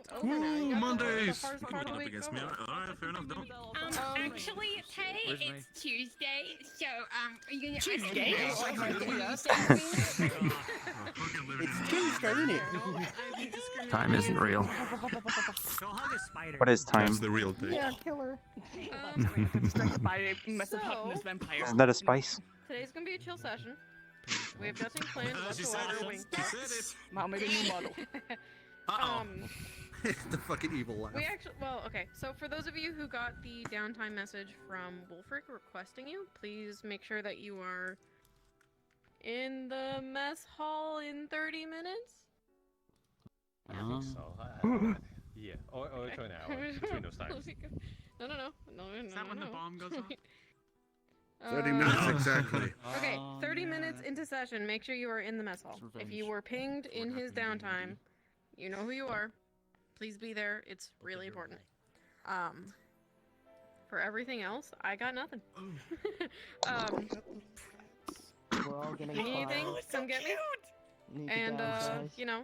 it's over now. You got Mondays! the hardest You part can of the up week against me. over. Alright, fair enough, don't. Actually, Tay, it's Tuesday, so, are you gonna Tuesday? ask me Oh, what yes. Tuesday It's Tuesday, isn't it? Time isn't real. What is time? That's the real thing. Yeah, killer. Distracted by a mesopotamish vampire. Isn't that a spice? Today's gonna be a chill session. We have nothing planned She said whatsoever. it. She said it. Wow, maybe a new model. Uh-oh. The fucking evil laugh. We actually, well, okay. So for those of you who got the downtime message from Wolfric requesting you, please make sure that you are in the mess hall in 30 minutes. I think so. Yeah, or to an hour between those times. No. Is that when the bomb goes off? 30 minutes exactly. Okay, 30 minutes into session, make sure you are in the mess hall. If you were pinged in his downtime, you know who you are. Please be there. It's really important. For everything else, I got nothing. We're all gonna you need anything, come get me. Need to And, downsize. you know,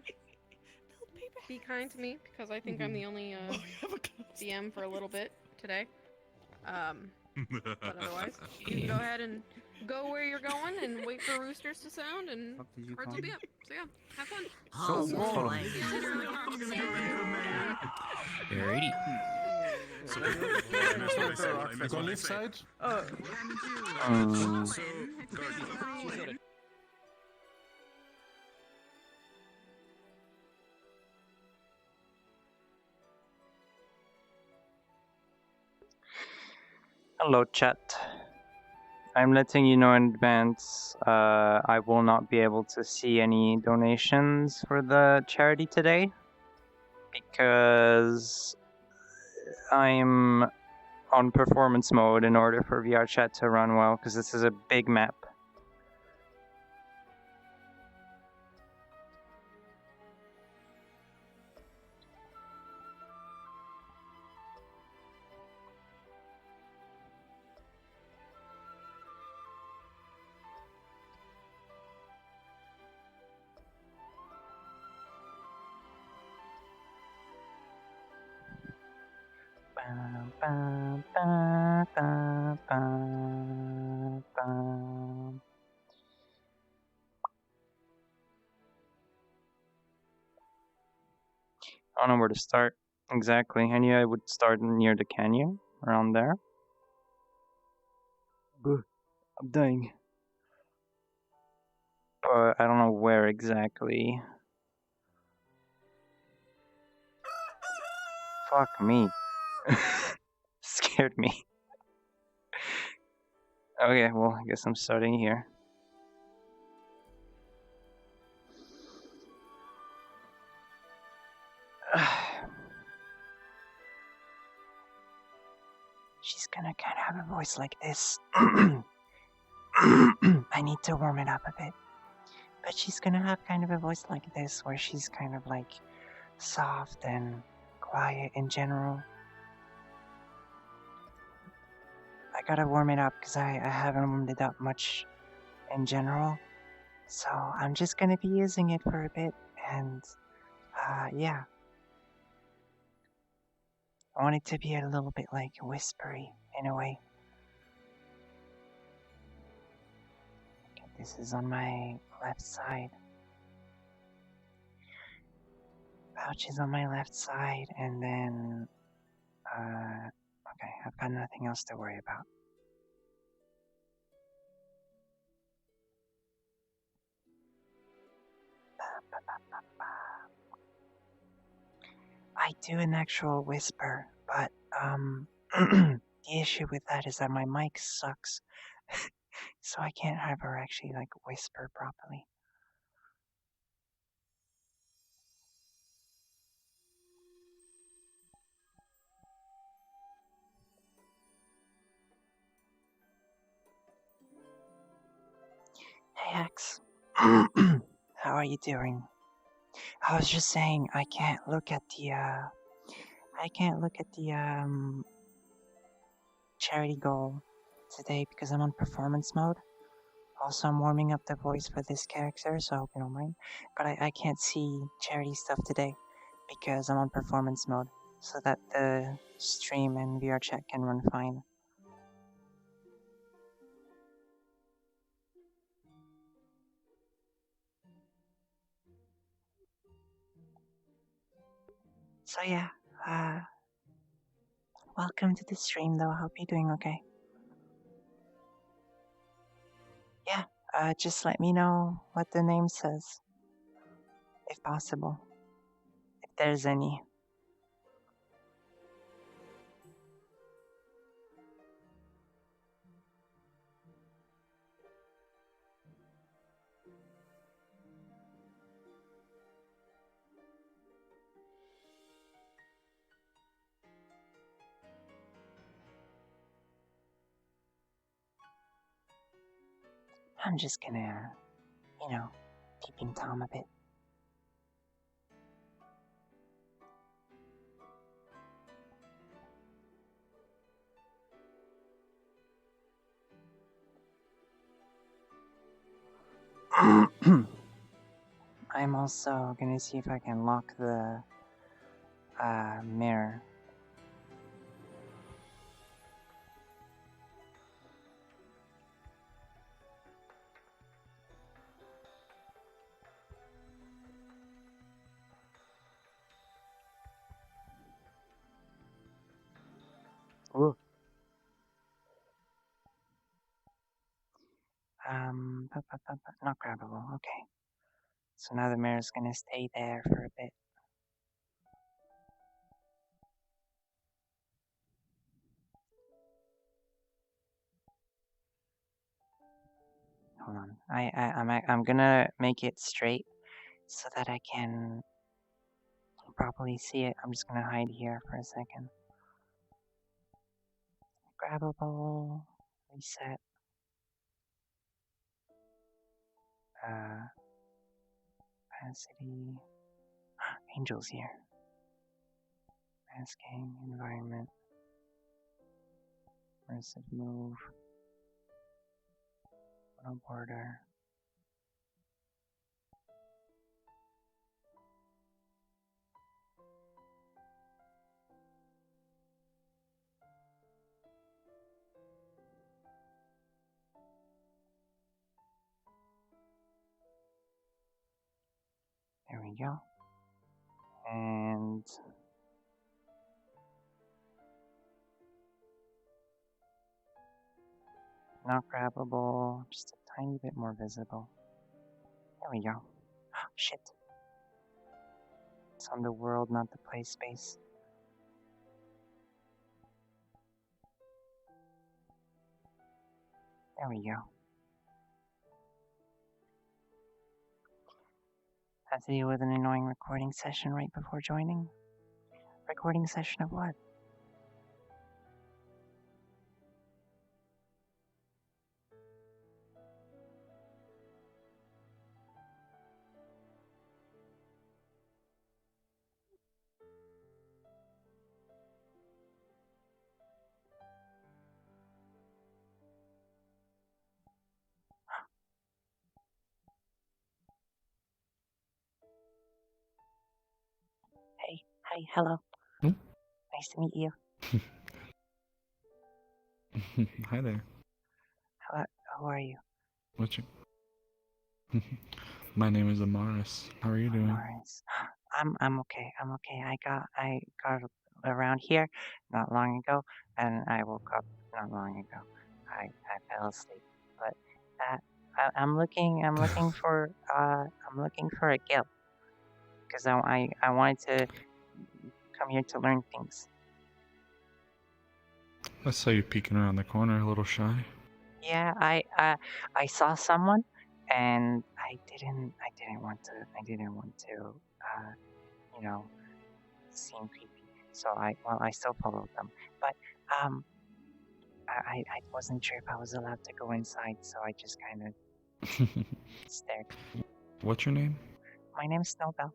be kind to me, because I think I'm the only, DM for a little bit today. But otherwise, you can go ahead and go where you're going and wait for roosters to sound, and cards will be up. So yeah, have fun. Alrighty. On this side? Hello, chat. I'm letting you know in advance, I will not be able to see any donations for the charity today because I'm on performance mode in order for vrchat to run well, because this is a big map. I don't know where to start exactly. I knew I would start near the canyon, around there. I'm dying. But I don't know where exactly. Fuck me. Scared me. Okay, well, I guess I'm starting here. She's gonna kind of have a voice like this. I need to warm it up a bit. But she's gonna have kind of a voice like this, where she's kind of like soft and quiet in general. I gotta warm it up because I haven't warmed it up much in general. So I'm just gonna be using it for a bit, and yeah. I want it to be a little bit like whispery in a way. Okay, this is on my left side. Pouch is on my left side, and then okay, I've got nothing else to worry about. I do an actual whisper, but the issue with that is that my mic sucks, so I can't have her actually like whisper properly. Hey X, how are you doing? I was just saying I can't look at the charity goal today because I'm on performance mode. Also, I'm warming up the voice for this character, so I hope you don't mind. But I can't see charity stuff today because I'm on performance mode, so that the stream and vrchat can run fine. So yeah, welcome to the stream though, I hope you're doing okay. Yeah, just let me know what the name says, if possible, if there's any. I'm just gonna, keeping Tom a bit. I'm also gonna see if I can lock the mirror. Ooh. Not grabbable, okay. So now the mirror's gonna stay there for a bit. Hold on. I'm gonna make it straight so that I can properly see it. I'm just gonna hide here for a second. Grabbable, reset. Opacity. Angel's here. Masking, environment. Immersive move. No border. There we go. And not grabbable, just a tiny bit more visible. There we go. Oh, shit. It's on the world, not the play space. There we go. Had to deal with an annoying recording session right before joining. Recording session of what? Hey, hi, hello. Hmm? Nice to meet you. Hi there. Who are you? What's your... My name is Amaris. How are you doing? Amaris. I'm okay. I'm okay. I got around here not long ago, and I woke up not long ago. I fell asleep, but I'm looking for a guild because I wanted to come here to learn things. I saw you peeking around the corner, a little shy. Yeah, I saw someone, and I didn't want to seem creepy. So I still followed them, but I wasn't sure if I was allowed to go inside, so I just kind of stared. What's your name? My name's Snowbell.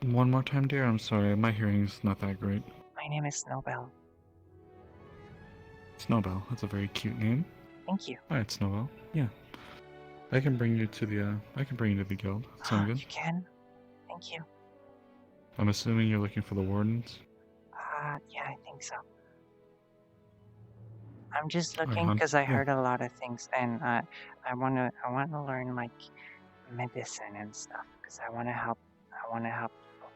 One more time, dear. I'm sorry, my hearing's not that great. My name is Snowbell. Snowbell. That's a very cute name. Thank you. All right, Snowbell. Yeah, I can bring you to the guild. Sound good? You can? Thank you. I'm assuming you're looking for the Wardens? Yeah, I think so. I'm just Alright, looking hon. because I Yeah. heard a lot of things, and I wanna learn like medicine and stuff because I wanna help. I wanna help people.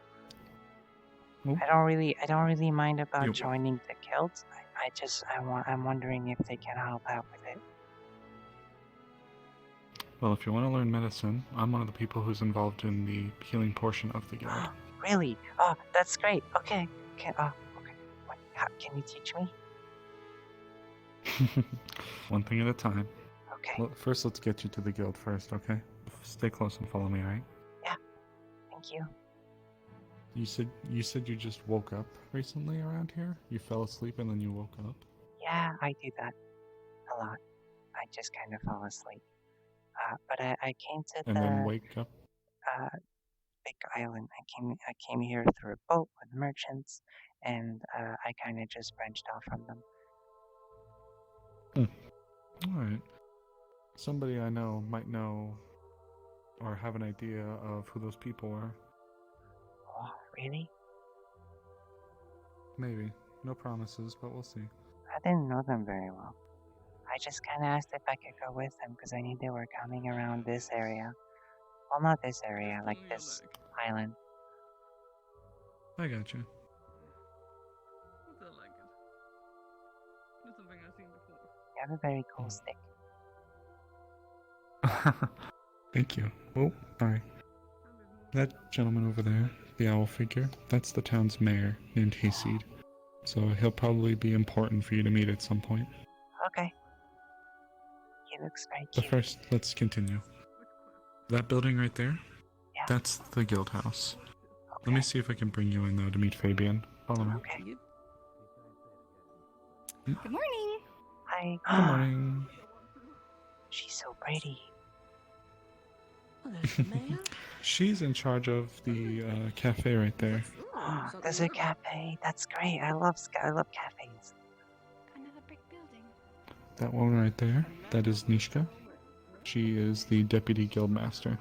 Oh. I don't really mind about Yep. joining the guilds. I'm wondering if they can help out with it. Well, if you want to learn medicine, I'm one of the people who's involved in the healing portion of the guild. Really? Oh, that's great. Okay. Okay. Can you teach me? One thing at a time. Okay. Well, first, let's get you to the guild first, okay? Stay close and follow me, alright? Yeah. Thank you. You said you just woke up recently around here? You fell asleep and then you woke up? Yeah, I do that a lot. I just kind of fall asleep. But I came to And then wake up? big island. I came here through a boat with merchants, and I kind of just branched off from them. Alright. Somebody I know might know or have an idea of who those people are. Oh, really? Maybe. No promises, but we'll see. I didn't know them very well. I just kind of asked if I could go with them because I knew they were coming around this area. Well, not this area, like this island. I got you. What's that like it? That's something I've seen before. You have a very cool stick. Thank you. Oh, sorry. That gentleman over there, the owl figure, that's the town's mayor named Hayseed. So he'll probably be important for you to meet at some point. Okay. He looks very But cute. first, let's continue. That building right there? Yeah. That's the guild house. Okay. Let me see if I can bring you in though to meet Fabian. Follow me. Okay. Good morning. Hi. Good morning. She's so pretty. She's in charge of the cafe right there. Oh, there's a cafe. That's great. I love cafes. Another brick building. That one right there, that is Nishka. She is the deputy guild master.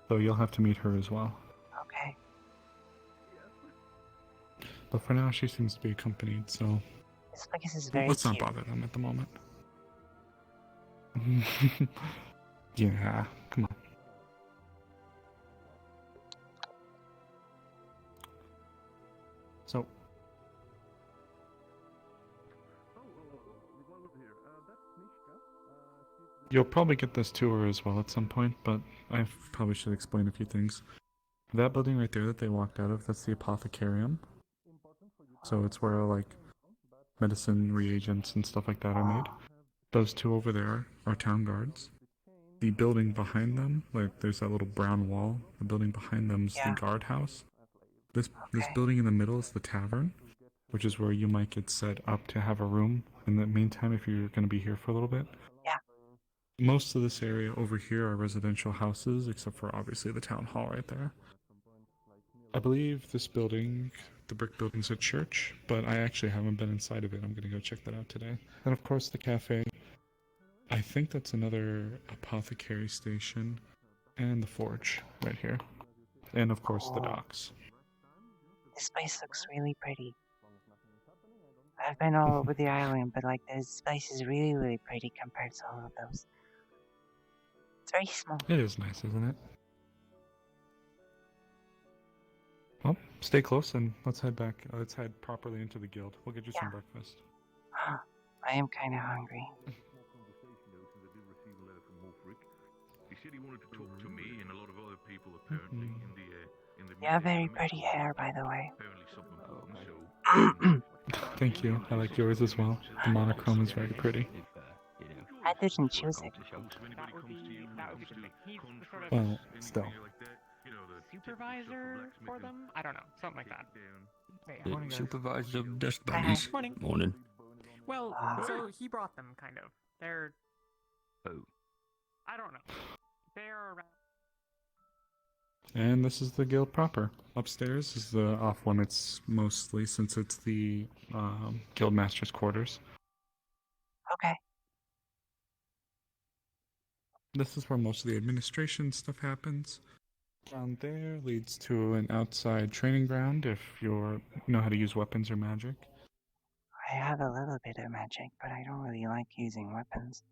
So you'll have to meet her as well. Okay. But for now, she seems to be accompanied, so This place is very let's cute. not bother them at the moment. Yeah, come on. So, you'll probably get this tour as well at some point, but I probably should explain a few things. That building right there that they walked out of, that's the apothecarium. So it's where, like, medicine reagents and stuff like that are made. Those two over there are town guards. The building behind them, like, there's that little brown wall. The building behind them's the guardhouse. This building in the middle is the tavern, which is where you might get set up to have a room in the meantime if you're going to be here for a little bit. Yeah. Most of this area over here are residential houses, except for obviously the town hall right there. I believe this building, the brick building's a church, but I actually haven't been inside of it. I'm going to go check that out today. And of course the cafe. I think that's another apothecary station. And the forge right here. And of course the docks. This place looks really pretty. I've been all over the island, but like this place is really, really pretty compared to all of those. It's very small. It is nice, isn't it? Well, stay close and let's head back. Let's head properly into the guild. We'll get you some breakfast. I am kind of hungry. He said he wanted to talk to me and a lot of other people apparently in the You have very pretty hair, by the way. apparently something important, so Thank you. I like yours as well. The monochrome is very pretty. I didn't choose it. That would be the thing. He's the sort of Well, still. supervisor for them? I don't know. Something like that. Yeah. Morning, guys. Supervisor of desk buddies. Morning. Morning. Well, so he brought them, kind of. They're... Oh. I don't know. They're around... And this is the guild proper. Upstairs is the off-limits mostly, since it's the guild master's quarters. Okay. This is where most of the administration stuff happens. Down there leads to an outside training ground if you know how to use weapons or magic. I have a little bit of magic, but I don't really like using weapons.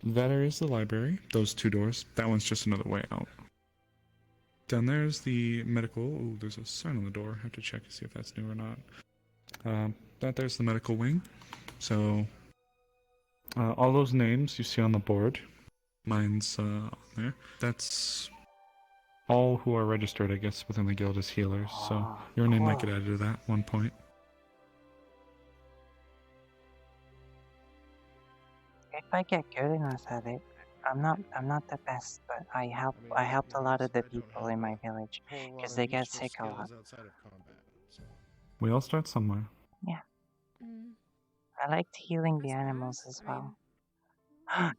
That area is the library. Those 2 doors. That one's just another way out. Down there is the medical. Ooh, there's a sign on the door. I have to check to see if that's new or not. That there's the medical wing. So, all those names you see on the board, mine's on there. That's all who are registered, I guess, within the guild as healers. So your name might get added to that 1 point. If I get good enough at it, I'm not the best, but I helped a lot of the people in my village because they get sick a lot. We all start somewhere. Yeah. I liked healing the animals as well.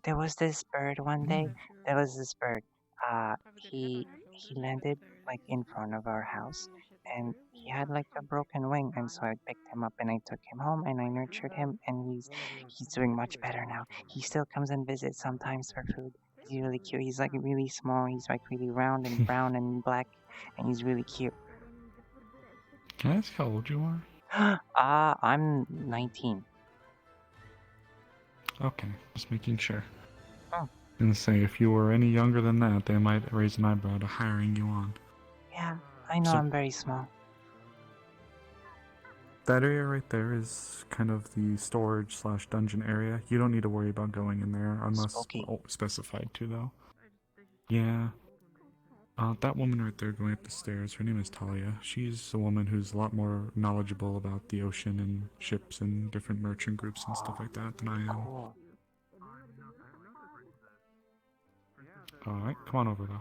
There was this bird one day. There was this bird. He landed like in front of our house, and he had like a broken wing, and so I picked him up and I took him home and I nurtured him, and he's doing much better now. He still comes and visits sometimes for food. He's really cute. He's like really small. He's like really round and brown and black, and he's really cute. Can I ask how old you are? I'm 19. Okay, just making sure. Oh. I'm gonna say, if you were any younger than that, they might raise an eyebrow to hiring you on. Yeah, I know I'm very small. That area right there is kind of the storage/dungeon area. You don't need to worry about going in there unless specified to, though. Yeah. That woman right there going up the stairs, her name is Talia. She's a woman who's a lot more knowledgeable about the ocean and ships and different merchant groups and stuff like that than I am. Cool. Alright, come on over, though.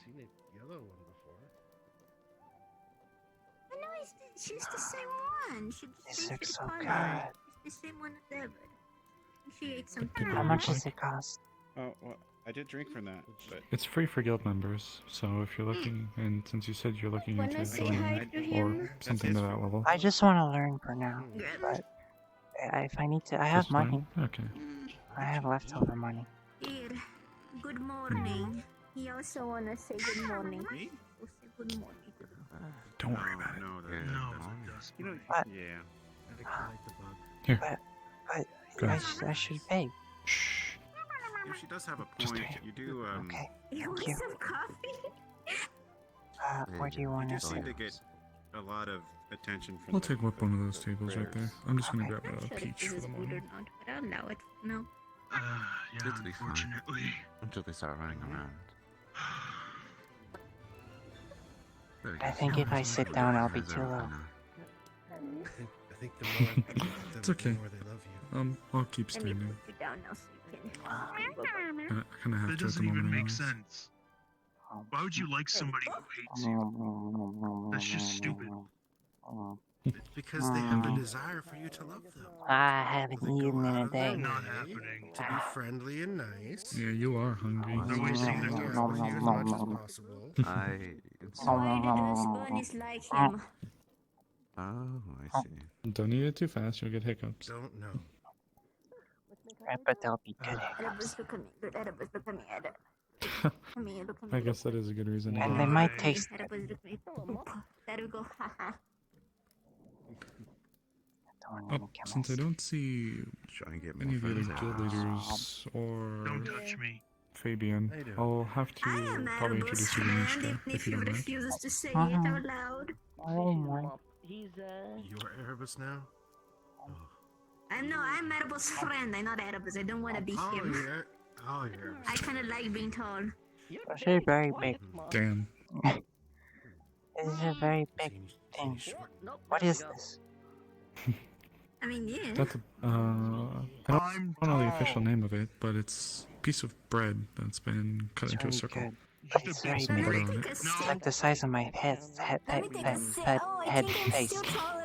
Seen a yellow one before. No, she's the same one. This looks so good. It's the same one as ever. She ate some. How much does it cost? Oh, well, I did drink from that, but... It's free for guild members, so if you're looking, and since you said you're looking into joining or something to that level. I just want to learn for now, but if I need to, I have money. Okay. I have leftover money. Dear, good morning. He also wanna say good morning. Me? Say good morning. Don't worry about it. You know, What? yeah. Here. But I should pay. Shh. Yeah, she does have a point. You do, Okay. You want Thank you. some coffee? Where do you want you to do seem sit? to get a lot of attention from We'll take up one of those tables right there. I'm just gonna grab a peach for the moment. But I'll allow it. No. Yeah, unfortunately. Until they start running around. I think if I sit down, I'll be too low. I think the more It's okay. the more they love you. I'll keep Let me standing. put you down now so you can. I kind of have That to at the doesn't even moment. make anyways. sense. Why would you like somebody who hates you? That's just stupid. It's because they have a desire for you to love them. I haven't eaten in a day. Not happening. To be friendly and nice. Yeah, you are hungry. They're wasting their Yeah, time. with you as much as possible. Why did us bunnies like him? Oh, I see. Don't eat it too fast, you'll get hiccups. Don't know. But they'll be good hiccups. Erebus, look at me. Good Erebus, look at me. Come here, look at I me. guess that is a good reason. And they might taste. Erebus, look at me. There we go. Haha. Oh, since I don't see Trying to get any of the other friends guild out. leaders or Don't touch me. Fabian, Hey, dude. I'll have I to am probably Erebus' introduce you to friend, Mishka, even if if you he don't mind. refuses to say it out loud. Oh my. You're Erebus now? I'm Erebus' friend. I'm not Erebus. I don't want to be Oh, him. you're Erebus. I kind of like being tall. She's very big. Damn. This is a very big thing. What is this? I mean, yeah. That's a, I don't know the official name of it, but it's a piece of bread that's been cut into a It's circle. very good. But it's very Some big. butter on it. It's like the size of my head face.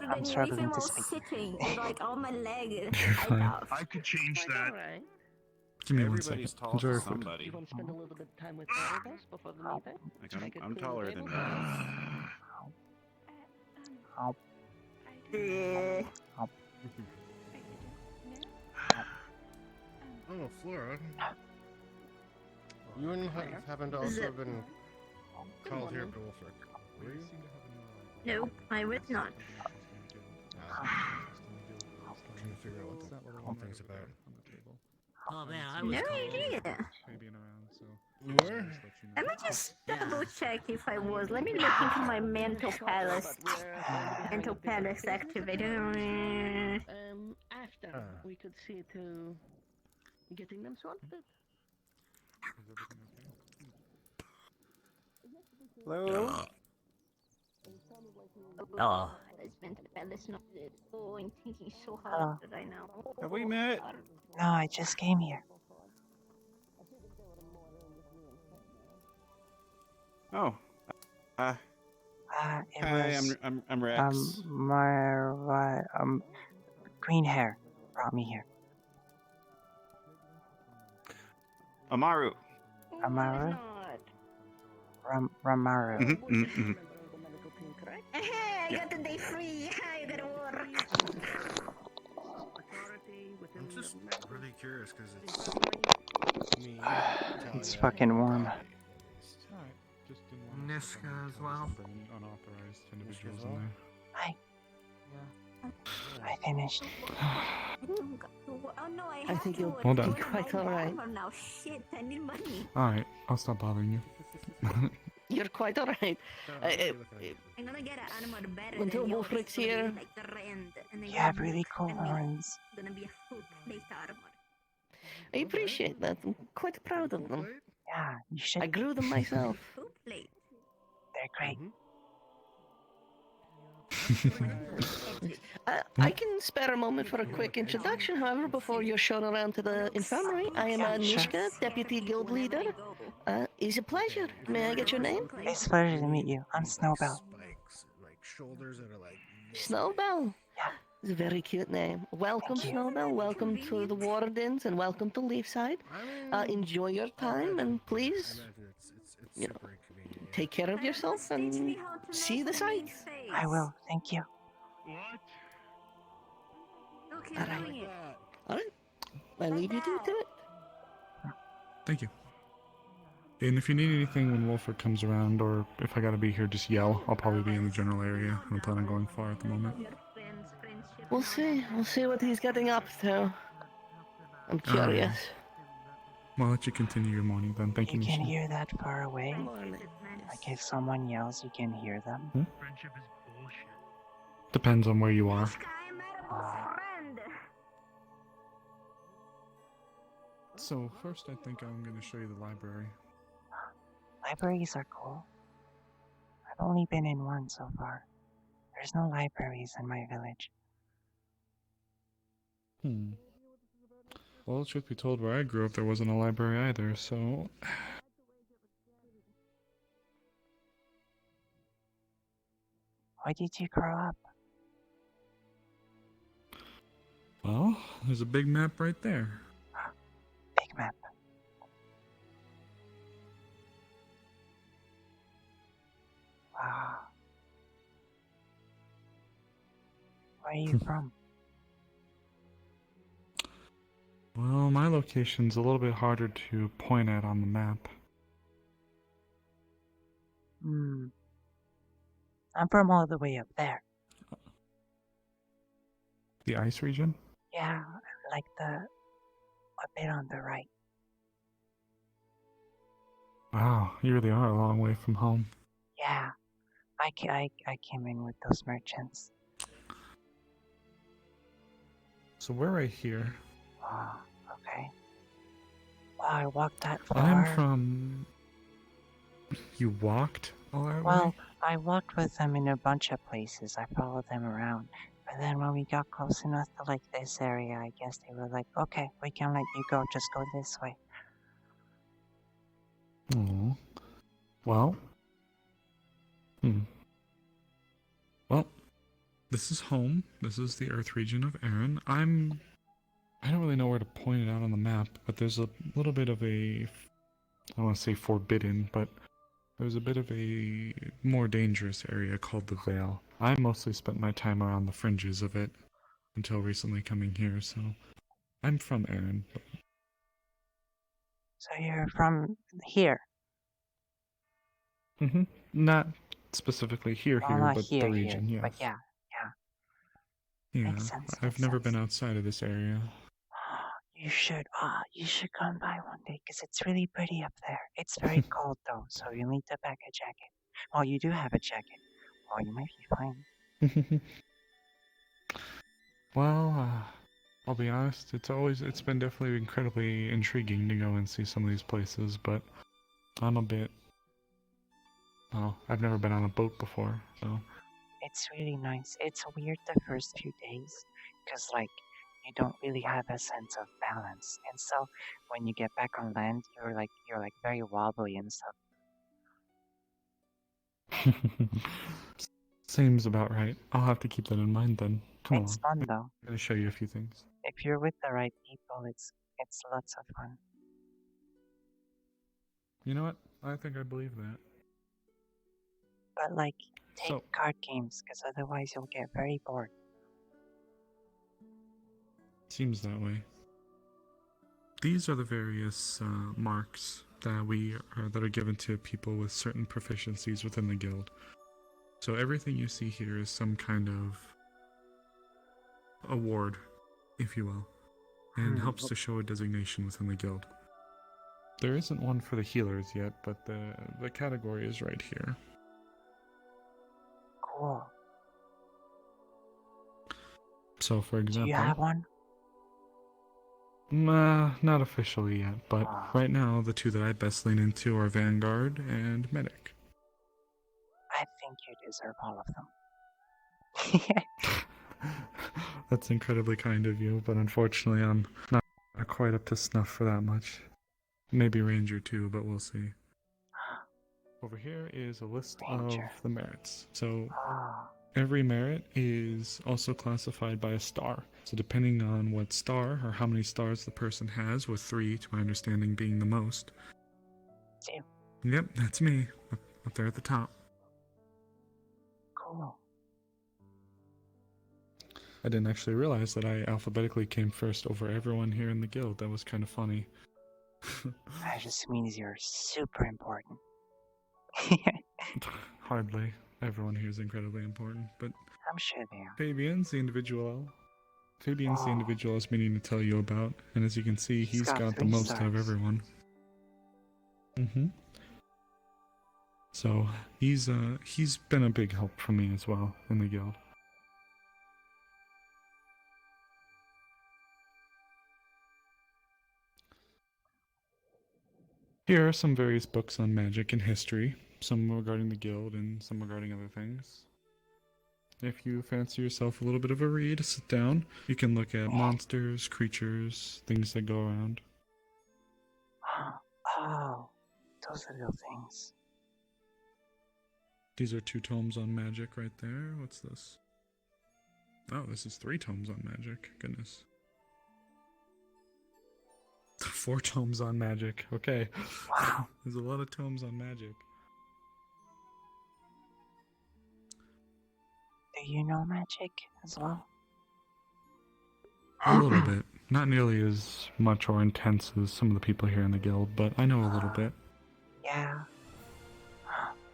I'm struggling to speak. Sitting, like on my leg. You're fine. I could change that. Give me 1 Everybody's second. tall Enjoy to your food. somebody. Want to spend a little bit of time with Erebus before the meeting? Like, I'm taller than that. Oh, Flora. You haven't also been called here to Wolfric, were you? No, I would not. Trying to figure out what that whole thing's about. Oh man, I was No cold. idea. You were? Let me just double check if I was. Let me look into my mental palace. Mental palace activated. After we could see to getting them sorted. Hello? Oh. Mental palace not dead. Oh, I'm thinking so Hello. hard right now. Have we met? No, I just came here. Oh. It Hi, was I'm Rex. green hair brought me here. Amaru. Amaru? Ramaru. Hey, I got the day free. I gotta work. I'm just really curious because it's Me. It's fucking warm. Alright, just didn't want to Niska as well. bring any unauthorized individuals as in well? there. Hi. I finished. Oh no, I I have think to you'll work. Hold on. I wanna Quite buy alright. armor now. Shit, I need money. Alright, I'll stop bothering you. You're quite alright. I'm gonna get an armor better Until than yours. Wolfric's It's gonna here. be like the rand, and then You have gonna really look cool at me. horns. Gonna be a full plate armor. I appreciate that. I'm quite proud of them. Yeah, you should. I grew them myself. Full plate. They're great. I can spare a moment for a quick introduction, however, before you're shown around to the infirmary. I am Nishka, Deputy Guild Leader. It's a pleasure. May I get your name? It's a pleasure to meet you. I'm Snowbell. Spikes, like shoulders that are like. Snowbell. Yeah. It's a very cute name. Welcome, Thank you. Snowbell. Welcome to the Wardens, and welcome to Leafside. Enjoy your time, and please, you know, take care of yourself and see the sights. I will. Thank you. Okay, All right. doing it. All right. I leave you to it. Thank you. And if you need anything when Wolford comes around, or if I gotta be here, just yell. I'll probably be in the general area. I don't plan on going far at the moment. We'll see. We'll see what he's getting up to. I'm curious. Well, I'll let you continue your morning then. Thank you, You can Nisha. hear that far away? Like if someone yells, you can hear them? Depends on where you are. So first I think I'm going to show you the library. Libraries are cool. I've only been in one so far. There's no libraries in my village. Well, truth be told, where I grew up there wasn't a library either, so... Why did you grow up? Well, there's a big map right there. Big map. Wow. Where are you from? Well, my location's a little bit harder to point at on the map. I'm from all the way up there. The ice region? Yeah, like a bit on the right. Wow, you really are a long way from home. Yeah, I came in with those merchants. So we're right here. Oh, okay. Wow, I walked that far. I'm from... You walked all that Well, way? I walked with them in a bunch of places. I followed them around. But then when we got close enough to like this area, I guess they were like, okay, we can let you go, just go this way. Oh. Well. Well, this is home. This is the Earth region of Erin. I don't really know where to point it out on the map, but there's a little bit of a... I don't want to say forbidden, but there's a bit of a more dangerous area called the Vale. I mostly spent my time around the fringes of it. until recently coming here, so I'm from Aaron. So you're from here? Not specifically here, Well, not but here, the region, yes. but yeah. Yeah, Makes sense. I've never been outside of this area. You should come by one day because it's really pretty up there. It's very cold though, so you'll need to pack a jacket. Well, you do have a jacket. Well, you might be fine. Well, I'll be honest, it's been definitely incredibly intriguing to go and see some of these places, but I'm a bit, well, I've never been on a boat before, so. It's really nice. It's weird the first few days because, like, you don't really have a sense of balance, and so when you get back on land, you're like very wobbly and stuff. Seems about right. I'll have to keep that in mind then. Come It's along. fun though. I'm gonna show you a few things. If you're with the right people, it's lots of fun. You know what? I think I believe that. But like, take card games, because otherwise you'll get very bored. Seems that way. These are the various marks that are given to people with certain proficiencies within the guild. So everything you see here is some kind of award, if you will, and helps to show a designation within the guild. There isn't one for the healers yet, but the category is right here. Cool. So, for example... Do you have one? Not officially yet, but right now the two that I best lean into are Vanguard and Medic. I think you deserve all of them. That's incredibly kind of you, but unfortunately I'm not quite up to snuff for that much. Maybe Ranger too, but we'll see. Over here is a list of the merits. So every merit is also classified by a star. So depending on what star or how many stars the person has, with 3 to my understanding being the most. Yep, that's me, up there at the top. Cool. I didn't actually realize that I alphabetically came first over everyone here in the guild. That was kind of funny. That just means you're super important. Hardly. Everyone here is incredibly important, but I'm sure they are. Fabian's the individual I was meaning to tell you about, and as you can see, he's got the most out of everyone. So he's been a big help for me as well in the guild. Here are some various books on magic and history, some regarding the guild and some regarding other things. If you fancy yourself a little bit of a read, sit down. You can look at monsters, creatures, things that go around. Oh, those little things. These are 2 tomes on magic right there. What's this? Oh, this is 3 tomes on magic. Goodness. 4 tomes on magic. Okay. Wow. There's a lot of tomes on magic. Do you know magic as well? A little bit. Not nearly as much or intense as some of the people here in the guild, but I know a little bit. Yeah.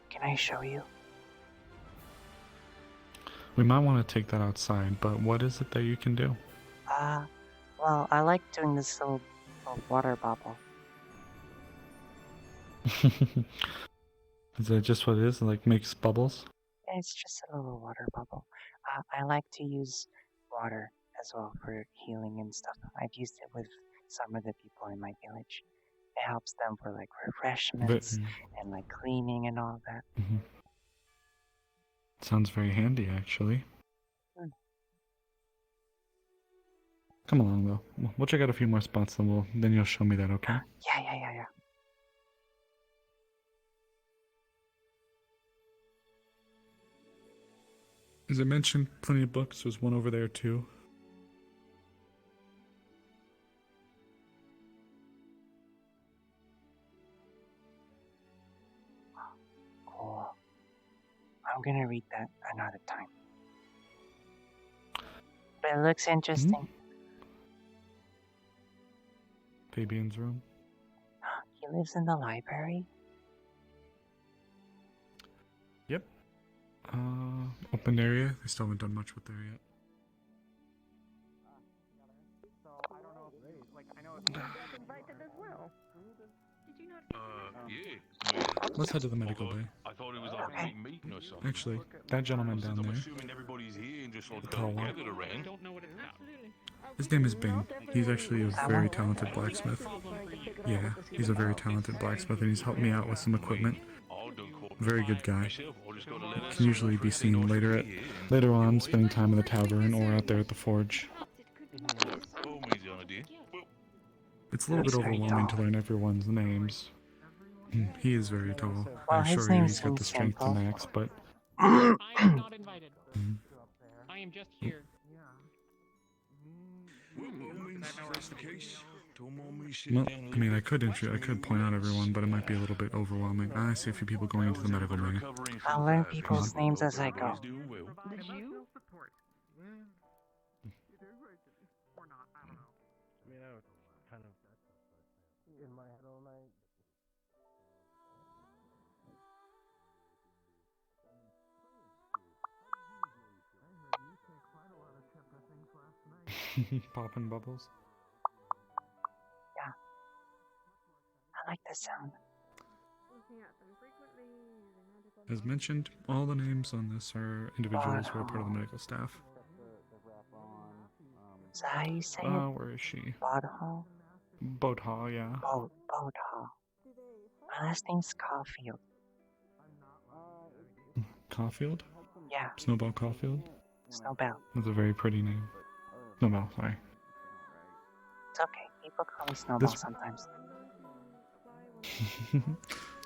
Can I show you? We might want to take that outside, but what is it that you can do? Well, I like doing this little water bubble. Is that just what it is? It like makes bubbles? It's just a little water bubble. I like to use water as well for healing and stuff. I've used it with some of the people in my village. It helps them for like refreshments and like cleaning and all that. Sounds very handy, actually. Come along, though. We'll check out a few more spots, then you'll show me that, okay? Yeah. As I mentioned, plenty of books. There's one over there, too. Cool. I'm gonna read that another time. but it looks interesting. Fabian's room. He lives in the library. Yep. Open area. They still haven't done much with there yet. Yeah. Let's head to the medical bay. I thought it was like a big meeting or something. Actually, that gentleman down I'm there, assuming everybody's here and just all the tall one, gathered around. his name is Bing. He's actually a very talented blacksmith. Yeah, he's a very talented blacksmith, and he's helped me out with some equipment. Very good guy. Can usually be seen later on, spending time in the tavern or out there at the forge. It's a little bit overwhelming to learn everyone's names. He is very tall. Well, I his assure you name he's got the seems strength to simple. max, but... I am not invited. I am just here. Well, I mean, I could point out everyone, but it might be a little bit overwhelming. I see a few people going into the medical bay. I'll learn people's names as I go. Did you? In my head all night. Popping bubbles. Yeah. I like the sound. As mentioned, all the names on this are individuals who are part of the medical staff. Is that how you say it? Where is she? Bodhall? Bodhall, yeah. Bodhall. My last name's Caulfield. Caulfield? Yeah. Snowbell Caulfield? Snowbell. That's a very pretty name. Snowbell, sorry. It's okay. People call me Snowball sometimes.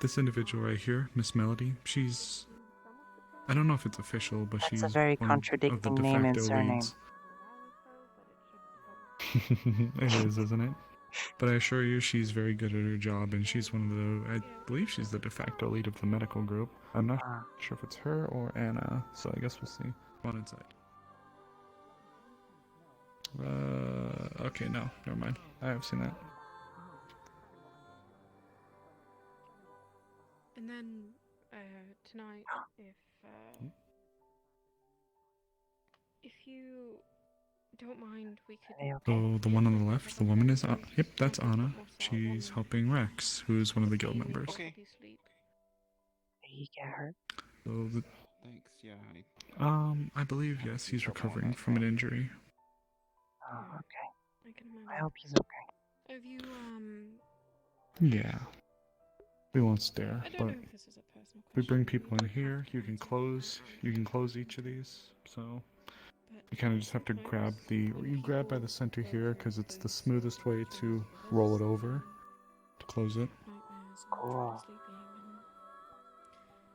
This individual right here, Miss Melody, she's... I don't know if it's official, but she's That's a very one contradicting of the de name and facto surname. leads. It is, isn't it? But I assure you, she's very good at her job, and she's one of the... I believe she's the de facto lead of the medical group. I'm not sure if it's her or Anna, so I guess we'll see. Come on inside. Okay, no, never mind. I have seen that. And then, tonight, if you don't mind, we could... So the one on the left, the woman is... yep, that's Anna. She's helping Rex, who's one of the guild members. Okay. Did he get hurt? So the... Thanks, yeah. I believe, yes, he's recovering from an injury. Oh, okay. I hope he's okay. Have you, Yeah. We won't stare, I don't but know if this is a personal we bring people in here. You can close each of these. So you kind of just have to grab you grab by the center here because it's the smoothest way to roll it over to close it. Cool.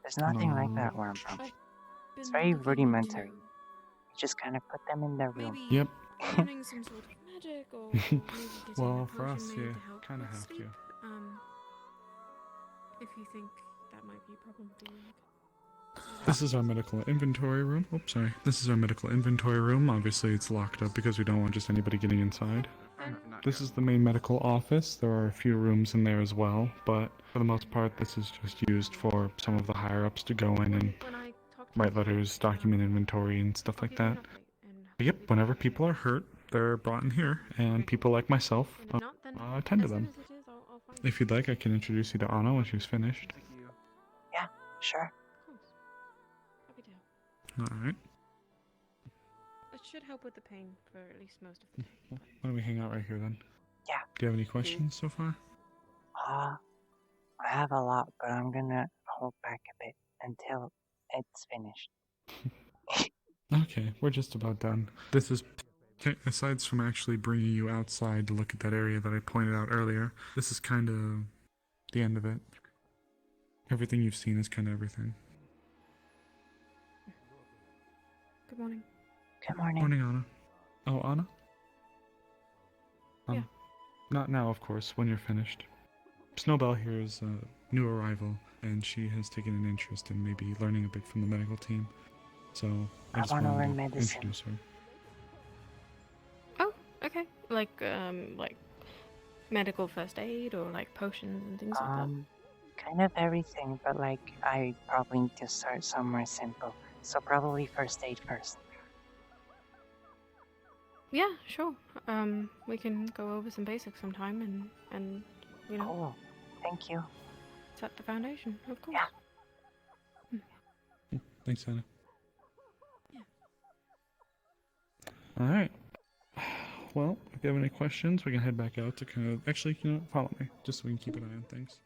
There's nothing like that where I'm from. It's very rudimentary. You just kind of put them in their room. Yep. learning some sort of magic or maybe getting Well, a for us, potion made you to help kind of with have sleep. to. If you think that might be a problem for you. This is our medical inventory room. Oops, sorry. This is our medical inventory room. Obviously, it's locked up because we don't want just anybody getting inside. This is the main medical office. There are a few rooms in there as well, but for the most part, this is just used for some of the higher-ups to go in and write letters, document inventory, and stuff like that. But yep, whenever people are hurt, they're brought in here, and people like myself attend to them. If you'd like, I can introduce you to Anna when she's finished. Yeah, sure. Alright. It should help with the pain for at least most of the day. Why don't we hang out right here then? Yeah. Do you have any questions so far? I have a lot, but I'm gonna hold back a bit until it's finished. Okay, we're just about done. This is, aside from actually bringing you outside to look at that area that I pointed out earlier, this is kind of the end of it. Everything you've seen is kind of everything. Good morning. Good morning. Morning, Anna. Oh, Anna? Yeah. Not now, of course, when you're finished. Snowbell here is a new arrival, and she has taken an interest in maybe learning a bit from the medical team. So I just wanna wanted learn to medicine. introduce her. Like medical first aid or like potions and things like that? Kind of everything, but like I probably need to start somewhere simple. So probably first aid first. Yeah, sure. We can go over some basics sometime and you know. Cool. Thank you. Set the foundation, of course. Yeah. Thanks, Anna. Alright. Well, if you have any questions, we can head back out to kind of... Actually, you know, follow me, just so we can keep an eye on things.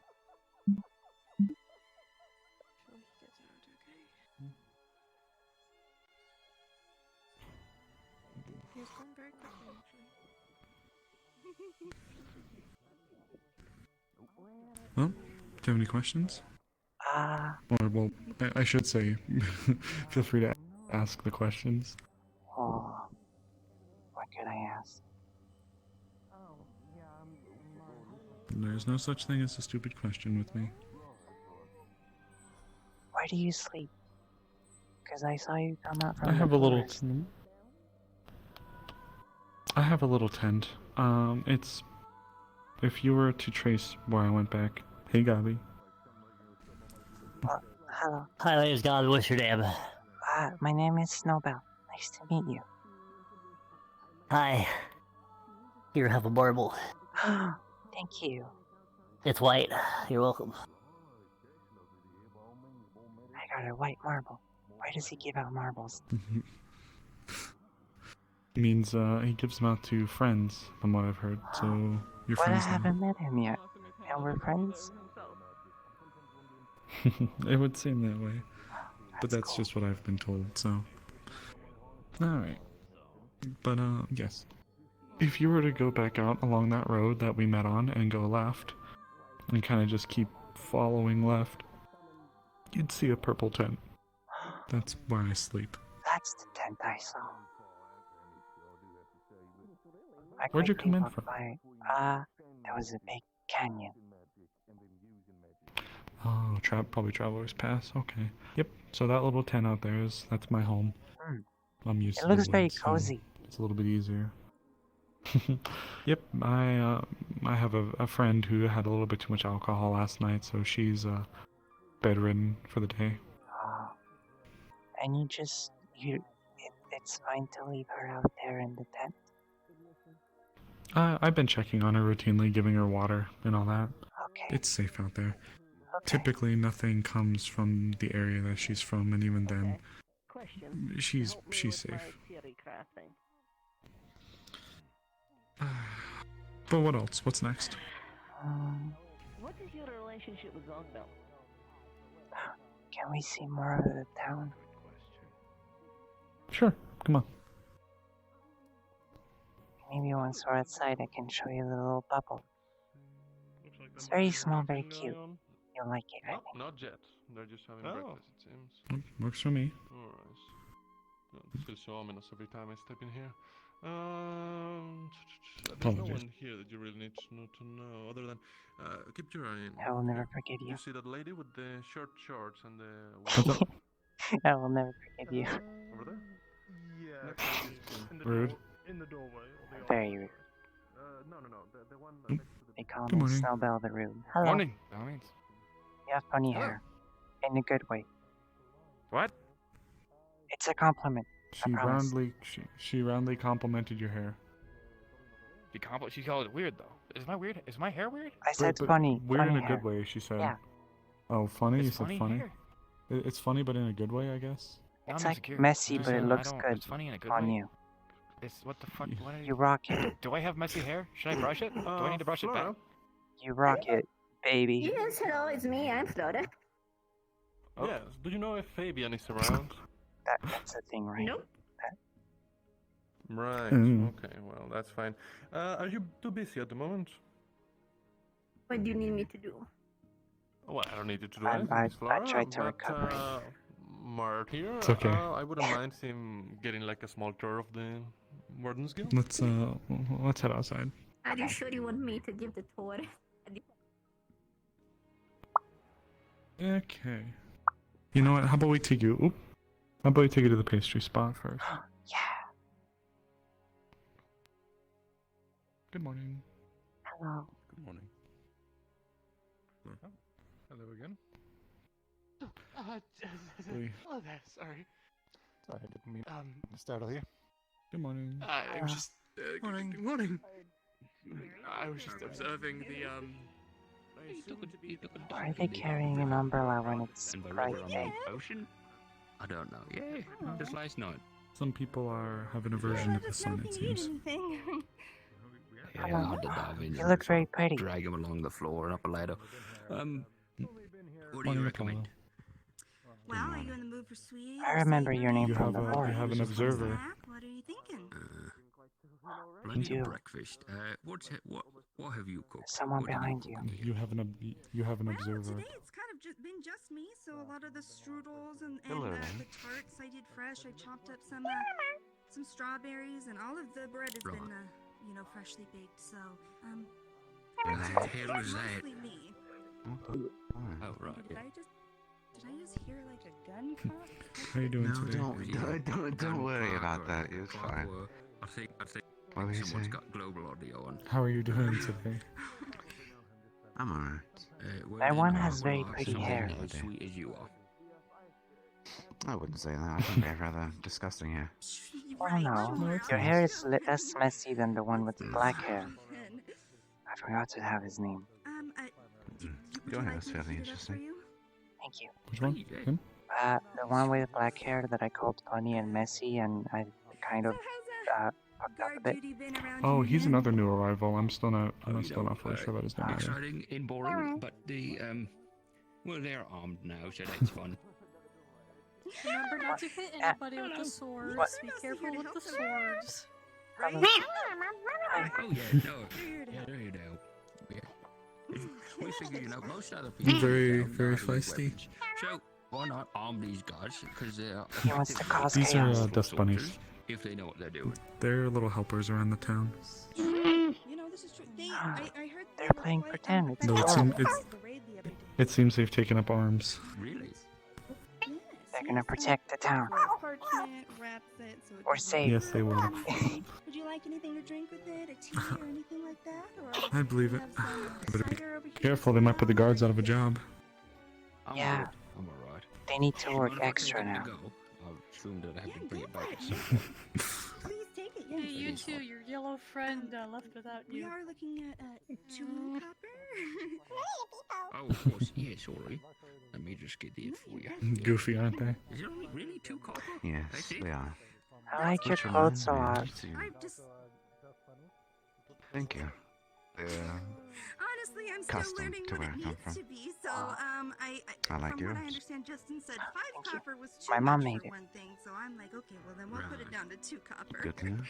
He's going very quickly, actually. Well, do you have any questions? Or, well, I should say, feel free to ask the questions. Oh, what could I ask? There's no such thing as a stupid question with me. Where do you sleep? Because I saw you come out from I the have a little... forest. I have a little tent. It's... If you were to trace where I went back... Hey, Gabi. Hello. Hi, my name's God. What's your name? My name is Snowbell. Nice to meet you. Hi. Here, have a marble. Thank you. It's white. You're welcome. I got a white marble. Why does he give out marbles? Means, he gives them out to friends, from what I've heard, so... Your But I friends haven't met him yet. And we're friends? It would seem that way. But that's cool. just what I've been told, so... Alright. But, yes. If you were to go back out along that road that we met on and go left, and kind of just keep following left, you'd see a purple tent. That's where I sleep. That's the tent I saw. I Where'd you quickly come in walked from? by. There was a big canyon. Oh, probably Traveler's Pass, okay. Yep, so that little tent out there that's my home. I'm used to It looks the very woods, so cozy. it's a little bit easier. Yep, I have a friend who had a little bit too much alcohol last night, so she's bedridden for the day. Oh. And it's fine to leave her out there in the tent? I've been checking on her routinely, giving her water and all that. Okay. It's safe out there. Okay. Typically, nothing comes from the area that she's from, and even then, she's safe. But what else? What's next? What is your relationship with Snowbell? Can we see more of the town? Sure, come on. Maybe once we're outside, I can show you the little bubble. It's very small, very cute. You'll like it, I think. Not yet. They're just having breakfast, it seems. Works for me. Alright. It feels so ominous every time I step in here. There's no one here that you really need to know, other than keep your eye in. I will never forgive you. You see that lady with the short shorts and the... I will never forgive you. Over there? Yeah. Rude. In the doorway. Very rude. No. The one next to the... They call Good me morning. Snowbell the Rude. Hello. Morning. Darlings. You have funny hair. In a good way. What? It's a compliment. She roundly complimented your hair. She called it weird though. Is my weird? Is my hair weird? I said But funny. Weird funny in a hair. good way, she said. Yeah. Oh, funny? It's You said funny? hair. It's funny, but in a good way, I guess. It's I'm like insecure. messy, Just but it saying, looks I don't- good It's funny in a good on way. you. It's what the fuck? What are You rock it. Do I have messy hair? Should I brush it? Do I need to brush it back? You rock it, baby. Yes, hello, it's me. I'm Flora. Oh. Yes. Do you know if Fabian is around? That's the thing, right? Nope. Right. Mm. Okay. Well, that's fine. Are you too busy at the moment? What do you need me to do? Well, I don't need you to do I- anything, I- Miss Flora, I tried to but, recover. Mart here. It's okay. I wouldn't mind him getting like a small tour of the Wardens Guild. Let's head outside. Are you sure you want me to give the tour? Okay. You know what? How about we take you? Oop. How about we take you to the pastry spot first? Yeah. Good morning. Hello. Good morning. Hello again. Hello there. Sorry. Sorry, I didn't mean StarAtly. Good morning. It was just Morning. Good morning. I was just observing the Why are they carrying an umbrella when it's bright day? Ocean? I don't know. Yeah, just last night. Some people have an aversion to the sun, it seems. Yeah, I had to dive in. You look very pretty. Drag him along the floor and up a ladder. What do you Morning, recommend? Well, are you in the mood for sweet? I remember your name You from have before. you have an observer. What are you thinking? Plenty You. of breakfast. What have you cooked? Someone What did behind cook? You have an observer. Today it's kind of been just me, so a lot of the strudels and Hello. the tarts I did fresh. I chopped up some strawberries, and all of the bread has Right. been freshly baked. So The hell is that? mostly me. Oh, right. Did I just hear like a gun cock? How you doing No, today? don't worry about that, it's fine. I think What were you someone's saying? got global audio on. How are you doing today? I'm alright. That one has very pretty hair. As sweet as you are. I wouldn't say that. I think they're rather disgusting here. Oh no, your hair is less messy than the one with the black hair. I forgot to have his name. Your hair is fairly interesting. Thank you. Which one? Him? The one with the black hair that I called funny and messy, and I kind of fucked up a bit. Oh, he's another new arrival. I'm still not fully sure about his name either. Exciting and boring, but well, they're armed now, so that's fun. Remember not to hit anybody with the swords. What? Be careful with the swords. Oh yeah, no, yeah, there you go. Yeah. We figured, most other people Very, don't very know how to use feisty. weapons. So why not arm these guys? Because they're He wants to cause These are chaos. dust bunnies. if they know what they're doing. They're little helpers around the town. This is true. I heard They're playing pretend. It's No, adorable. it seems they've taken up arms. Really? They're gonna protect the town. Parchment wraps it so it Or doesn't- save. Yes, they will. Would you like anything to drink with it? A tea or anything like that? Or I believe it. have some Better be cider over here? careful, they might put the guards out of a job. Yeah. I'm alright. They need to work extra now. I assumed that I had to bring it back at some point. Please take it. Hey, Yes. you too. Your yellow friend left without We you. are looking at 2 copper. Oh, of course. Yeah, sorry. Let me just get it for you. Goofy, aren't they? Is it only really 2 copper? Yes, That's it? they are. I like your Which clothes a reminds lot. me, I need to- just Thank you. honestly, I'm still Custom learning to what where it I come needs from. to be. So I like from what I yours. understand, Justin said 5 copper was too My mom much made for it. one thing. So I'm like, okay, well then we'll put it Right. down to 2 copper. Good to know.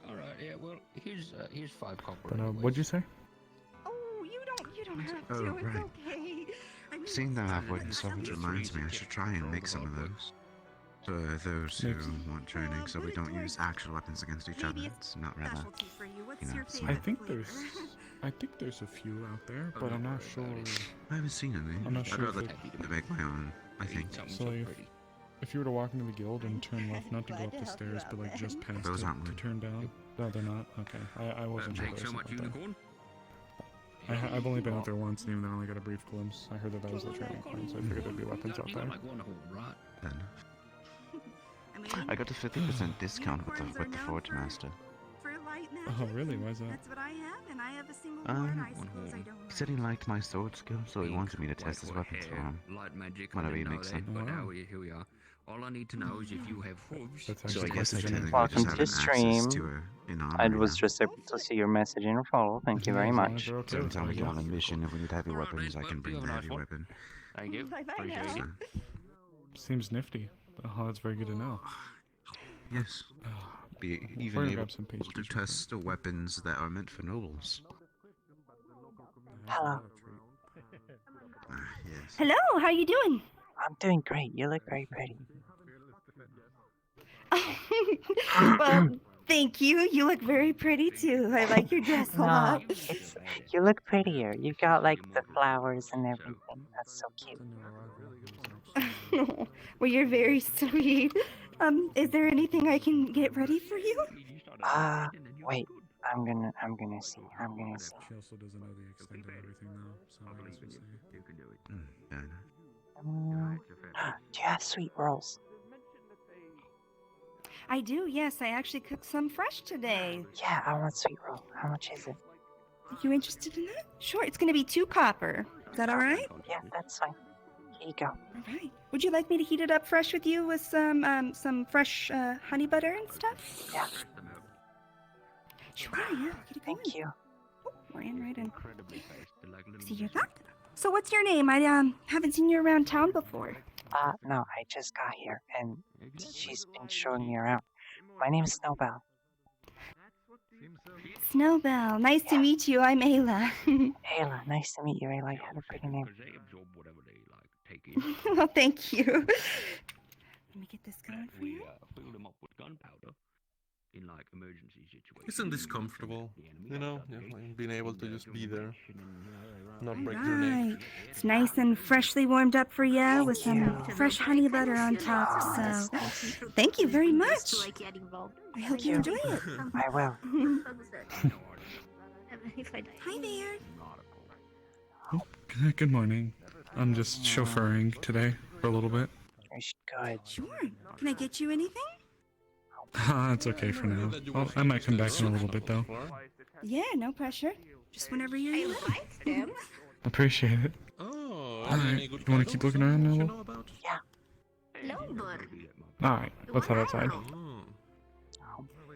Alright, yeah, well, here's 5 copper. But anyways. what'd you say? Oh, you don't have Oh, to. It's right. okay. I mean, Seeing that I've wooden I swords mean, reminds me I should try and make some of those. For those who want training, so we don't use actual weapons against each other. It's not rather, specialty for you. What's you know, your so- favorite I think flavor? there's a few out there, but I'm not sure. I haven't seen any. I'm not I'd sure if rather it- make my own, I think. So if you were to walk into the guild and turn left, not to go up the stairs, but like just past Those it aren't to mine. turn down. No, they're not. Okay, I wasn't sure. Thanks there so was much, something out there. unicorn. I've only been out there once, and even then I only got a brief glimpse. I heard that was the training point, so I figured there'd be weapons out You there. got like one horn, right? Then. I mean, I got a 50% discount with the unicorns are Forge known Master. for light magic. Oh, really? Why is that? That's what I have, and I have a single horn. I suppose I don't. He said he liked my sword skill, so he wanted me to test his weapons for him. Light magic. I Whenever he didn't know makes that, them. but Wow. now here we are. All I need to know is if you have hooves. That's So actually I quite guess I the technically general. just Welcome have to an stream. access to an armory I was now. just able to see your message in follow. Thank you very As long as much. you're okay So with tell me that, you're on yeah. a mission. If we need heavy Alright, weapons, I mate, can well, bring you the have a nice heavy one. weapon. Thank you. Bye-bye Appreciate now. it. Seems nifty. Oh, that's very good to know. Yes. Be We're even gonna able grab some to pastries. test the weapons that are meant for nobles. Hello. Yes. Hello, how you doing? I'm doing great. You look very pretty. Well, thank you. You look very pretty too. I like your dress a No, lot. it's you look prettier. You got like the flowers and everything. That's so cute. Well, you're very sweet. Is there anything I can get ready for you? Wait. I'm gonna see. I'm gonna see. She also doesn't know the extent of everything though, so I guess we'll see. You can do it. Fair enough. Do you have sweet rolls? I do, yes. I actually cooked some fresh today. Yeah, I want sweet roll. How much is it? You interested in that? Sure, it's gonna be 2 copper. Is that alright? Yeah, that's fine. Here you go. Alright. Would you like me to heat it up fresh with you with some fresh honey butter and stuff? Yeah. Sure, yeah. Thank you. Oh, right in. See you that. So what's your name? I haven't seen you around town before. No, I just got here, and she's been showing me around. My name's Snowbell. Snowbell, nice to meet you. I'm Ayla. Ayla, nice to meet you, Ayla. You have a pretty name. Well, thank you. Let me get this going for you. Fill them up with gunpowder in like emergency situations. Isn't this comfortable? You know, like being able to just be there, not break your neck. Right. It's nice and freshly warmed up for you with some fresh honey butter on top. So, thank you very much. I hope you enjoy it. I will. Hi there. Oh, good morning. I'm just chauffeuring today for a little bit. Good. Sure. Can I get you anything? It's okay for now. I might come back in a little bit though. Yeah, no pressure. Just whenever you're ready. Appreciate it. Oh, Alright, you wanna keep looking around now? Yeah. Alright, let's head outside.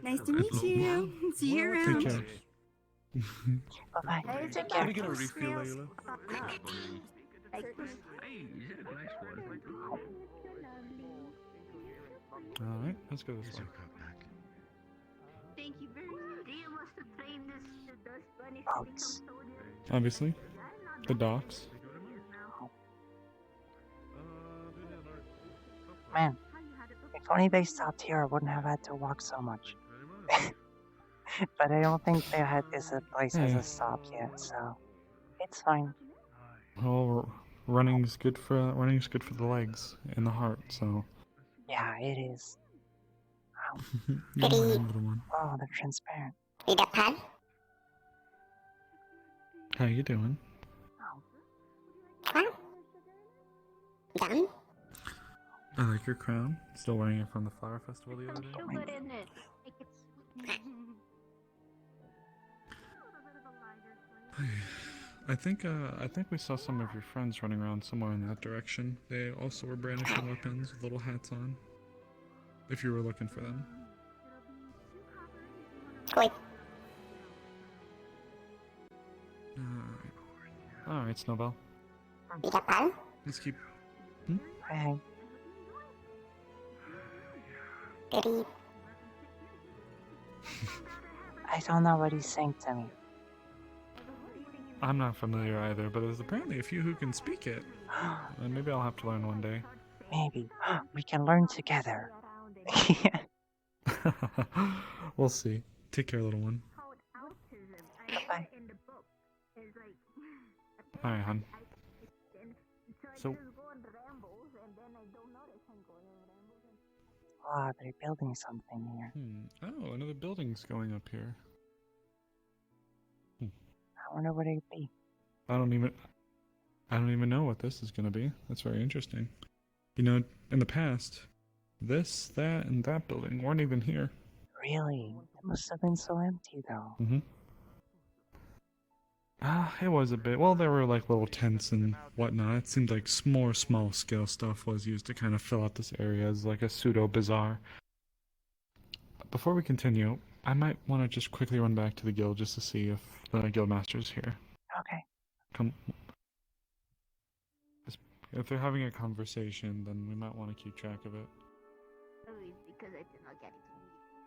Nice to meet you. See you around. Take care. Bye-bye. Can Take I care. get a refill, Layla? Alright, let's go this way. Thank you very much. You must have trained this Spanish Boats. Obviously. The docks. Man, if only they stopped here, I wouldn't have had to walk so much. But I don't think there is a place as a stop yet, so it's fine. Well, running's good for the legs and the heart, so. Yeah, it is. Good morning, little one. Oh, they're transparent. How you doing? I like your crown. Still wearing it from the flower festival the other day. I think we saw some of your friends running around somewhere in that direction. They also were brandishing weapons with little hats on. If you were looking for them. Wait. Alright, Snowbell. Let's keep. Hey. I don't know what he's saying to me. I'm not familiar either, but there's apparently a few who can speak it. And maybe I'll have to learn one day. Maybe. We can learn together. We'll see. Take care, little one. Bye. Alright, hon. So, Ah, they're building something here. oh, another building's going up here. I wonder what it'd be. I don't even know what this is gonna be. That's very interesting. You know, in the past, this, that, and that building weren't even here. Really? It must have been so empty, though. It was a bit. Well, there were like little tents and whatnot. It seemed like more small-scale stuff was used to kind of fill out this area as like a pseudo-bazaar. Before we continue, I might want to just quickly run back to the guild just to see if the guildmaster's here. Okay. Come. If they're having a conversation, then we might want to keep track of it. Because I do not get to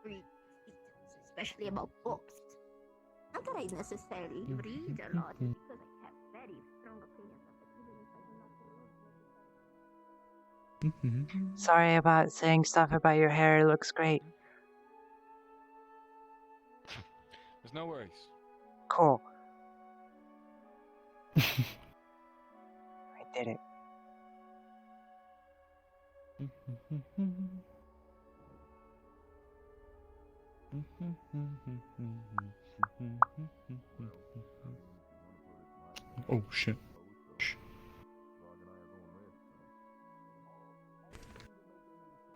read details, especially about books. Not that I necessarily read a lot, because I have very strong opinions of it, even if I do not. Sorry about saying stuff about your hair. It looks great. There's no worries. Cool. I did it. Oh shit. Shh.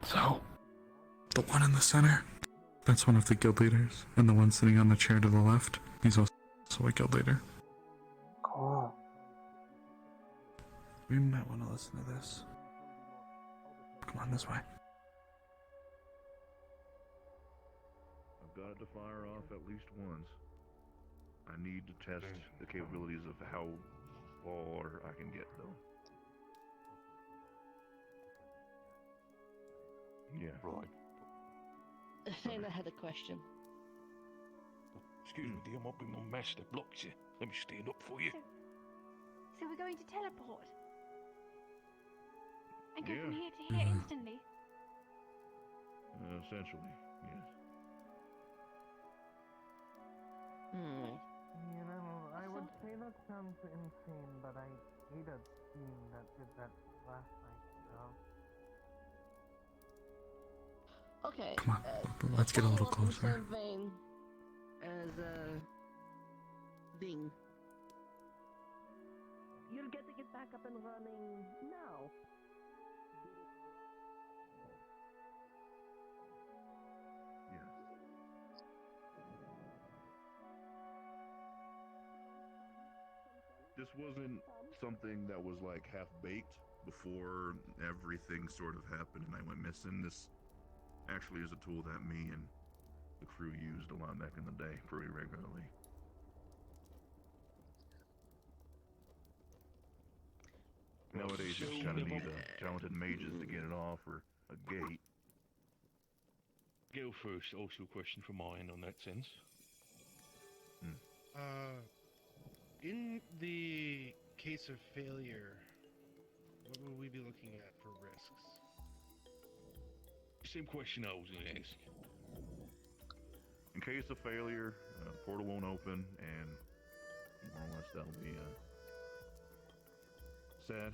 So, the one in the center, that's one of the guild leaders, and the one sitting on the chair to the left, he's also a guild leader. Cool. We might want to listen to this. Come on, this way. I've got it to fire off at least once. I need to test the capabilities of how far I can get, though. Yeah. Right. And I had a question. Excuse me, dear, might be my master blocks you. Let me stand up for you. So we're going to teleport? And go Yeah. from here to here instantly? Essentially, yes. You know, I would say that sounds insane, but I hate a team that did that last night, so... Okay. Come on, let's get a little follow up in the closer. same vein as Ding. You'll get to get back up and running now. This wasn't something that was like half-baked before everything sort of happened and I went missing. This actually is a tool that me and the crew used a lot back in the day, pretty regularly. Nowadays, you just kind of need talented mages to get it off, or a gate. Go first. Also a question from my end on that sense. In the case of failure, what would we be looking at for risks? Same question I was going to ask. In case of failure, the portal won't open, and more or less that'll be sad.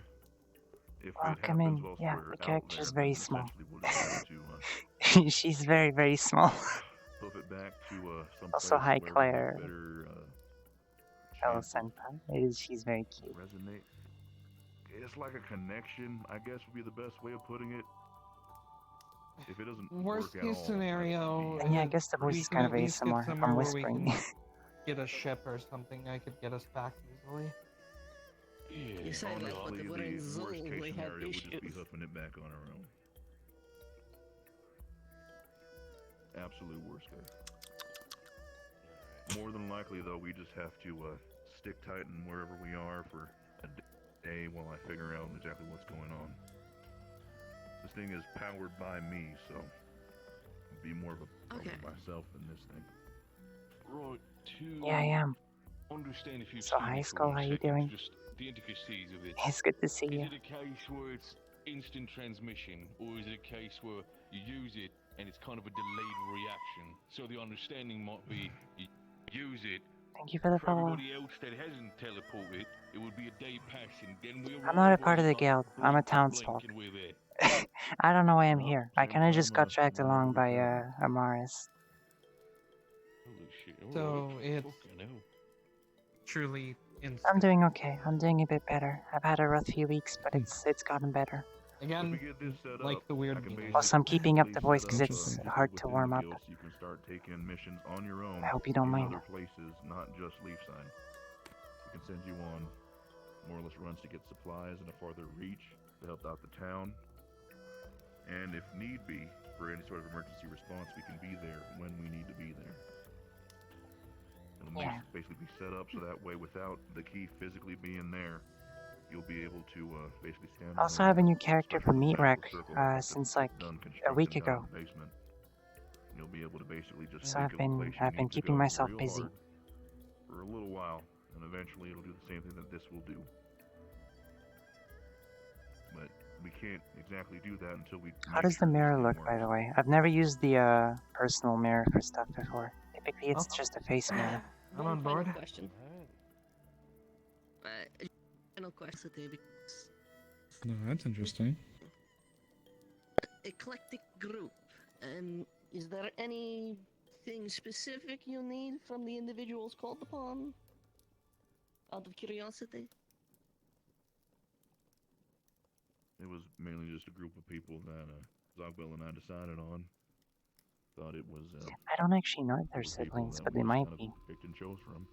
If Well, it come happens in. whilst Yeah, we're the out character's there, very then small. essentially we'll just have to She's very, very small. flip it back to some Also, hi, place where we Claire. have better Hello, chance of Senpai. She's very cute. resonate. It's like a connection, I guess would be the best way of putting it. If it doesn't Worst work at case all, scenario. And yeah, I guess the voice we is can kind of at least get ASMR. somewhere I'm where we whispering. can get a ship or something. I could get us back easily. Yeah, You say that, but honestly, we're in the Zoom, worst case we have scenario would just be issues. hoofing it back on our own. Absolute worst case. More than likely, though, we just have to stick tight in wherever we are for a day while I figure out exactly what's going on. This thing is powered by me, so it'd be more of a problem myself than this thing. Right, to Yeah, I am. understand if you've So, seen hi, it for Skull. 1 How you second, doing? just the intricacies of it. It's good to see you. Is it a case where it's instant transmission, or is it a case where you use it and it's kind of a delayed reaction? So the understanding might be you use it. Thank you for the For follow. everybody else that hasn't teleported, it would be a day passing. Then we I'm not a arrive part of the where guild. I'm a townsfolk. and we're there. I don't know why I'm here. I kind of just got dragged along by Amaris. Holy shit. So it's Fucking hell. truly I'm instant. doing okay. I'm doing a bit better. I've had a rough few weeks, but it's gotten better. Again, like the weird game. Also, I'm keeping up the voice because Set up, it's people hard to within warm the up. guild so you can start taking missions on your own. I hope you don't in mind. other places, not just Leafside. We can send you on more or less runs to get supplies and a farther reach to help out the town. And if need be, for any sort of emergency response, we can be there when we need to be there. It'll basically be set up so that way, without the key physically being there, you'll be able to basically stand. I also have a new character for Meat Wreck since like a week ago. You'll be able to basically just So I've been keeping myself busy. For a little while, and eventually it'll do the same thing that this will do. But we can't exactly do that until we. How does the mirror look, by the way? I've never used the personal mirror for stuff before. Typically, it's just a face mirror. I'm on board. Question. Final question because No, that's interesting. eclectic group. Is there any anything specific you need from the individuals called upon? Out of curiosity? It was mainly just a group of people that Zogbell and I decided on. Thought it was. I don't actually know if they're people siblings, that but we they just might kind of be. picked and chose from.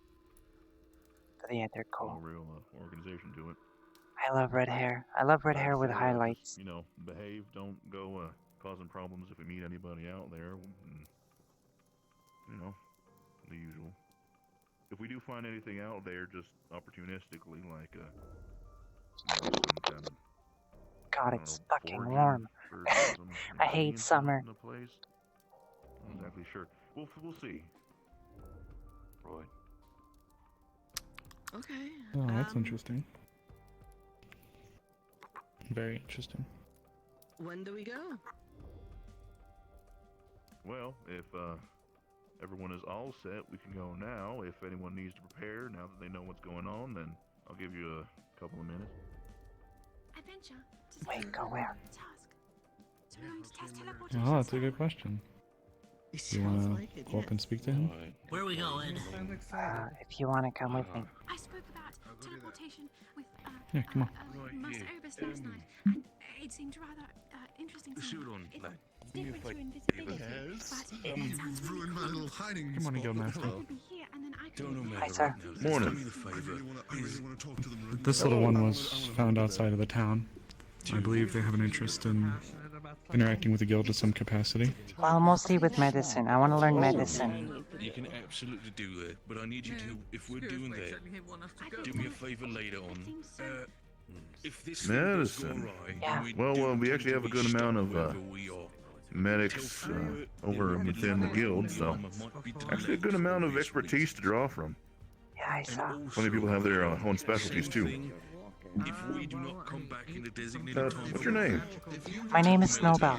But yeah, they're No cool. real organization to it. I love red hair. I love red I'd hair with say, highlights. Just, behave. Don't go causing problems if we meet anybody out there. The usual. If we do find anything out there, just opportunistically, like some kind of. God, it's fucking warm. I hate summer. In a place. Not exactly sure. We'll see. Roy. Okay. Oh, that's interesting. Very interesting. When do we go? Well, if everyone is all set, we can go now. If anyone needs to prepare, now that they know what's going on, then I'll give you a couple of minutes. Adventure. Wait, go where? So we're going to test teleportation. Oh, that's a good question. You wanna go up and speak to him? Where are we going? If you wanna come with me. I spoke about teleportation with Yeah, come on. Master Obus last night, and it seemed rather interesting to me. It's different to invisibility, but it sounds really ruined my cool. little hiding Good morning, spot. Guildmaster. I could be here, and then I could be Hi, sir. Morning. I really want to talk to them. This little one was found outside of the town. I believe they have an interest in interacting with the guild to some capacity. Well, mostly with medicine. I want to learn medicine. You can absolutely do that, but I need you to, if we're doing that, do me a favor later on. If this thing does go Medicine. awry, Well, we actually have a good amount of medics over within the guild, so actually a good amount of expertise to draw from. Yeah, I saw. Plenty of people have their own specialties too. If we do not come back in the designated time, What's your name? My name is Snowbell.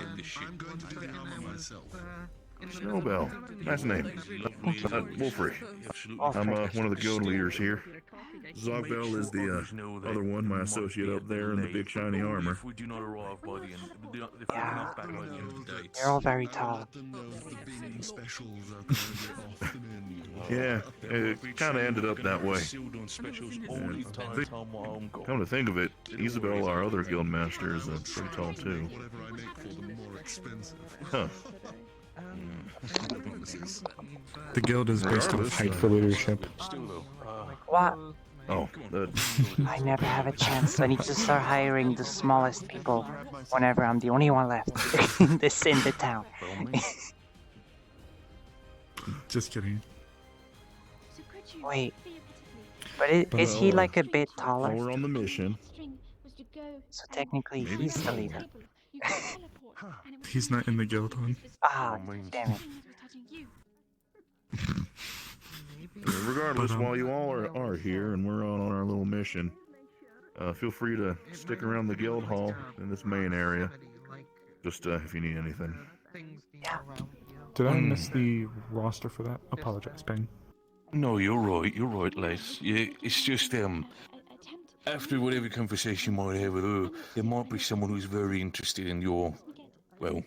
Snowbell. Nice name. Wolfrey. I'm one of the guild leaders here. Zogbell is the other one, my associate up there in the big shiny armor. if we do not arrive by the end, if we're Yeah. not back by the end of the day, They're all very tall. Yeah, it kind of ended up that way. Come to think of it, Isabel, our other guild master, is pretty tall too. Huh. The guild is based on height for leadership. What? Oh, I never have a chance. I need to start hiring the smallest people whenever I'm the only one left in the town. Just kidding. Wait, but is he like a bit taller? While we're on the mission. So technically he's the leader. He's not in the guild one. Ah, damn it. Regardless, while you all are here and we're on our little mission, feel free to stick around the guild hall in this main area. Just if you need anything. Yeah. Did I miss the roster for that? Apologize, Bang. No, you're right, Les. Yeah, it's just, after whatever conversation you might have with her, there might be someone who's very interested in your, well,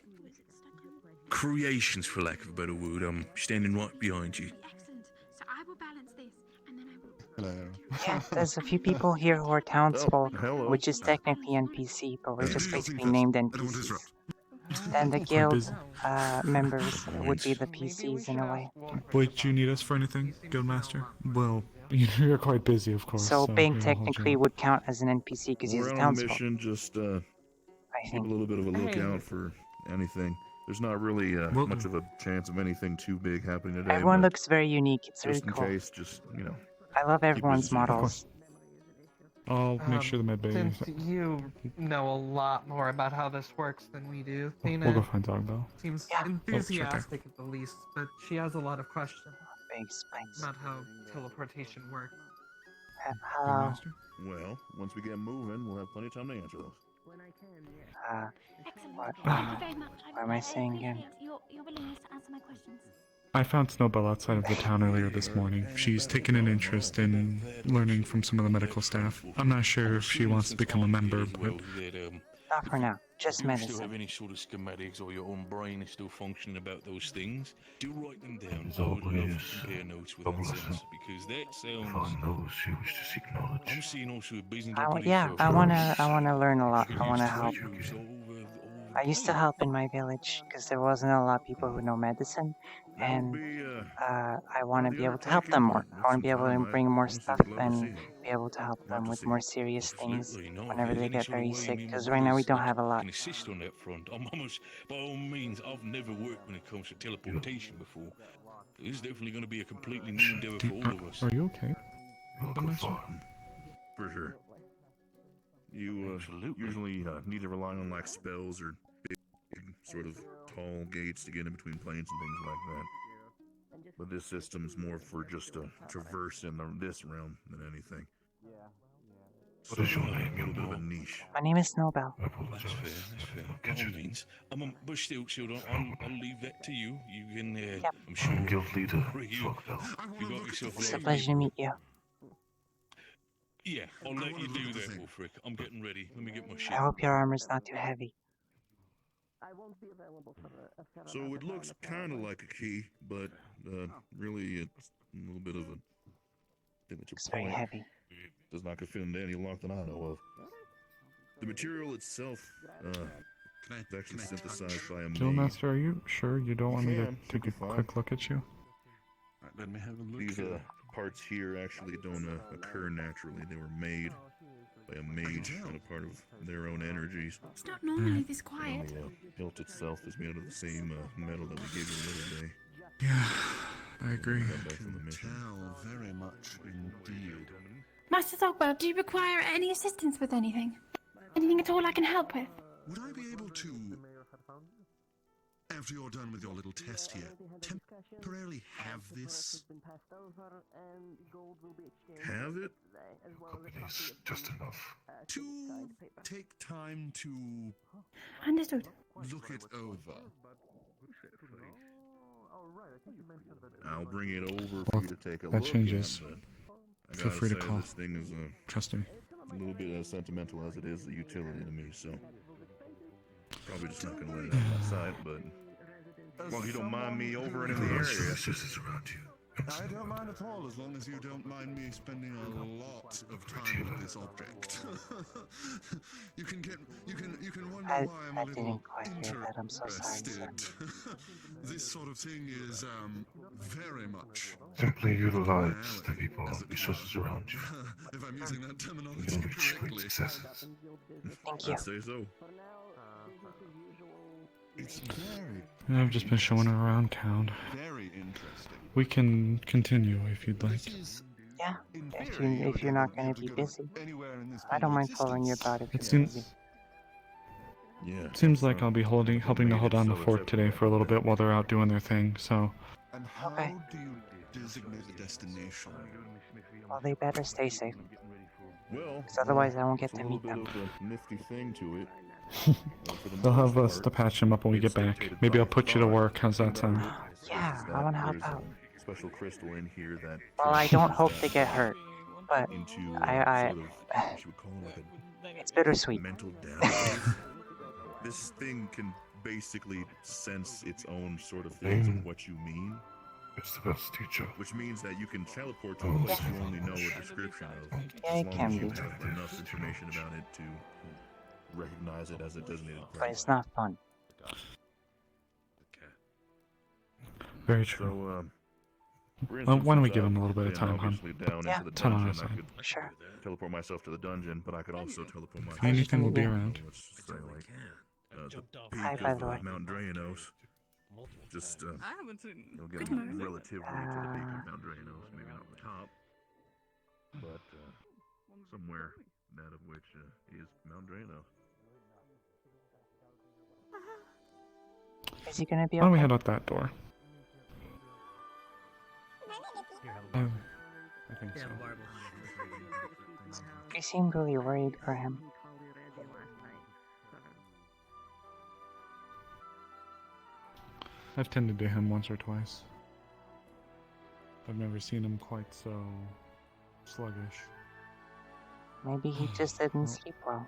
creations, for lack of a better word. I'm standing right behind you. Excellent. So I will balance this, and then I will. Hello. Yeah, there's a few people here who are townsfolk, hello. which is technically NPC, but we're just basically named NPCs. And the guild members would be the PCs in a way. Would you need us for anything, Guildmaster? Well, you're quite busy, of course. So Bing yeah, I'll hold technically you. would count as an NPC because he's a We're on a townsfolk. mission, just I keep think. a little bit of a lookout for anything. There's not really much of a chance of anything too big happening today. Everyone but looks very unique. It's really just in cool. case, just, I love everyone's busy. models. I'll make sure the med bay. Since you know a lot more about how this works than we do, We'll Tina go find Zogbell. seems Yeah. enthusiastic at the least, but she has a lot of questions Thanks. about how teleportation works. Hello. Well, once we get moving, we'll have plenty of time to answer those. Excellent. What? Thank you very much. What am I saying again? appreciate your willingness to answer my questions. I found Snowbell outside of the town earlier this morning. She's taken an interest in learning from some of the medical staff. I'm not sure if she wants to become a member, but Not for now. Just If you still medicine. have any sort of schematics or your own brain is still functioning about those things, do write them down. As I would love always, to compare notes with double that listen. sense, because that sounds... Find those who wish to seek knowledge. I'm seeing also a business I opportunity. wanna learn a lot. Could I use wanna to help. move all over I used to help in my village because there wasn't a lot of people who know medicine, and I want to be able to help them more. I want to be able to bring more stuff and be able to help them with more serious things Absolutely, no. whenever If they any get sort of very way sick. me and my Because right now we brothers don't have a lot. can assist on that front. I'm almost, by all means, I've never worked when it comes to teleportation before. This is definitely going to be a completely new endeavor for all of us. Are you okay? For sure. You usually need to rely on like spells or big, sort of tall gates to get in between planes and things like that. But this system's more for just a traverse in this realm than anything. What is your name? A little bit of a niche. My name is Snowbell. That's fair. By all means. But still, I'll leave that to you. You can, I'm sure. Guild leader, You got yourself It's a a pleasure to meet you. Yeah, I'll let you do that, Wolfric. I'm getting ready. Let me get my shit. I hope your armor's not too heavy. So it looks kind of like a key, but really it's a little bit of a signature It's very point. heavy. Does not fit into any lock that I know of. The material itself is actually synthesized by a maid. Guildmaster, are you sure you don't want me to take a quick look at you? Let me have a look. These parts here actually don't occur naturally. They were made by a mage and a part of their own energies. It's not normally this quiet. And the hilt itself is made out of the same metal that we gave you the other day. Yeah, I agree. Tell very much indeed. Master Thogwell, do you require any assistance with anything? Anything at all I can help with? Would I be able to, after you're done with your little test here, temporarily have this? Have it? Company's just enough. To take time to Understood. look it over. I'll bring it over for you to take a That look changes. at, but I Feel gotta free to say call. This thing is Trust me. a little bit as sentimental as it is the utility to me, so probably just not gonna let it out of my sight, but well, you don't mind me over and in the area. Just around you. I don't mind at all, as long as you don't mind me spending a lot of time with this object. you can wonder why I'm a little interested. This sort of thing is very much Simply utilize the people, resources around you. if I'm using that terminology You can reach great correctly. successes. Thank you. I'd say so. It's very, I've just been showing her around town. very interesting. We can continue if you'd like. Yeah, if you're not going to be busy, I don't mind following you about if It you're seems. busy. Yeah. Seems like I'll be helping to hold down the fort today for a little bit while they're out doing their thing. So. And how do you designate a destination? Well, they better stay safe. Well, Because otherwise I won't get it's to a meet little them. bit of a nifty thing to it. They'll have us to patch them up when we get back. Maybe I'll put you to work. How's that sound? Yeah, I want to help There's out. a special crystal in here that. Well, I don't hope to get hurt, but into I sort of what you would call like it's bittersweet. mental damage. This thing can basically sense its own sort of things of what you mean. It's the best teacher. Which means that you can teleport to a place you only know a description of. Yeah, as it long can as you be. have enough information about it to recognize it as a designated But place. it's not fun. Very true. So, for Why don't we instance, give him a little bit of been time, hon? obviously down Yeah. into the Ton on our dungeon, I side. could Sure. teleport myself to the dungeon, but I could also teleport myself. Anything will be around. Let's just say, like, the Hi, peak by of the way. Mount Draenos. Just, I haven't seen. you'll get relatively to the peak of Mount Draenos, maybe not the top, but somewhere that of which is Mount Draenos. Is he going to be Why don't we okay? head out that door? I think so. You seem really worried for him. I've tended to him once or twice. I've never seen him quite so sluggish. Maybe he just didn't sleep well.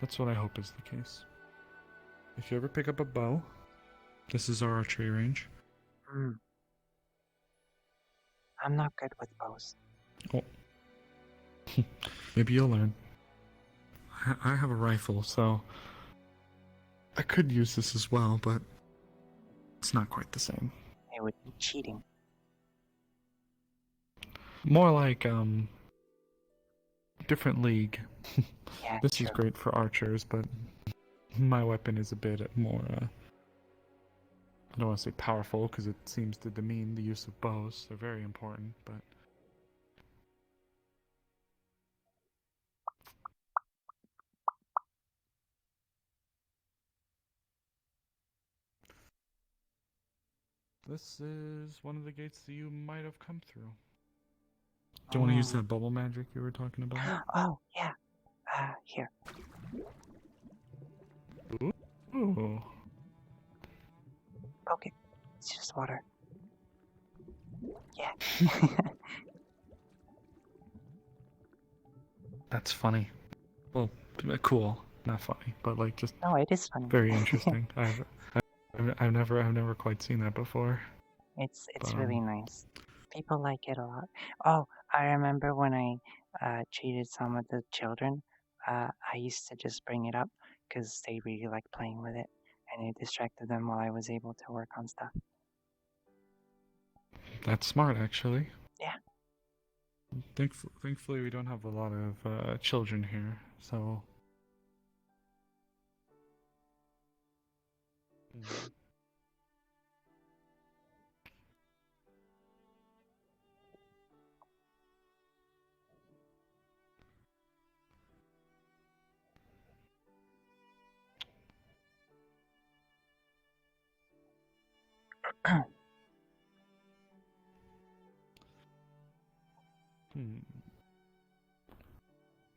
That's what I hope is the case. If you ever pick up a bow, this is our archery range. Hmm. I'm not good with bows. Oh. Maybe you'll learn. I have a rifle, so I could use this as well, but it's not quite the same. It would be cheating. More like, different league. Yeah, this true. is great for archers, but my weapon is a bit more, I don't want to say powerful, because it seems to demean the use of bows. They're very important, but... This is one of the gates that you might have come through. Do you want to use that bubble magic you were talking about? Oh, yeah. Here. Ooh. Okay. It's just water. Yeah. That's funny. Well, cool. Not funny, but like just... No, it is funny. Very interesting. I've never quite seen that before. It's really nice. People like it a lot. Oh, I remember when I treated some of the children. I used to just bring it up because they really liked playing with it, and it distracted them while I was able to work on stuff. That's smart, actually. Yeah. Thankfully, we don't have a lot of children here, so...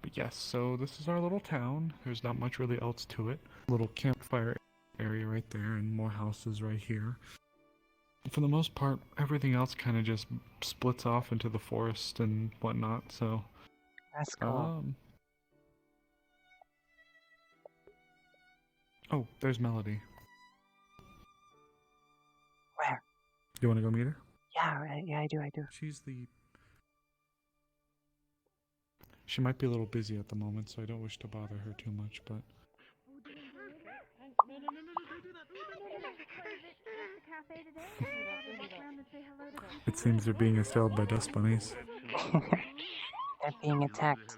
But yes, so this is our little town. There's not much really else to it. Little campfire area right there and more houses right here. For the most part, everything else kind of just splits off into the forest and whatnot, so... That's cool. Oh, there's Melody. Where? You want to go meet her? Yeah, I do. She's the... She might be a little busy at the moment, so I don't wish to bother her too much, but... It seems they're being assailed by dust bunnies. They're being attacked.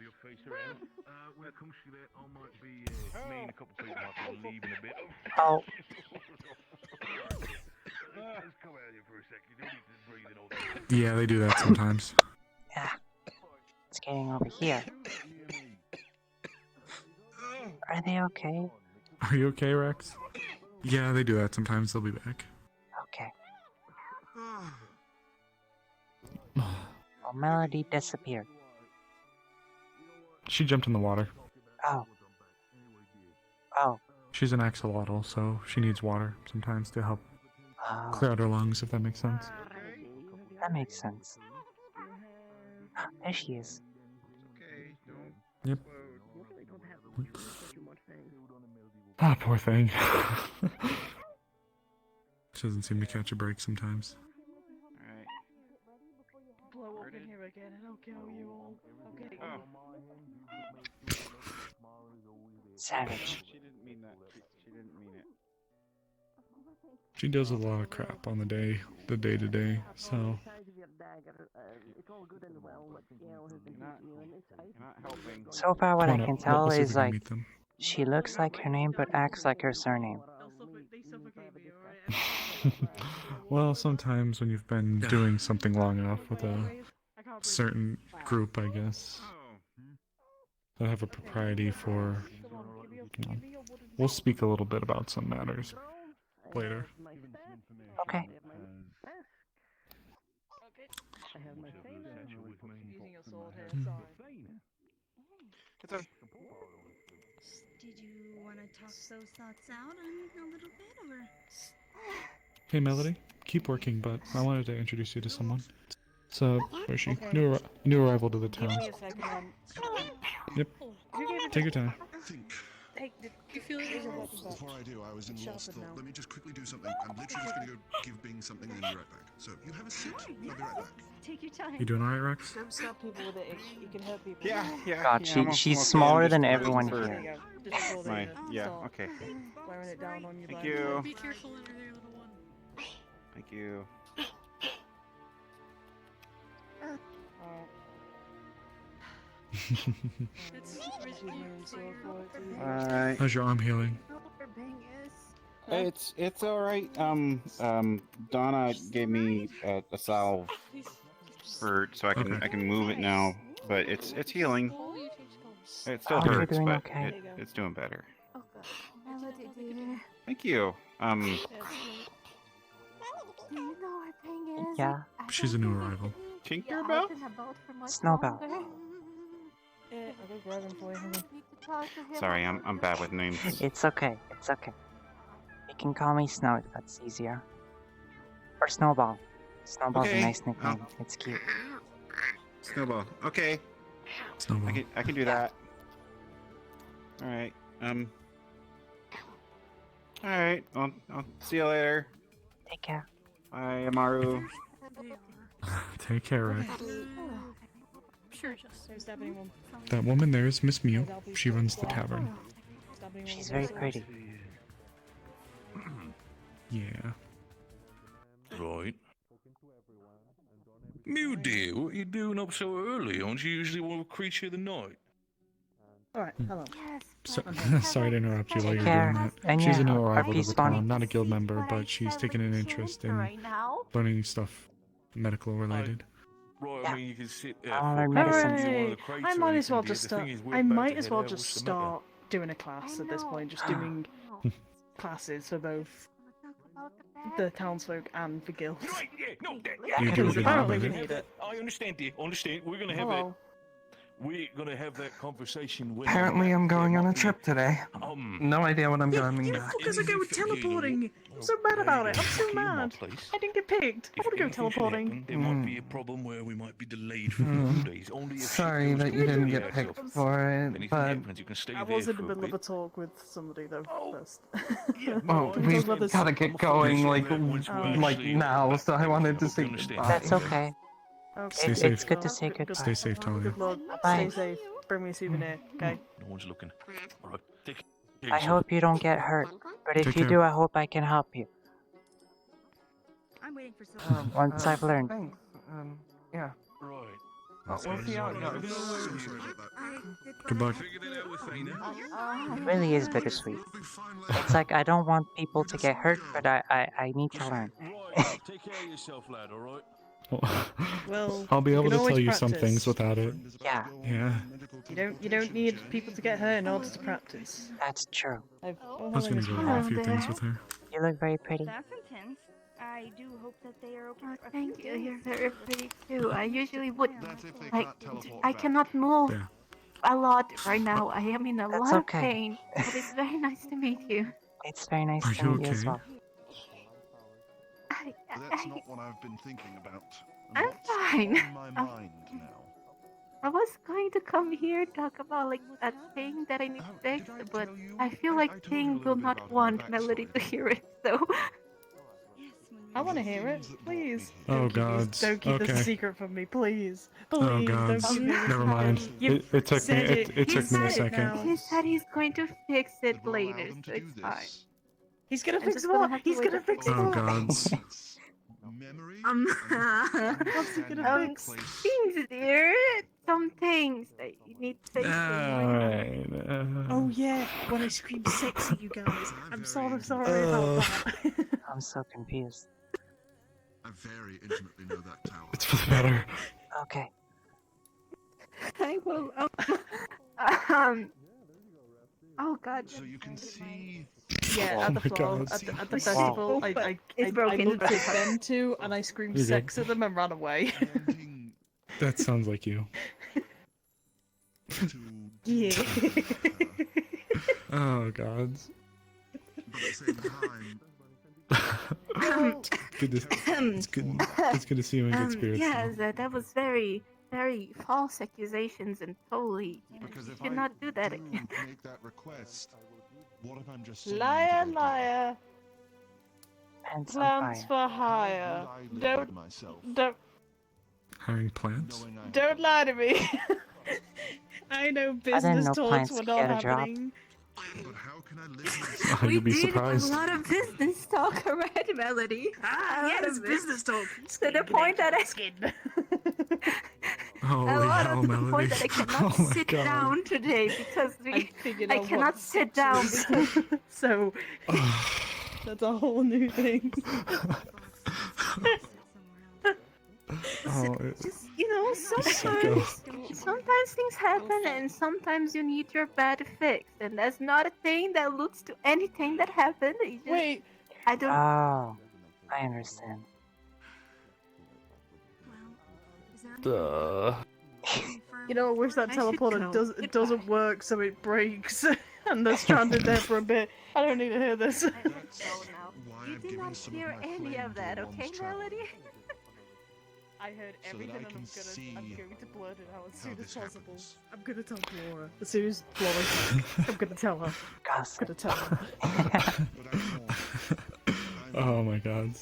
Oh. Yeah, they do that sometimes. Yeah. It's getting over here. Are they okay? Are you okay, Rex? Yeah, they do that sometimes. They'll be back. Okay. Well, Melody disappeared. She jumped in the water. Oh. Oh. She's an axolotl, so she needs water sometimes to help clear out her lungs, if that makes sense. That makes sense. There she is. Yep. Ah, poor thing. She doesn't seem to catch a break sometimes. Blow up in here again and I'll kill you all. Okay. Savage. She didn't mean that. She didn't mean it. She does a lot of crap on the day-to-day, so... So far what I can tell We'll see if is we can like, meet them. she looks like her name but acts like her surname. Well, sometimes when you've been doing something long enough with a certain group, I guess, I have a propriety for... We'll speak a little bit about some matters later. Okay. I have my thing using your sword here, sorry. Did you want to talk those thoughts out a little bit, or? Hey Melody, keep working, but I wanted to introduce you to someone. So, where's she? New arrival to the town. Yep. Take your time. Hey, you feel it? Before I do, I was in lost thought. Let me just quickly do something. I'm literally just gonna go give Bing something and then be right back. So you have a seat. I'll be right back. Take your time. You doing alright, Rex? Don't stop people with it. You can hurt people. Yeah. God, I'm she's okay. smaller I'm than just everyone waiting for here. Just before they my. Yeah. start Okay. wearing it down on your Thank back. you. Be careful under there, little one. Thank you. Alright. How's your arm healing? It's all right. Donna gave me a salve for so I can move it now, but it's healing. It still You're hurts, doing but okay. it's doing better. Melody, dear. Thank you. Do you know what thing is? Yeah. She's a new arrival. Tinkerbell? Snowbell. Yeah, I'll go grab him for you. Hold on. Sorry, I'm bad with names. It's okay. It's okay. You can call me Snow if that's easier. Or Snowball. Snowball's Okay. a nice nickname. It's cute. Snowball. Okay. Snowball. I can do that. All right. All right. I'll see you later. Take care. Bye, Amaru. Take care, Rex. Sure, just. Don't stab anyone. That woman there is Miss Mew. She runs the tavern. Stab anyone. She's very pretty. Yeah. Right. Mew dear, what are you doing up so early? Aren't you usually one of creature of the night? Alright, hello. So, sorry to interrupt you while Take you're care. doing that. And She's yeah, a new our arrival to peace the bond. town, not a guild member, but she's taken an interest in learning stuff medical related. Right, I mean, you can sit there. I wanna learn medicine. Hooray! I might as well just start. I might as well just start doing a class at this point. Just doing classes for both the townsfolk and the guild. Right, yeah, no, You do Because what you apparently want we with need it. it. I understand, dear. I understand. We're gonna have Hello. We're gonna have that conversation with. Apparently, I'm going on a trip today. Um. No idea what I'm going You back. fuckers are going teleporting! I'm so mad about it. I'm so mad. I didn't get picked. I want to go teleporting. There might be a problem where we might be delayed for a few days. Only if Sorry that you didn't get picked for it, but you can stay I there was in for the a middle of bit. a talk with somebody though first. oh, we've gotta get going like now. So I wanted to say goodbye. That's okay. Stay It's safe. good to say goodbye. Stay safe, Talia. Good luck. Bye. Stay safe. Bring me a souvenir, okay? No one's looking. All right, take care. I hope you don't get hurt. But if Take you care. do, I hope I can help you. I'm waiting for someone. Once I've learned. Thanks. Yeah. Right. We'll see how it goes. Good luck. It really is bittersweet. It's like I don't want people to get hurt, but I need to learn. Right, take care of yourself, lad. All right. Well, I'll be you able can to always tell you some practice. things without it. Yeah, Yeah. You don't need people to get hurt in order to practice. that's true. I was gonna go over a few things with her. You look very pretty. That's intense. I do hope that they are okay. Oh, thank you. You're very pretty too. I usually would. Like, I cannot move Yeah. a lot right now. I am in a That's lot of okay. pain. But it's very nice to meet you. It's very nice Are to you meet you as okay? well. That's not what I've been thinking about. I'm fine. On my mind now. I was going to come here talk about like a thing that I need fixed, but I feel like Ting will not want Melody to hear it. So I want to hear it, please. Oh, Don't gods. keep this Okay. secret from me, please. Please, Oh, don't gods. keep it. Never mind. It took me. said It it. took me a He said it second. now. he said he's going to fix it later, so it's fine. He's gonna I'm fix just what? gonna have to He's wait gonna a fix Oh, what? gods. What's he gonna fix? Things, dear. Some things that you need fixing. Alright. Oh yeah, when I scream sexy, you guys. I'm sorry about that. I'm so confused. I very intimately know that tower. It's for the better. Okay. I will. Oh God. So you can see. Yeah, Oh at my the fall, God. at the festival, I looked at them two and I screamed You're sex good. at them and ran away. That sounds like you. Yeah. Oh, gods. But at the same time, It's good to see you in good spirits. Yes, that was very very false accusations and totally Because if cannot I do that again. make that request, what if I'm just suddenly Liar, dead? liar. And Plans for hire. Don't, don't, Hiring plants? don't lie to me. I know business know talks plants were could not get a job. happening. Oh, you'd be A surprised. lot of business talk, right, Melody? Yes, business talk. To the point that Holy a lot hell, of the Melody. point that I cannot Oh my sit God. down today because figured I out what cannot sit down is. because So that's a whole new thing. Oh, just you know Psycho. sometimes things happen and sometimes you need your bed fixed and that's not a thing that looks to anything that happened. You just, Wait. I don't. Oh, I understand. Duh. You know, I wish that teleporter doesn't work, so it breaks, and they're stranded there for a bit. I don't need to hear this. You did not hear any of that, okay, Melody? I heard everything, and I'm going to blurt it out as soon as possible. I'm gonna tell Flora. As soon as Flora, I'm gonna tell her. I'm gonna tell her. Oh my God.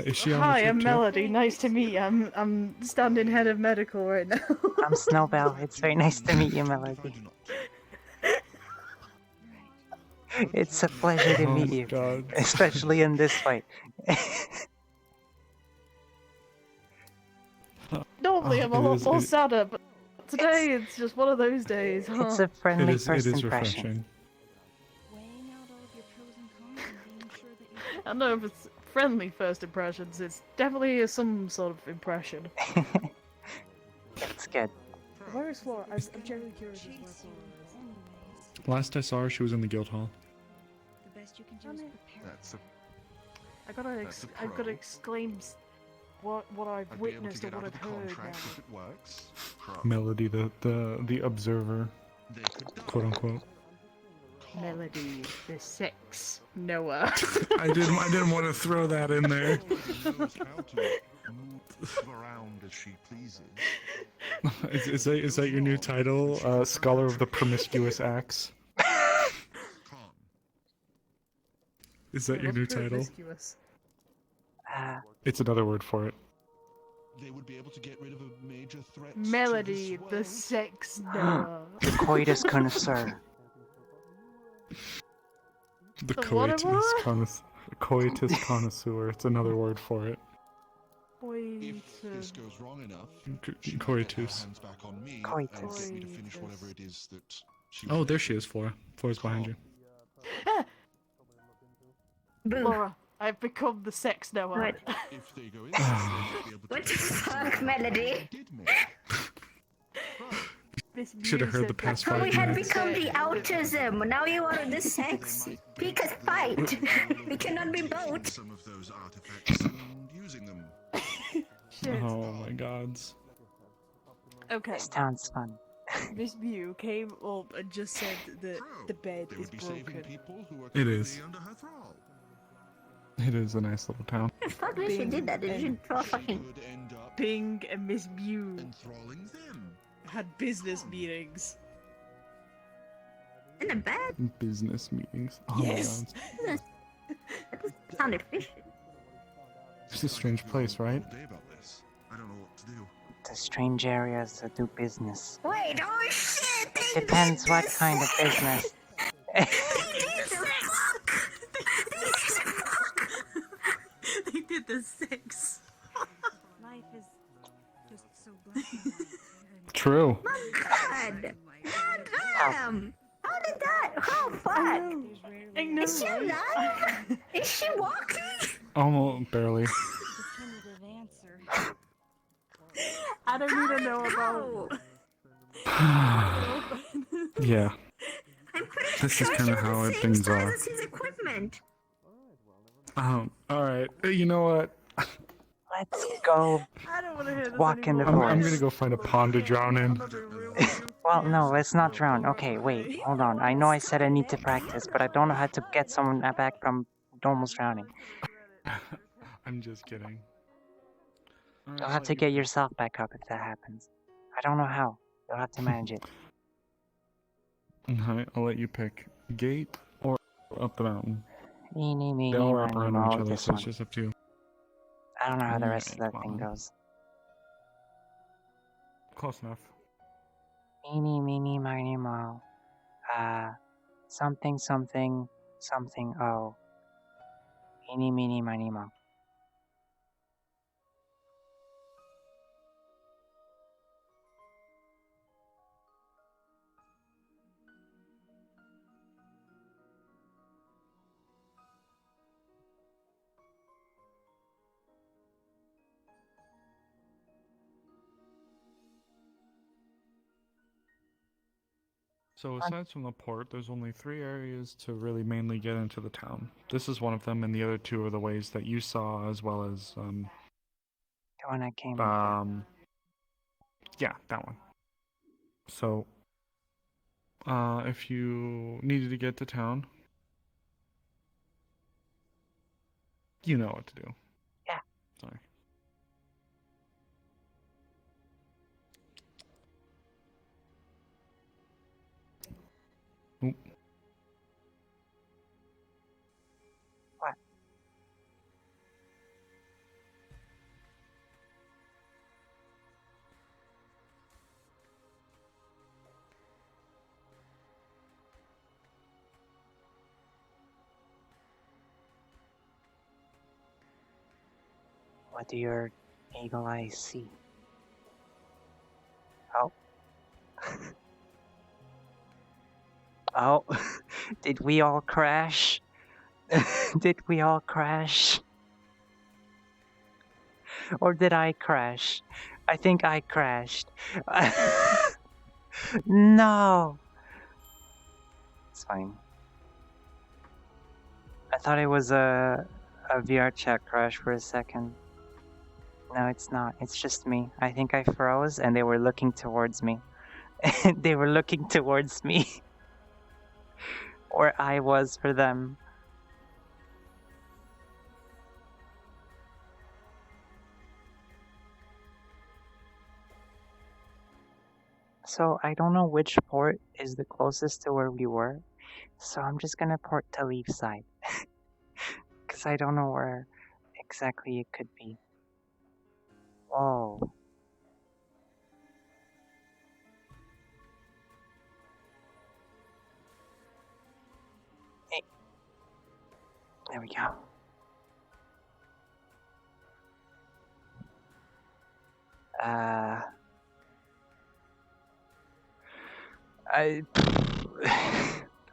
Is she on Hi, the trip I'm too? Melody. Nice to meet you. I'm standing head of medical right now. I'm Snowbell. It's very nice to meet you, Melody. It's a pleasure to meet you, God. especially in this fight. Normally I'm a lot more sadder, but today it's just one of those days. Huh? It's a friendly It first is impression. refreshing. I know if it's friendly first impressions, it's definitely some sort of impression. It's good. Where is Flora? I'm genuinely curious as where Flora is. Last I saw her, she was in the guild hall. The best you can do is prepare. That's a I've got to exclaim what I've witnessed or what I've heard now. if it works. Melody, the observer, quote unquote. Melody, the sex Noah. I didn't want to throw that in there. Around as she pleases. Is that your new title? Scholar of the Promiscuous Axe? Is that your new title? Promiscuous. It's another word for it. They would be able to get rid of a major threat. Melody, the sex Noah. The coitus connoisseur. The what it was? coitus connoisseur. It's another word for it. If this goes wrong enough, Coitus. hands back on me Coitus. and get me to finish whatever it is that she Oh, there she is, Flora. Flora's behind you. Laura, I've become the sex Noah. What? If they go in, What the fuck, Melody? Should have heard the past How 5 we had minutes. become the autism. Now you are the sex. Pick a fight. We cannot be both. some of those artifacts and using them. Oh my gods. Okay. This sounds fun. Miss Mew came up and just said that the bed is broken. It is. It is a nice little town. Fuck, we should did that. You should throw a fucking. Bing and Miss Mew had business meetings. In a bed? Business meetings. Oh Yes. my god. That doesn't sound efficient. It's a strange place, right? I don't know what to do. The strange areas to do business. Wait, oh shit! Depends what kind of business. They did the sex. Life is just so black and white. True. God! God damn! How did that? How fuck? Is she alive? Is she walking? Almost barely. Definitive answer. I don't need to know about. Yeah. This is kind of how things are. His equipment. Alright. You know what? Let's go I don't want to hear this walk in the anymore. I'm forest. gonna go find a pond to drown in. Well, no, let's not drown. Okay, wait, hold on. I know I said I need to practice, but I don't know how to get someone back from almost drowning. I'm just kidding. Alright, You'll I'll have let to you get pick. yourself back up if that happens. I don't know how. You'll have to manage it. Alright, I'll let you pick. Gate or up the mountain. Eeny, meeny, They all wrap miny, around each moe, other, this so one. it's just up to you. I don't know how the Yeah, rest of that come thing on. goes. Close enough. Eeny, meeny, miny, moe. Something, something, something, oh. Eeny, meeny, miny, moe. So aside from the port, there's only 3 areas to really mainly get into the town. This is one of them, and the other 2 are the ways that you saw, as well as The one I came up yeah, that one. So, if you needed to get to town, you know what to do. Yeah. Sorry. Oop. What? What do your eagle eyes see? Oh. Oh. Did we all crash? Did we all crash? Or did I crash? I think I crashed. No! It's fine. I thought it was a VRChat crash for a second. No, it's not. It's just me. I think I froze and they were looking towards me. They were looking towards me. Or I was for them. So I don't know which port is the closest to where we were. So I'm just gonna port to leave side. Because I don't know where exactly it could be. Whoa. Hey. There we go.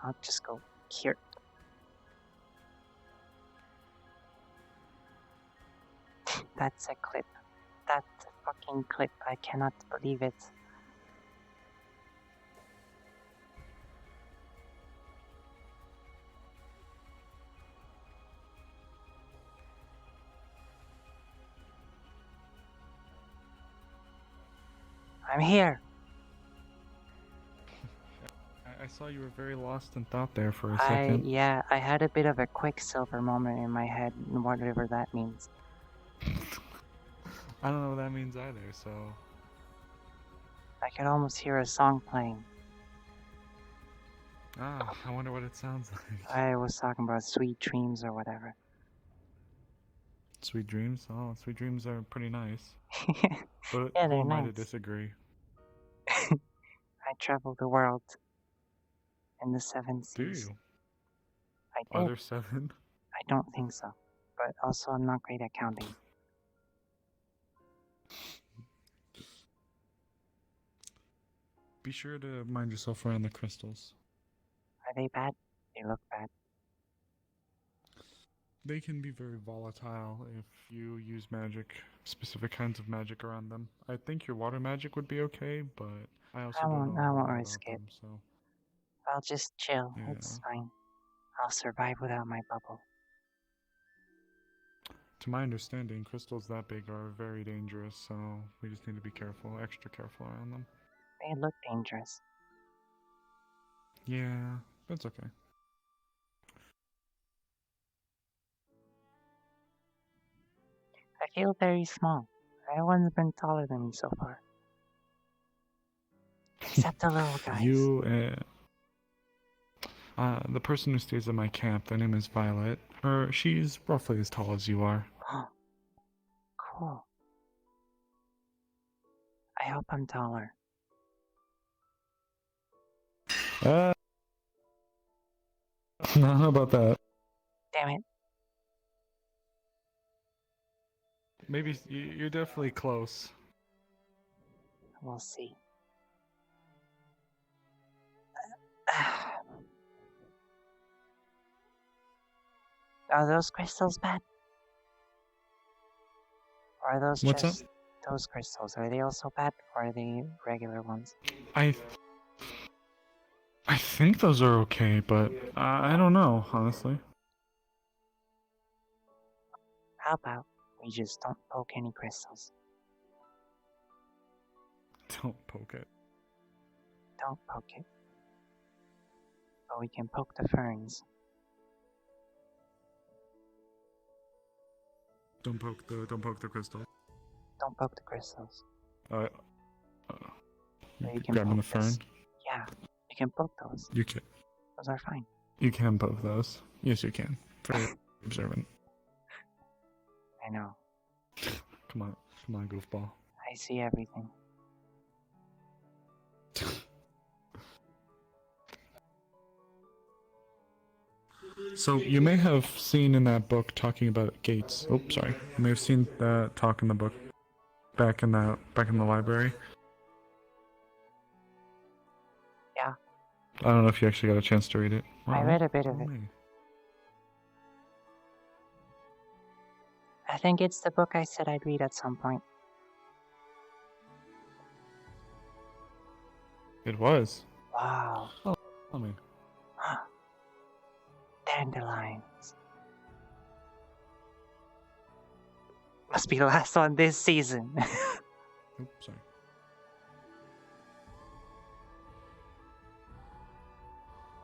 I'll just go here. That's a clip. That's a fucking clip. I cannot believe it. I'm here. I saw you were very lost in thought there for a second. Yeah, I had a bit of a quicksilver moment in my head, whatever that means. I don't know what that means either, so... I could almost hear a song playing. Ah, I wonder what it sounds like. I was talking about sweet dreams or whatever. Sweet dreams? Oh, sweet dreams are pretty nice. But Yeah, who they're am I to nice. disagree? I traveled the world in the 7 seas. Do you? I Are did. there 7? I don't think so. But also I'm not great at counting. Be sure to mind yourself around the crystals. Are they bad? They look bad. They can be very volatile if you use magic, specific kinds of magic around them. I think your water magic would be okay, but I also don't know a I whole won't lot risk about it. them, so... I'll just chill. Yeah. It's fine. I'll survive without my bubble. To my understanding, crystals that big are very dangerous, so we just need to be careful, extra careful around them. They look dangerous. Yeah, that's okay. I feel very small. Everyone's been taller than me so far. Except the little guys. The person who stays at my camp, their name is Violet. She's roughly as tall as you are. Cool. I hope I'm taller. I don't know about that. Damn it. Maybe you're definitely close. We'll see. Are those crystals bad? Or are those What's just up? those crystals? Are they also bad, or are they regular ones? I think those are okay, but I don't know, honestly. How about we just don't poke any crystals? Don't poke it. Don't poke it. But we can poke the ferns. Don't poke the crystal. Don't poke the crystals. You can grabbing the poke fern? this. Yeah, you can poke those. You can. Those are fine. You can poke those. Yes, you can. Very observant. I know. Come on, goofball. I see everything. So you may have seen in that book talking about gates. Oh, sorry. You may have seen that talk in the book back in the library. Yeah. I don't know if you actually got a chance to read it. I read a bit of it. I think it's the book I said I'd read at some point. It was. Wow. Oh, tell me. Dandelions. Must be the last one this season. Oops, sorry.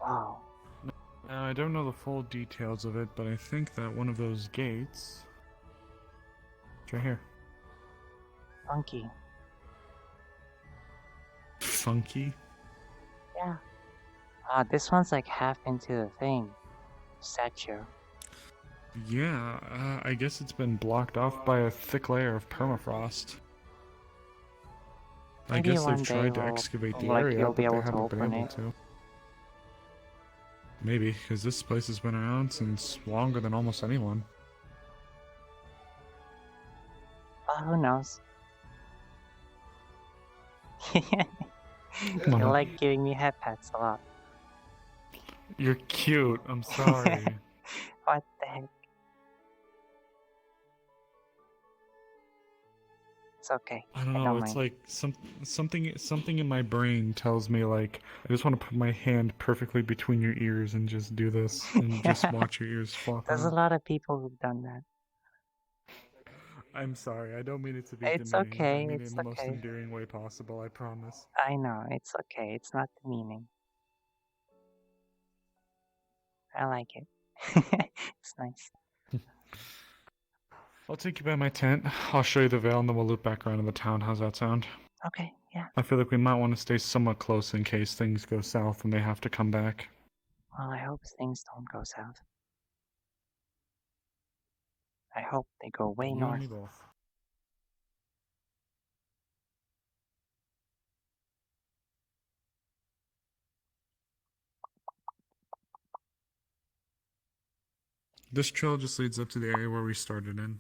Wow. Now, I don't know the full details of it, but I think that one of those gates... It's right here. Funky. Funky? Yeah. This one's like half into the thing. Statue. Yeah, I guess it's been blocked off by a thick layer of permafrost. I Maybe guess one they've day tried to excavate the area, you'll but be they able to haven't been open able it. to. Maybe, because this place has been around since longer than almost anyone. Well, who knows? Come on. You like giving me head pats a lot. You're cute, I'm sorry. What the heck? It's okay. I don't know, it's mind. like something in my brain tells me like I just want to put my hand perfectly between your ears and just do this and just watch your ears flop There's a out. lot of people who've done that. I'm sorry, I don't mean it to be It's demeaning. okay, I mean it it's in the most okay. endearing way possible, I promise. I know, it's okay. It's not demeaning. I like it. It's nice. I'll take you by my tent, I'll show you the Vale, and then we'll loop back around in the town. How's that sound? Okay, yeah. I feel like we might want to stay somewhat close in case things go south and they have to come back. Well, I hope things don't go south. I hope they go way You and north. me both. This trail just leads up to the area where we started in.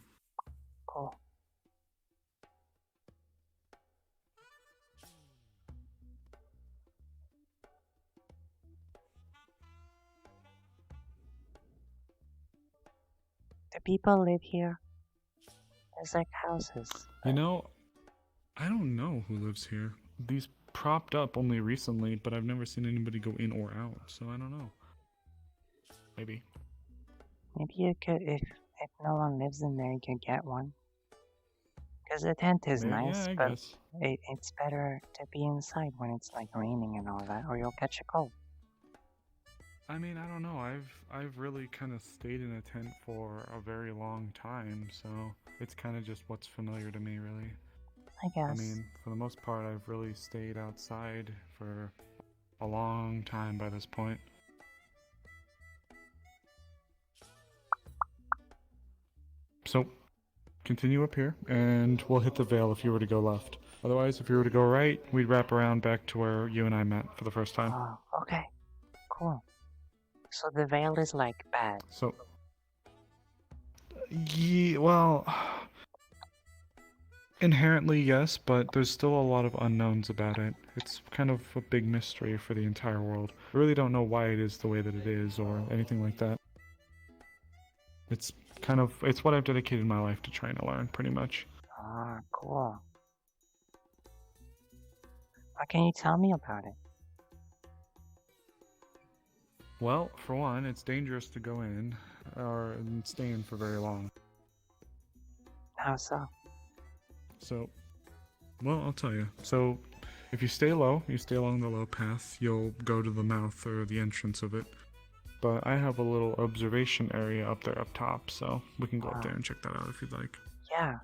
Cool. Do people live here? There's like houses. You know, I don't know who lives here. These propped up only recently, but I've never seen anybody go in or out, so I don't know. Maybe. Maybe you could, if no one lives in there, you could get one. Because the tent is Yeah, nice, I but guess. it's better to be inside when it's like raining and all that, or you'll catch a cold. I mean, I don't know. I've really kind of stayed in a tent for a very long time, so it's kind of just what's familiar to me, really. I guess. I mean, for the most part, I've really stayed outside for a long time by this point. So, continue up here, and we'll hit the Vale if you were to go left. Otherwise, if you were to go right, we'd wrap around back to where you and I met for the first time. Oh, okay. Cool. So the Vale is like bad. So, yeah, well, inherently yes, but there's still a lot of unknowns about it. It's kind of a big mystery for the entire world. I really don't know why it is the way that it is or anything like that. It's what I've dedicated my life to trying to learn, pretty much. Ah, cool. What can you tell me about it? Well, for one, it's dangerous to go in or stay in for very long. How so? So, well, I'll tell you. So, if you stay low, you stay along the low path, you'll go to the mouth or the entrance of it. But I have a little observation area up there up top, so we can go up there and check that out if you'd like. Yeah.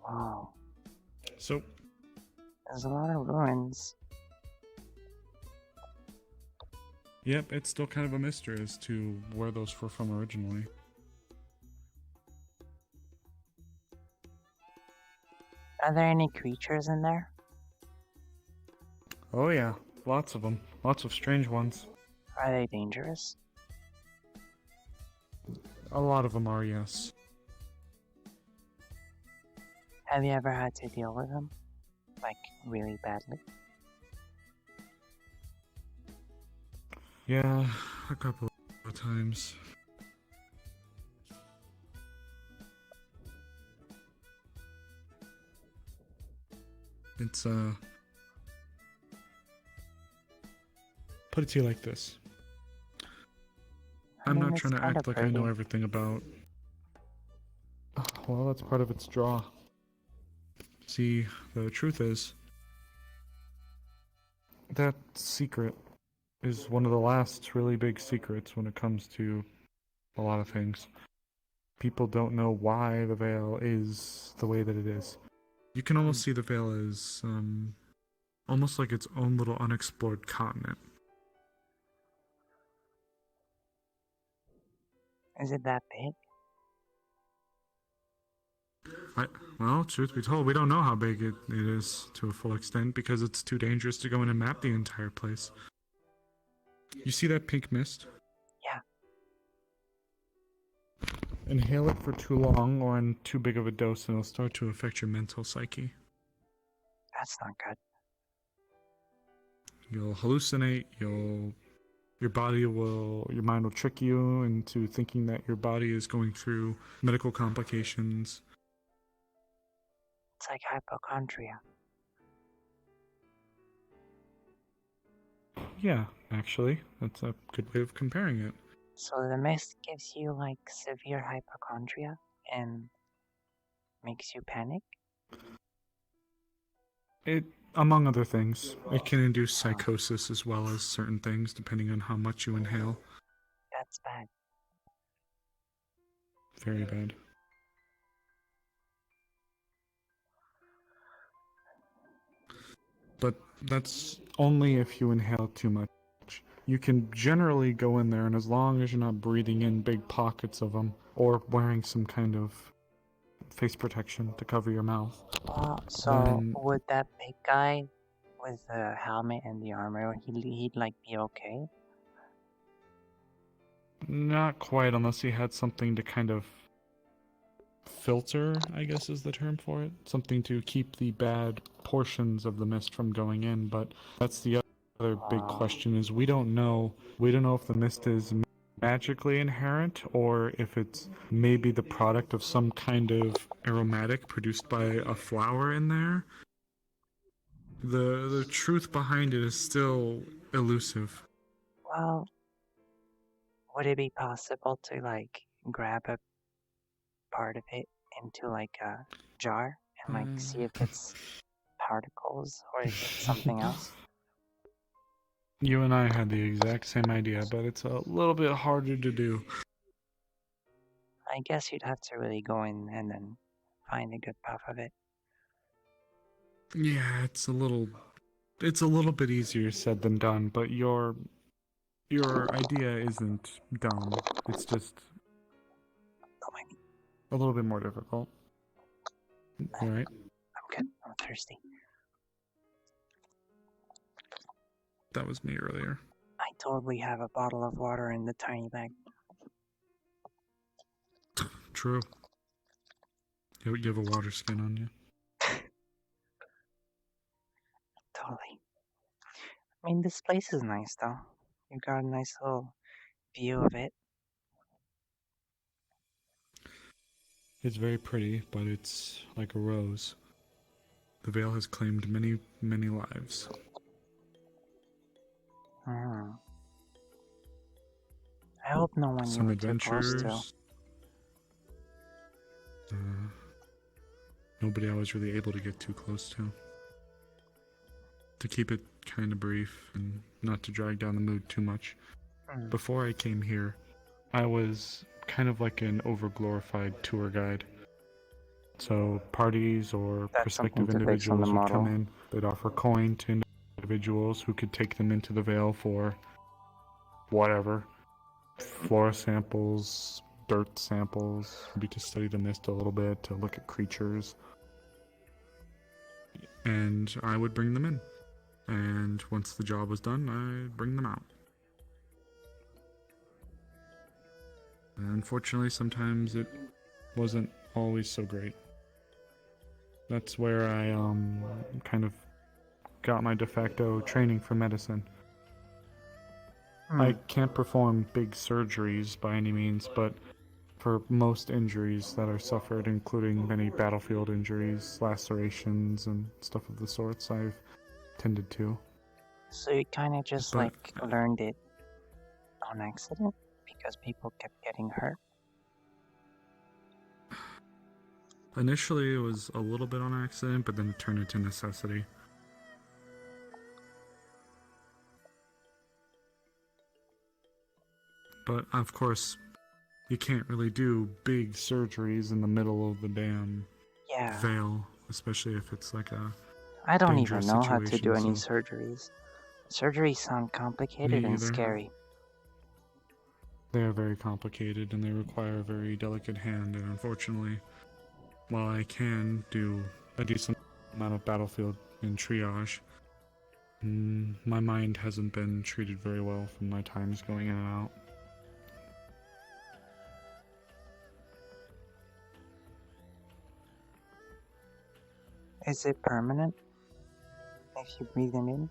Wow. So, there's a lot of ruins. Yep, it's still kind of a mystery as to where those were from originally. Are there any creatures in there? Oh yeah, lots of them. Lots of strange ones. Are they dangerous? A lot of them are, yes. Have you ever had to deal with them? Like, really badly? Yeah, a couple of times. It's, put it to you like this. I'm not trying to act like I know everything about... Well, that's part of its draw. See, the truth is, that secret is one of the last really big secrets when it comes to a lot of things. People don't know why the Vale is the way that it is. You can almost see the Vale as, almost like its own little unexplored continent. Is it that big? Well, truth be told, we don't know how big it is to a full extent because it's too dangerous to go in and map the entire place. You see that pink mist? Yeah. Inhale it for too long or in too big of a dose and it'll start to affect your mental psyche. That's not good. You'll hallucinate, your mind will trick you into thinking that your body is going through medical complications. It's like hypochondria. Yeah, actually, that's a good way of comparing it. So the mist gives you like severe hypochondria and makes you panic? It, among other things, it can induce psychosis as well as certain things depending on how much you inhale. That's bad. Very bad. But that's only if you inhale too much. You can generally go in there, and as long as you're not breathing in big pockets of them, or wearing some kind of face protection to cover your mouth. So would that big guy with the helmet and the armor, he'd like be okay? Not quite, unless he had something to kind of filter, I guess is the term for it. Something to keep the bad portions of the mist from going in, but that's the other big question is we don't know if the mist is magically inherent or if it's maybe the product of some kind of aromatic produced by a flower in there. the truth behind it is still elusive. Well, would it be possible to like grab a part of it into like a jar and like see if it's particles or if it's something else? You and I had the exact same idea, but it's a little bit harder to do. I guess you'd have to really go in and then find a good puff of it. Yeah, it's a little bit easier said than done, but your idea isn't dumb. It's just a little bit more difficult. You alright? I'm good. I'm thirsty. That was me earlier. I totally have a bottle of water in the tiny bag. True. You have a water skin on you. Totally. I mean, this place is nice though. You've got a nice little view of it. It's very pretty, but it's like a rose. The Vale has claimed many, many lives. I hope no one Some you were too close to. adventures. Nobody I was really able to get too close to. To keep it kind of brief and not to drag down the mood too much. Before I came here, I was kind of like an overglorified tour guide. So parties or prospective individuals would come in, they'd offer coin to individuals who could take them into the Vale for whatever. Flora samples, dirt samples, maybe to study the mist a little bit, to look at creatures. And I would bring them in. And once the job was done, I'd bring them out. And unfortunately, sometimes it wasn't always so great. That's where I kind of got my de facto training for medicine. I can't perform big surgeries by any means, but for most injuries that are suffered, including many battlefield injuries, lacerations, and stuff of the sorts, I've tended to. So you kind of just like learned it on accident because people kept getting hurt? Initially, it was a little bit on accident, but then it turned into necessity. But, of course, you can't really do big surgeries in the middle of the damn Vale, especially if it's like a I don't even dangerous know how to do any situation, surgeries. Surgeries sound complicated and either. scary. They are very complicated and they require a very delicate hand, and unfortunately, while I can do a decent amount of battlefield and triage, my mind hasn't been treated very well from my times going in and out. Is it permanent? If you breathe it in?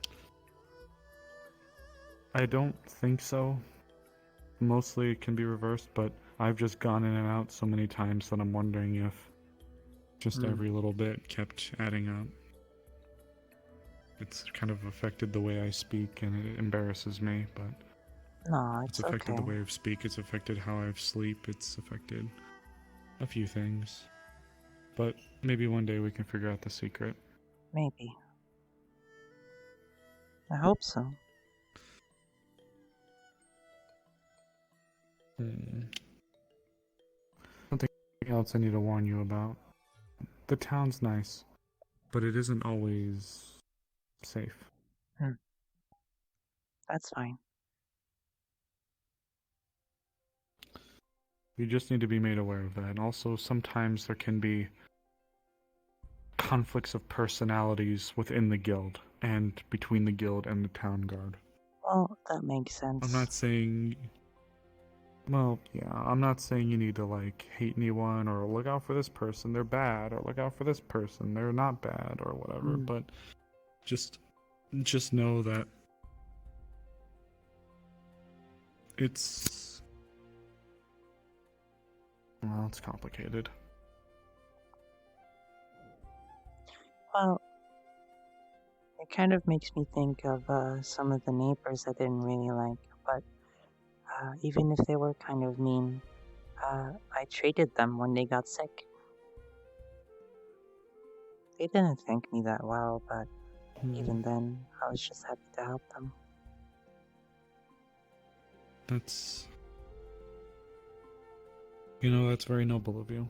I don't think so. Mostly it can be reversed, but I've just gone in and out so many times that I'm wondering if just every little bit kept adding up. It's kind of affected the way I speak, and it embarrasses me, but No, it's affected the way I speak, it's affected how I sleep, it's affected a few things. But maybe one day we can figure out the secret. Maybe. I hope so. Something else I need to warn you about. The town's nice, but it isn't always safe. That's fine. You just need to be made aware of that. And also, sometimes there can be conflicts of personalities within the guild, and between the guild and the town guard. Well, that makes sense. I'm not saying... Well, yeah, I'm not saying you need to, like, hate anyone, or look out for this person, they're bad, or look out for this person, they're not bad, or whatever, but just know that it's... Well, it's complicated. Well, It kind of makes me think of some of the neighbors I didn't really like, but even if they were kind of mean, I treated them when they got sick. They didn't thank me that well, but even then, I was just happy to help them. That's... You know, that's very noble of you.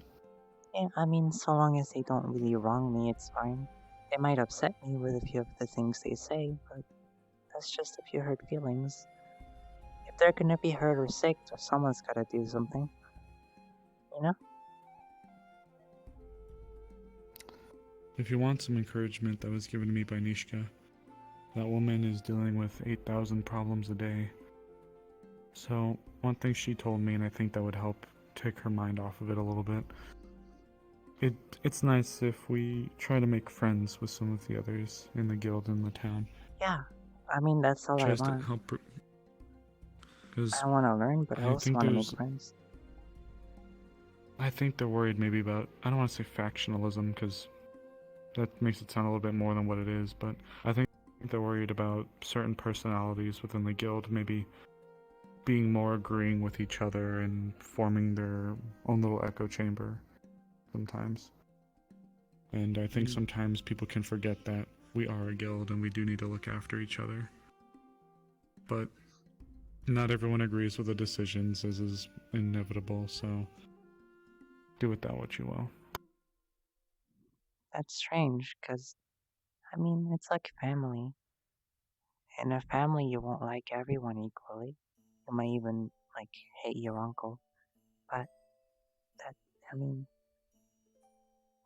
Yeah, I mean, so long as they don't really wrong me, it's fine. They might upset me with a few of the things they say, but that's just a few hurt feelings. If they're gonna be hurt or sick, someone's gotta do something. You know? If you want some encouragement, that was given to me by Nishka. That woman is dealing with 8,000 problems a day. So, one thing she told me, and I think that would help take her mind off of it a little bit. It's nice if we try to make friends with some of the others in the guild in the town. Yeah, I mean, that's all Tries I to want. help her. I want to learn, but I also want to make friends. I think they're worried maybe about, I don't want to say factionalism, because that makes it sound a little bit more than what it is, but I think they're worried about certain personalities within the guild maybe being more agreeing with each other and forming their own little echo chamber sometimes. And I think sometimes people can forget that we are a guild and we do need to look after each other. But not everyone agrees with the decisions, as is inevitable, so do with that what you will. That's strange, because, I mean, it's like family. In a family, you won't like everyone equally. You might even, like, hate your uncle. But, I mean,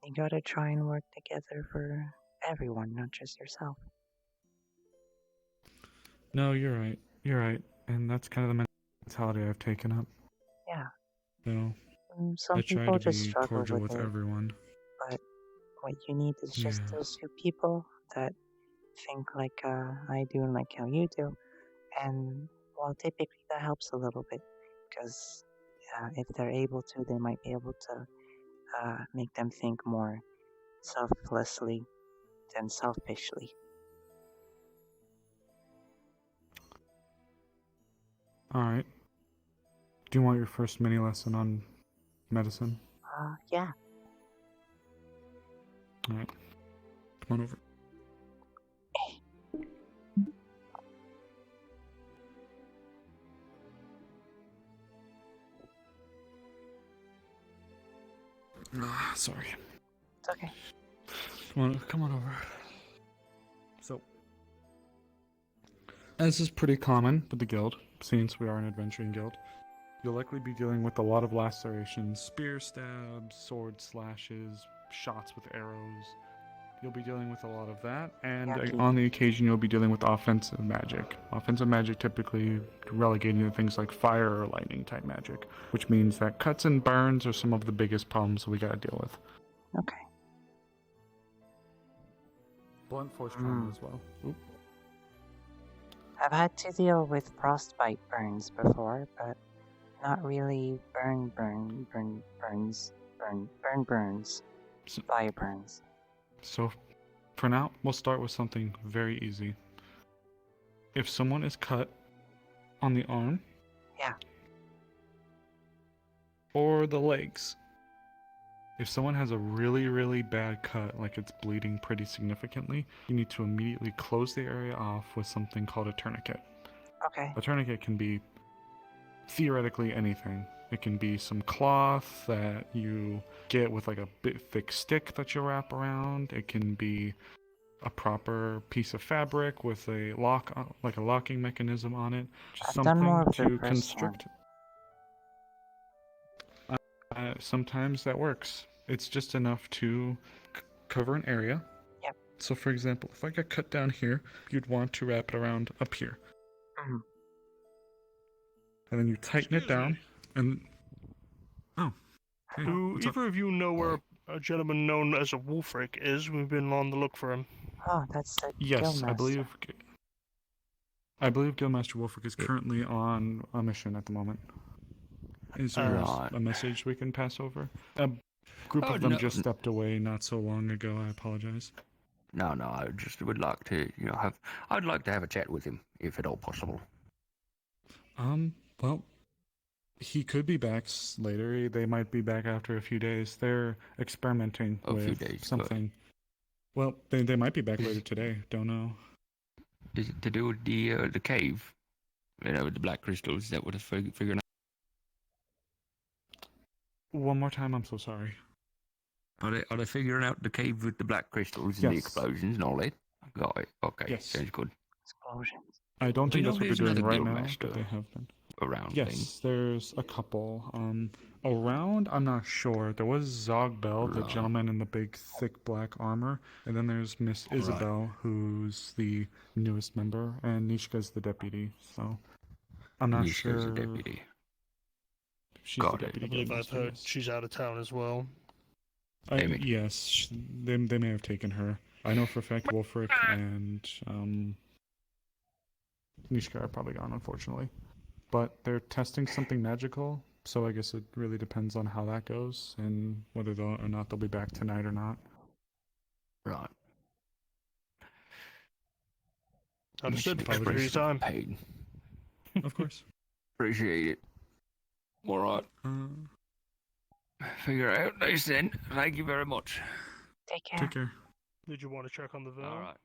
you gotta try and work together for everyone, not just yourself. No, you're right. You're right. And that's kind of the mentality I've taken up. Yeah. So, Some I try people to just be struggle cordial with it, everyone. But what you need is just Yeah. those few people that think like I do and like how you do. And, well, typically that helps a little bit, because if they're able to, they might be able to make them think more selflessly than selfishly. Alright. Do you want your first mini lesson on medicine? Yeah. Alright. Come on over. Sorry. It's okay. Come on over. So, as is pretty common with the guild, since we are an adventuring guild, you'll likely be dealing with a lot of lacerations, spear stabs, sword slashes, shots with arrows. You'll be dealing with a lot of that, and on the occasion you'll be dealing with offensive magic. Offensive magic typically relegating to things like fire or lightning type magic, which means that cuts and burns are some of the biggest problems we gotta deal with. Okay. Blunt force trauma as well. Oop. I've had to deal with frostbite burns before, but not really burns. Fire burns. So, for now, we'll start with something very easy. If someone is cut on the arm, yeah, or the legs, if someone has a really, really bad cut, like it's bleeding pretty significantly, you need to immediately close the area off with something called a tourniquet. Okay. A tourniquet can be theoretically anything. It can be some cloth that you get with like a bit thick stick that you wrap around. It can be a proper piece of fabric with a lock, like a locking mechanism on it. Just I've done more of the to first constrict. Sometimes that works. It's just enough to cover an area. Yep. So, for example, if I got cut down here, you'd want to wrap it around up here. Mm-hmm. And then you tighten it down, and... Oh. Hey, Do either of you know where a gentleman known as a Wolfric is? We've been on the look for him. Oh, that's the Yes, Guildmaster. I believe Guildmaster Wolfric is currently on a mission at the moment. Is there a message we can pass over? A group of them just stepped away not so long ago. I apologize. No, I just would like to, I'd like to have a chat with him, if at all possible. Well, he could be back later. They might be back after a few days. They're experimenting A few with days, but- something. Well, they might be back later today. Don't know. Is it to do with the cave? With the black crystals, is that what it's figuring out? One more time, I'm so sorry. Are they figuring out the cave with the black crystals and the Yes. explosions and all that? Got it. Okay, Yes. sounds good. Explosions. I don't Do you think know that's what there's they're doing another right guild now, master but they have been. Around Yes, there's a couple. Around, I'm not sure. There was Zogbel, the Right. gentleman in the big, thick black armor, and then there's Miss Right. Isabel, who's the newest member, and Nishka's the deputy. So I'm not Nishka's sure. the deputy. She's Got the it. deputy. I believe I've guildmaster, heard yes. she's out of town as well. Damn it. Yes, they may have taken her. I know for a fact Wolfric and Nishka are probably gone, unfortunately. But they're testing something magical, so I guess it really depends on how that goes and whether or not they'll be back tonight or not. Right. Understood. Thank you for your Apologies. time. Paid. Of course. Appreciate it. All right. Figure it out. Nice then. Thank you very much. Take care. Take care. Did you want to check on the villa? All right.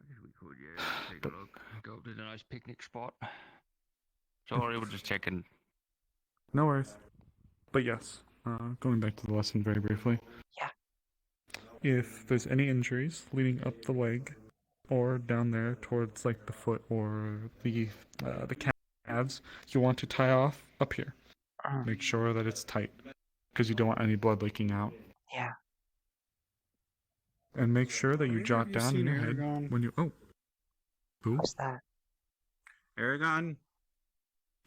I guess we could, yeah. Take a look. Go to the nice picnic spot. Sorry, we're just checking. No worries. But yes, going back to the lesson very briefly. Yeah. If there's any injuries leading up the leg, or down there towards like the foot or the calves, you want to tie off up here. Make sure that it's tight, because you don't want any blood leaking out. Yeah. And make sure that you jot Have you down in seen your head Aragon? when you. Oh. Who? What's that? Aragon?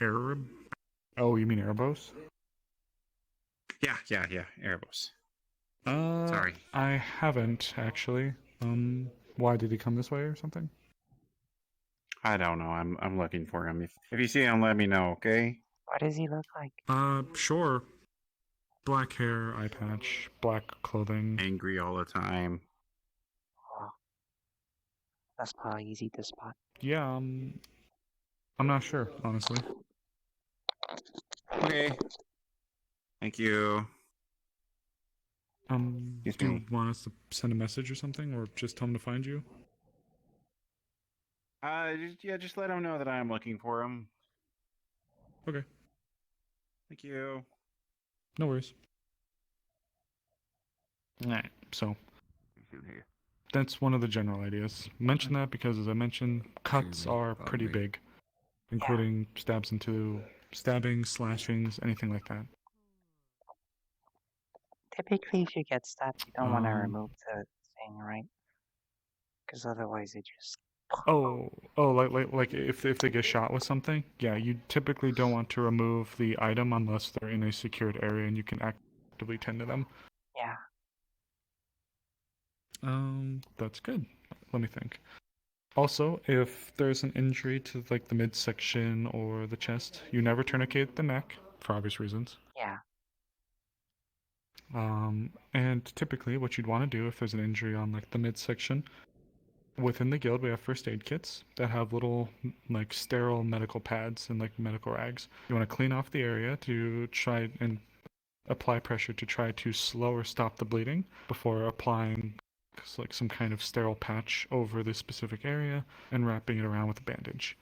Arab? Oh, you mean Erebos? Yeah, Erebos. Sorry. I haven't actually. Why did he come this way or something? I don't know. I'm looking for him. If you see him, let me know, okay? What does he look like? Sure. Black hair, eye patch, black clothing. Angry all the time. Oh. That's probably easy to spot. Yeah, I'm not sure, honestly. Okay. Thank you. Do you want us to send a message or something, or just tell him to find you? Just let him know that I am looking for him. Okay. Thank you. No worries. Alright, so that's one of the general ideas. Mention that because, as I mentioned, cuts are pretty big, including stabbing, slashings, anything like that. Typically, if you get stabbed, you don't want to remove the thing, right? Because otherwise, it just. Like if they get shot with something, yeah, you typically don't want to remove the item unless they're in a secured area and you can actively tend to them. Yeah. That's good. Let me think. Also, if there's an injury to like the midsection or the chest, you never tourniquet the neck for obvious reasons. Yeah. And typically what you'd want to do if there's an injury on like the midsection, within the guild we have first aid kits that have little like sterile medical pads and like medical rags. You want to clean off the area to try and apply pressure to try to slow or stop the bleeding before applying like some kind of sterile patch over the specific area and wrapping it around with a bandage.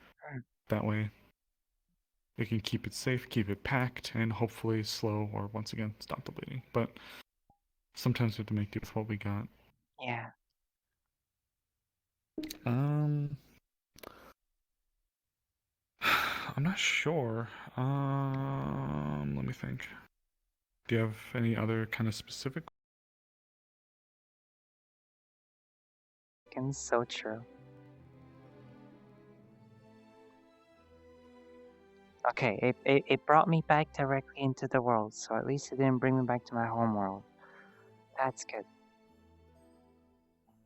That way it can keep it safe, keep it packed, and hopefully slow or once again stop the bleeding. But sometimes we have to make do with what we got. Yeah. I'm not sure. Let me think. Do you have any other kind of specific? So true. Okay, it brought me back directly into the world, so at least it didn't bring me back to my home world. That's good.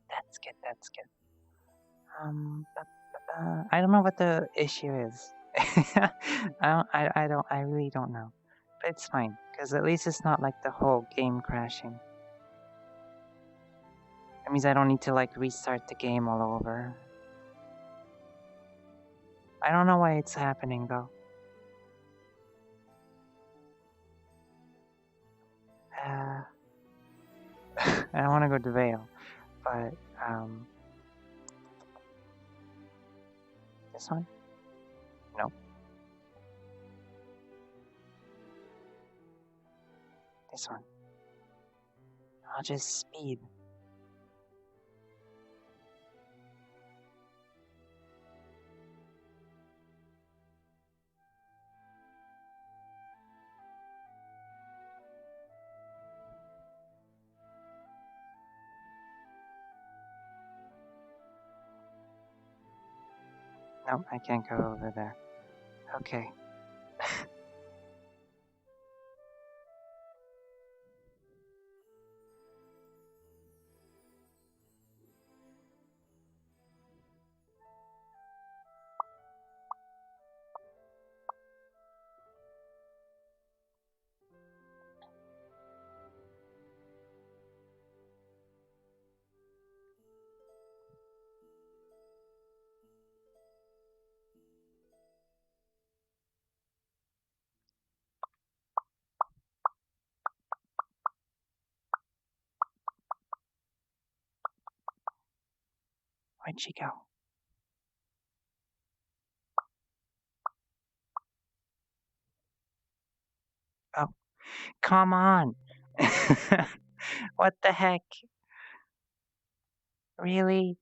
That's good. I don't know what the issue is. I really don't know. But it's fine, because at least it's not like the whole game crashing. That means I don't need to like restart the game all over. I don't know why it's happening though. I don't want to go to Vale, but this one? No. This one. I'll just speed. No, I can't go over there. Okay. Where'd she go? Oh, come on! What the heck? Really?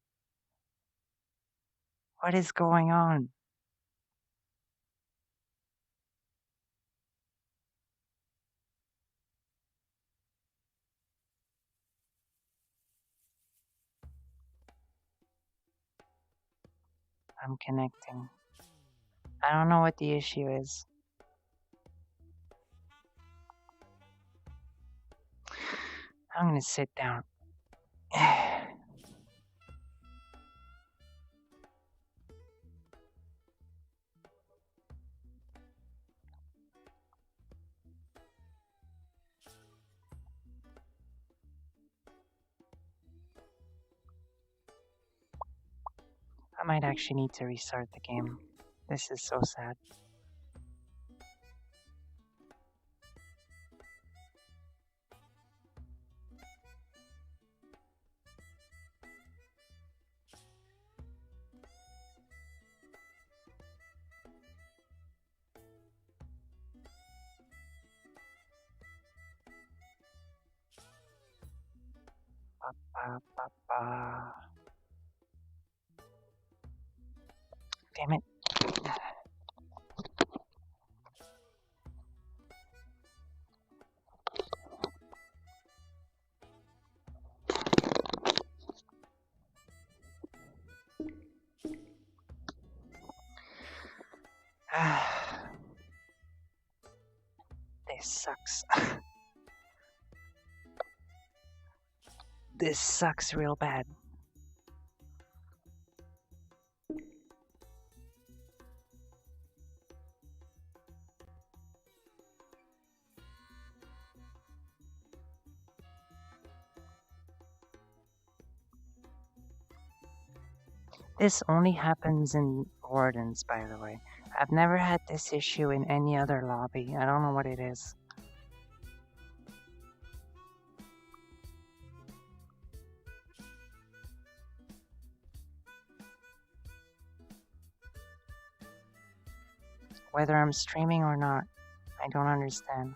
What is going on? I'm connecting. I don't know what the issue is. I'm gonna sit down. I might actually need to restart the game. This is so sad. Damn it. This sucks. This sucks real bad. This only happens in Wardens, by the way. I've never had this issue in any other lobby. I don't know what it is. Whether I'm streaming or not, I don't understand.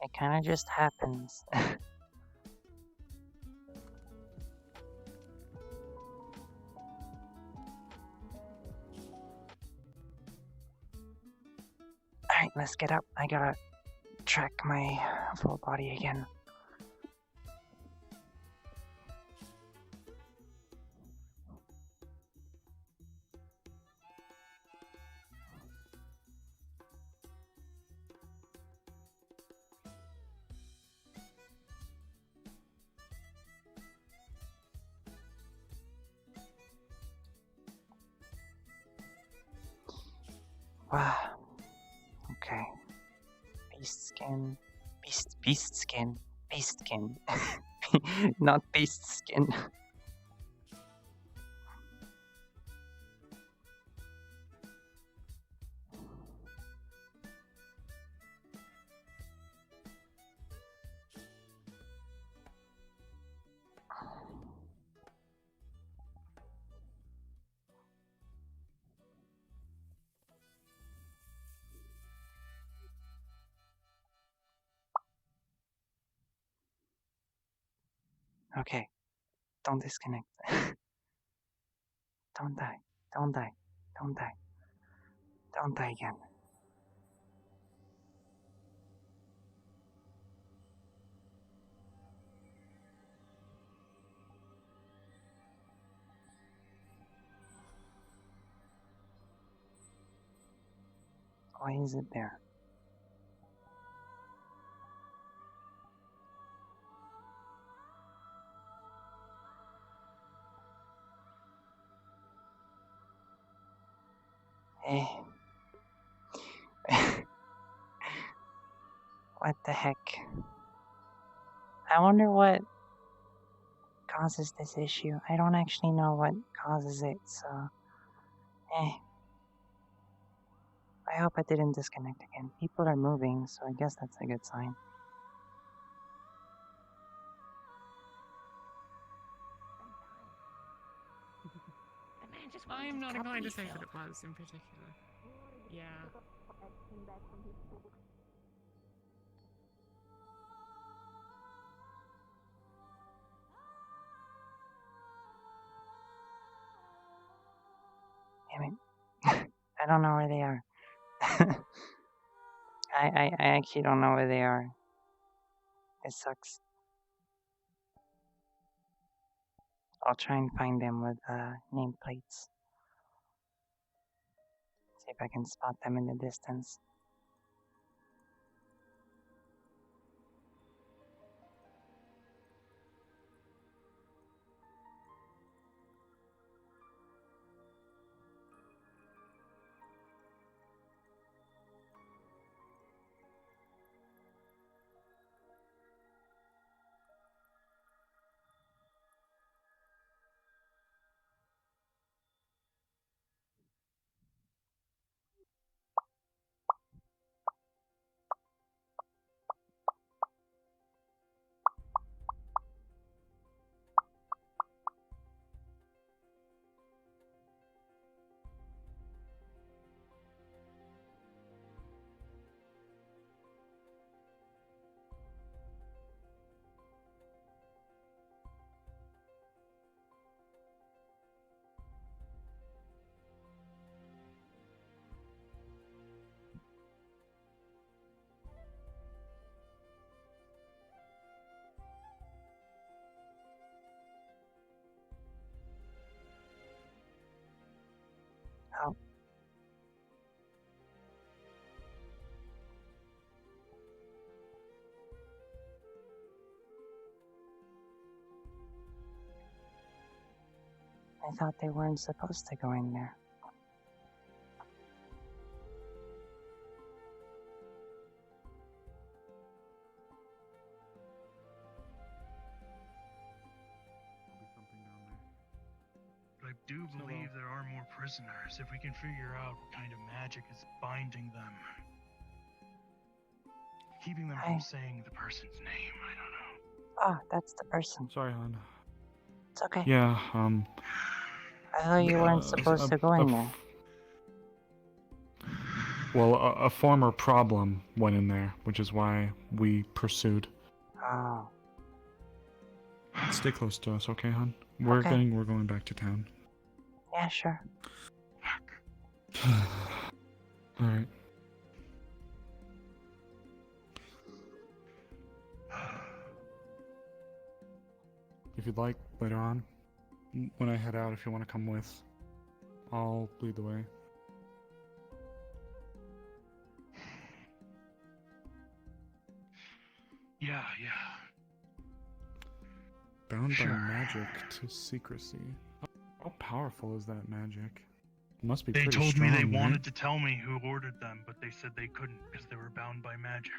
It kind of just happens. Alright, let's get up. I gotta track my full body again. Wow. Okay. Beast skin. Beast skin. Beast skin. Not beast skin. Okay, don't disconnect. Don't die. Don't die. Don't die. Don't die again. Why is it there? Eh. What the heck? I wonder what causes this issue. I don't actually know what causes it, so... I hope I didn't disconnect again. People are moving, so I guess that's a good sign. I am not inclined to say that it was in particular. Yeah. Damn it. I don't know where they are. I actually don't know where they are. It sucks. I'll try and find them with nameplates. See if I can spot them in the distance. Oh. I thought they weren't supposed to go in there. But I do believe there are more prisoners if we can figure out what kind of magic is binding them. Keeping them from saying the person's name, I don't know. Oh, that's the person. Sorry, hon. It's okay. Yeah, I thought you weren't supposed to go in there. Well, a former problem went in there, which is why we pursued. Oh. Stay close to us, okay, hon? We're going back to town. Yeah, sure. Alright. If you'd like, later on, when I head out, if you want to come with, I'll lead the way. Yeah. Bound Sure. by magic to secrecy. How powerful is that magic? It must be They pretty told strong, me they right? wanted to tell me who ordered them, but they said they couldn't because they were bound by magic.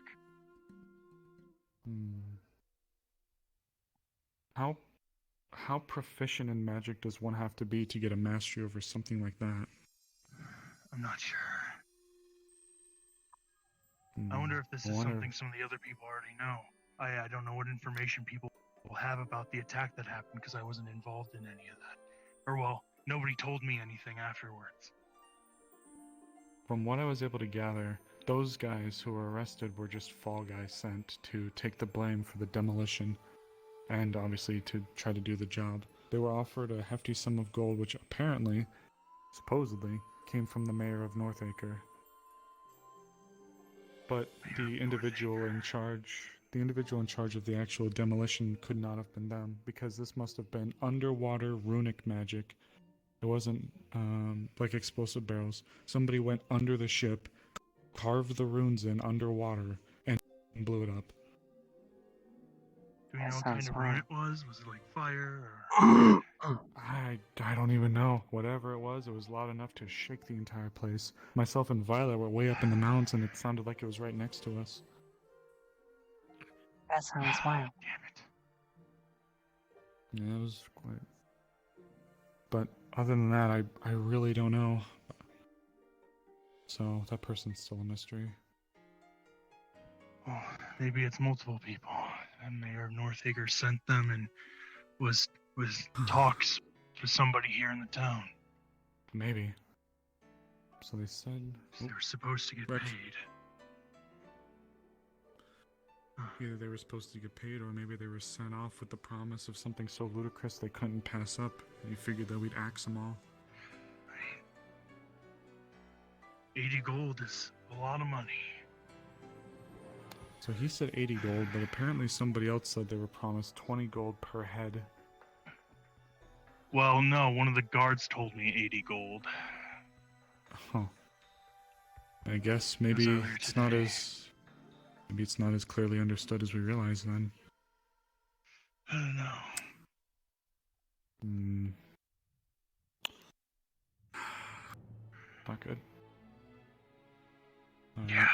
How proficient in magic does one have to be to get a mastery over something like that? I'm not sure. I wonder if this is something some of the other people already know. I don't know what information people will have about the attack that happened because I wasn't involved in any of that. Or, well, nobody told me anything afterwards. From what I was able to gather, those guys who were arrested were just fall guys sent to take the blame for the demolition and obviously to try to do the job. They were offered a hefty sum of gold, which apparently, supposedly, came from the mayor of Northacre. But the individual in charge of the actual demolition could not have been them, because this must have been underwater runic magic. It wasn't like explosive barrels. Somebody went under the ship, carved the runes in underwater, and blew it up. Do we know what kind of rune it was? Was it like fire or... I don't even know. Whatever it was loud enough to shake the entire place. Myself and Violet were way up in the mountains and it sounded like it was right next to us. That sounds wild. Damn it. Yeah, it was quite... But other than that, I really don't know. So that person's still a mystery. Oh, maybe it's multiple people. And Mayor of Northacre sent them and was talks with somebody here in the town. Maybe. So they said... They were supposed to get paid. Either they were supposed to get paid or maybe they were sent off with the promise of something so ludicrous they couldn't pass up. You figured that we'd axe them all. 80 gold is a lot of money. So he said 80 gold, but apparently somebody else said they were promised 20 gold per head. Well, no, one of the guards told me 80 gold. Huh. I guess maybe it's not as clearly understood as we realize then. I don't know. Not good. Yeah.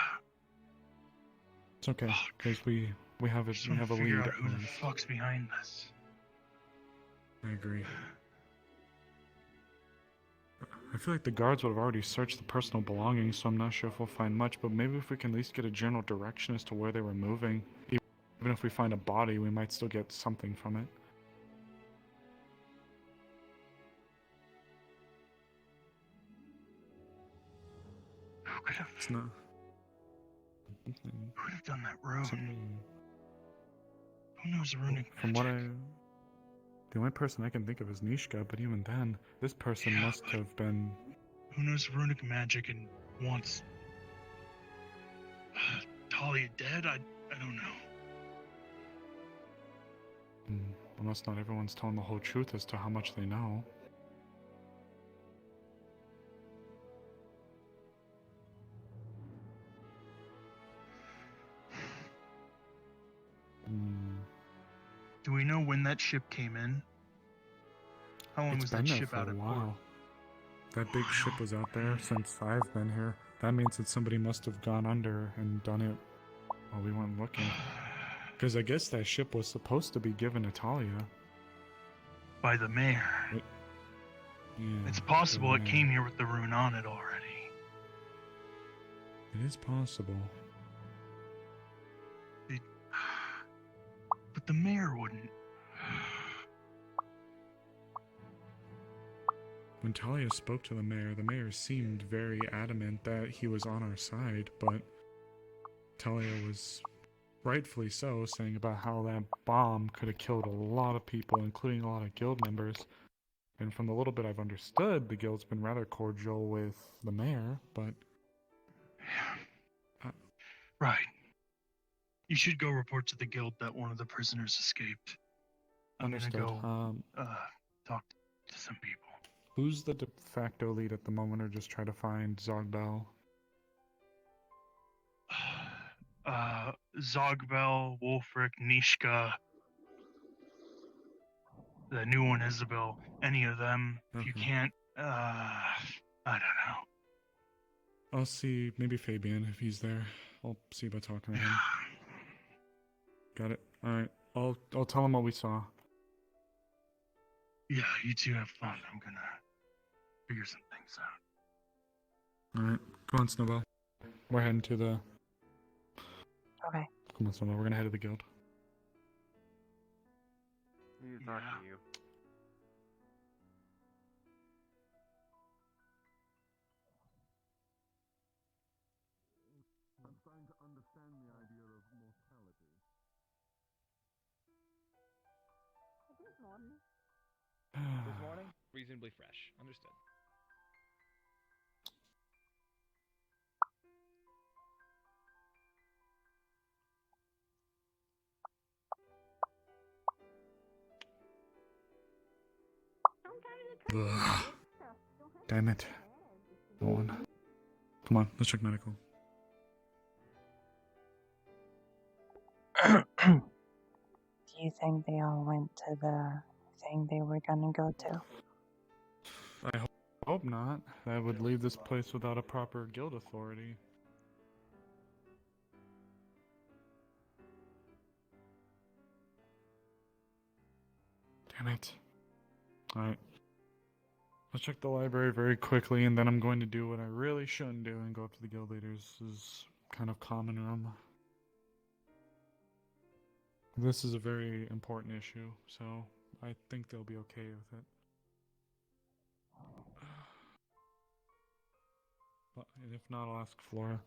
It's okay, because we have a lead. Figure out who the fuck's behind this. I agree. I feel like the guards would have already searched the personal belongings, so I'm not sure if we'll find much, but maybe if we can at least get a general direction as to where they were moving. Even if we find a body, we might still get something from it. Who could have... It's not... Who would have done that road? Somebody... Who knows runic From what the only person I can think of is Nishka, but even then, this person must have been... Who knows runic magic and wants... Talia dead? I don't know. Unless not everyone's telling the whole truth as to how much they know. Do we know when that ship came in? How long was that ship out at port? That big ship was out there since I've been here. That means that somebody must have gone under and done it while we weren't looking. Because I guess that ship was supposed to be given to Talia. By the mayor. Yeah, it's possible it came here with the rune on it already. It is possible. But the mayor wouldn't. When Talia spoke to the mayor seemed very adamant that he was on our side, but Talia was rightfully so saying about how that bomb could have killed a lot of people, including a lot of guild members. And from the little bit I've understood, the guild's been rather cordial with the mayor, but... Right. You should go report to the guild that one of the prisoners escaped. I'm gonna go talk to some people. Who's the de facto lead at the moment, or just try to find Zogbel? Zogbel, Wolfric, Nishka, the new one, Isabel, any of them. If you can't, I don't know. I'll see, maybe Fabian, if he's there. I'll see about talking to him. Got it. Alright, I'll tell him what we saw. Yeah, you two have fun. I'm gonna figure some things out. Alright, come on, Snowbell. We're heading to the... Okay. Come on, Snowbell, we're gonna head to the guild. He's talking to you. I'm starting to understand the idea of mortality. This morning, reasonably fresh. Understood. Ugh. Damn it. Go on. Come on, let's check medical. Do you think they all went to the thing they were gonna go to? I hope not. That would leave this place without a proper guild authority. Damn it. Alright. I'll check the library very quickly, and then I'm going to do what I really shouldn't do and go up to the guild leaders. This is kind of common room. This is a very important issue, so I think they'll be okay with it. But if not, I'll ask Flora.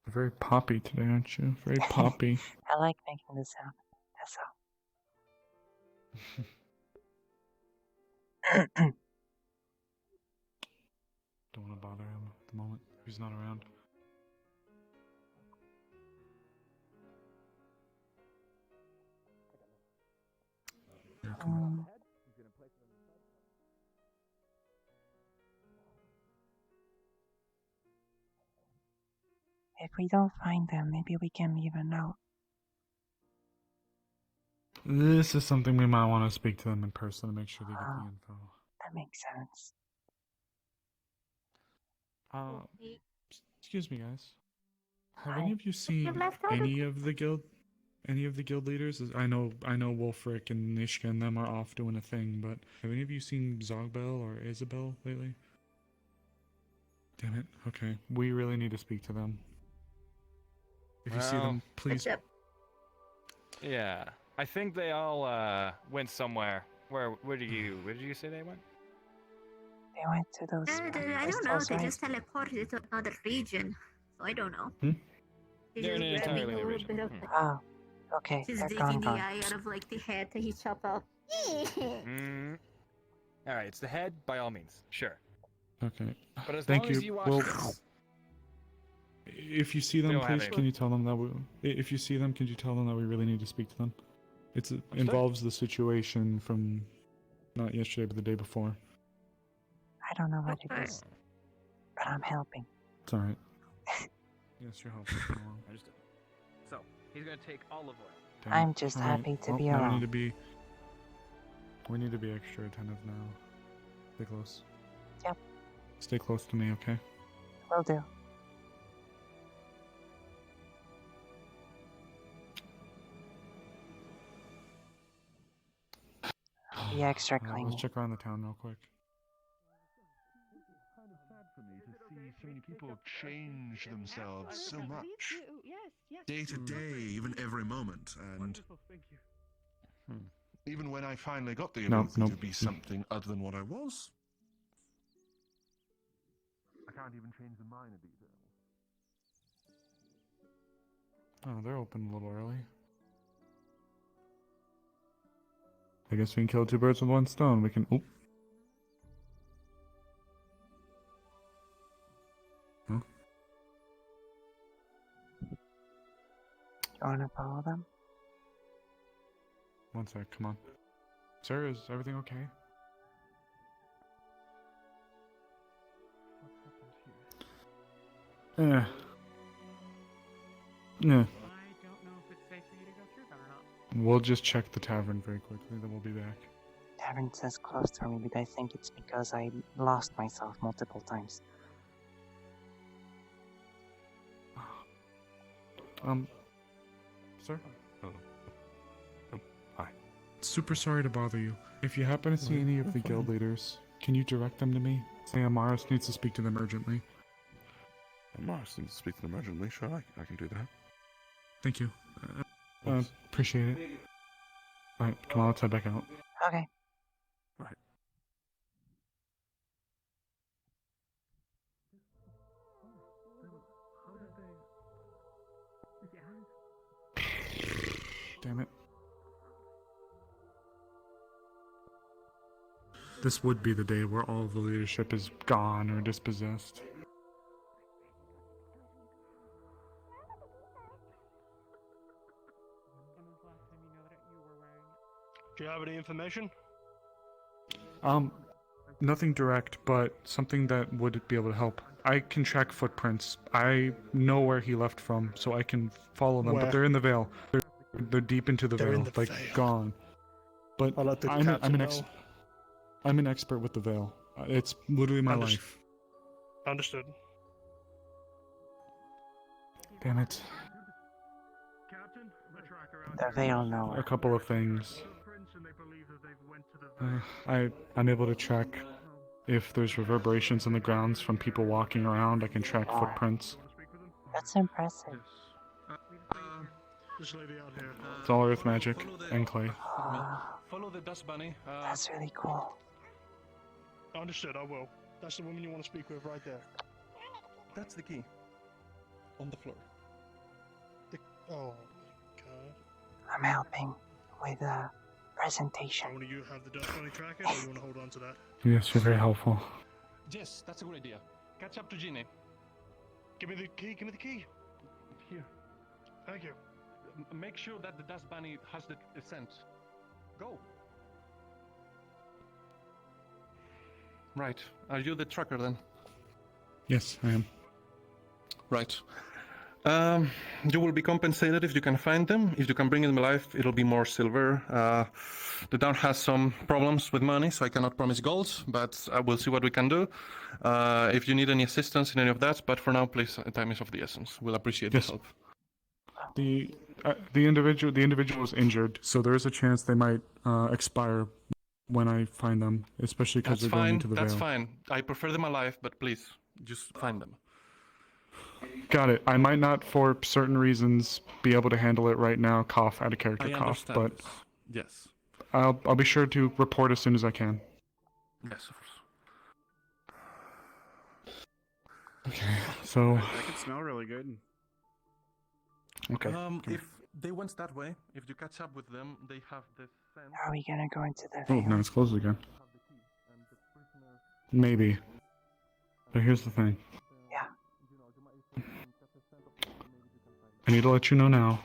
You're very poppy today, aren't you? Very poppy. I like making this sound. That's all. Don't want to bother him at the moment. He's not around. If we don't find them, maybe we can leave a note. This is something we might want to speak to them in person to make sure they get the info. That makes sense. Excuse me, guys. Have any of you seen any of the guild leaders? I know Wolfric and Nishka and them are off doing a thing, but have any of you seen Zogbel or Isabel lately? Damn it. Okay, we really need to speak to them. If you see them, please. Yeah, I think they all went somewhere. Where did you say they went? They went to those. I don't know. They just teleported to another region, so I don't know. They're in an entirely new region. Oh, okay. She's They're digging the gone. eye out of like the head that he chopped off. All right, it's the head by all means. Sure. Okay. But as Thank long you. as you watch Well, this, if you see them, don't have please any- can you tell them that if you see them, could you tell them that we really need to speak to them? It involves the situation from not yesterday, but the day before. I don't know what it is, but I'm helping. It's alright. Yes, you're helping. Understood. So he's gonna take olive oil. Damn I'm it. just Alright, happy to well, be now around. We need to be extra attentive now. Stay close. Yep. Stay close to me, okay? Will do. Be extra clean. Let's check around the town real quick. Kind of sad for me to see so many people change themselves so much. Day to day, even every moment, and even when I finally got the ability to be something other than what I was, I can't even change the minor details. Oh, they're open a little early. I guess we can kill two birds with one stone. We can... Oop. Huh? You wanna follow them? One sec, come on. Sir, is everything okay? Yeah. I don't know if it's safe for you to go through that or not. We'll just check the tavern very quickly, then we'll be back. Tavern says closed for me, but I think it's because I lost myself multiple times. Sir? Hi. Super sorry to bother you. If you happen to see any of the guild leaders, can you direct them to me? Say Amaris needs to speak to them urgently. Amaris needs to speak to them urgently. Sure, I can do that. Thank you. Appreciate it. Alright, come on, let's head back out. Okay. Right. Damn it. This would be the day where all of the leadership is gone or dispossessed. Do you have any information? Nothing direct, but something that would be able to help. I can track footprints. I know where he left from, so I can follow them, Where? but they're in the Vale. They're deep into the They're in Vale, the like Vale. gone. But I'll let the I'm captain an expert with the Vale. It's literally my Unders- life. Understood. Damn it. The Vale nowhere. A couple of things. I'm able to track if there's reverberations in the grounds from people walking around. I can track footprints. That's impressive. This lady out here. It's all earth magic and clay. Follow the dust bunny. That's really cool. Understood, I will. That's the woman you want to speak with right there. That's the key. On the floor. Oh, God. I'm helping with the presentation. Want you have the dust bunny track it, or you want to hold on to that? Yes, you're very helpful. Yes, that's a good idea. Catch up to Ginny. Give me the key, give me the key. Here. Thank you. Make sure that the dust bunny has the scent. Go. Right. Are you the trucker then? Yes, I am. Right. You will be compensated if you can find them. If you can bring them alive, it'll be more silver. The town has some problems with money, so I cannot promise gold, but I will see what we can do. If you need any assistance in any of that, but for now, please, time is of the essence. We'll appreciate the help. The individual is injured, so there is a chance they might expire when I find them, especially because they're going into the That's Vale. fine. I prefer them alive, but please, just find them. Got it. I might not, for certain reasons, be able to handle it right now. Cough, out of character I cough, understand but this. Yes. I'll be sure to report as soon as I can. Yes, of course. Okay, so That could smell really good. okay. If they went that way, if you catch up with them, they have the scent. Are we gonna go into the Oh, Vale? now it's closed again. Maybe. But here's the thing. Yeah. I need to let you know now.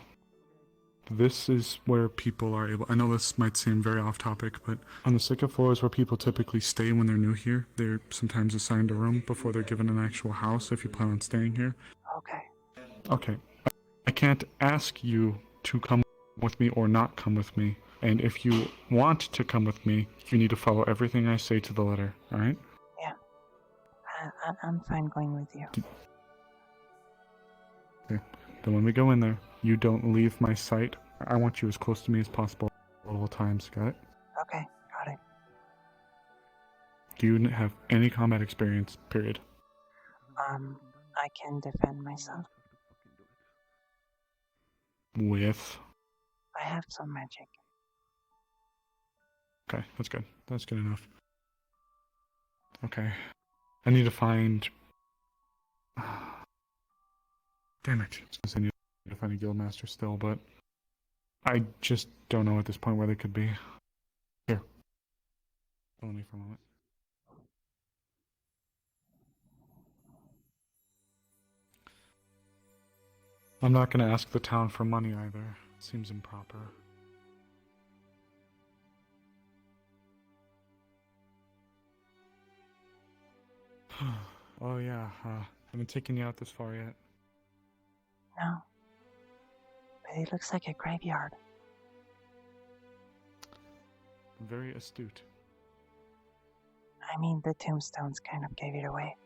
This is where people are able. I know this might seem very off topic, but on the second floor is where people typically stay when they're new here. They're sometimes assigned a room before they're given an actual house if you plan on staying here. Okay. Okay. I can't ask you to come with me or not come with me. And if you want to come with me, you need to follow everything I say to the letter, alright? Yeah. I'm fine going with you. Okay. Then when we go in there, you don't leave my sight. I want you as close to me as possible at all times, got it? Okay, got it. Do you have any combat experience, period? I can defend myself. With? I have some magic. Okay, that's good. That's good enough. Okay. I need to find... Damn it. I need to find a guildmaster still, but... I just don't know at this point where they could be. Here. Follow me for a moment. I'm not going to ask the town for money either. It seems improper. Oh yeah, haven't taken you out this far yet. No. But it looks like a graveyard. Very astute. I mean, the tombstones kind of gave it away.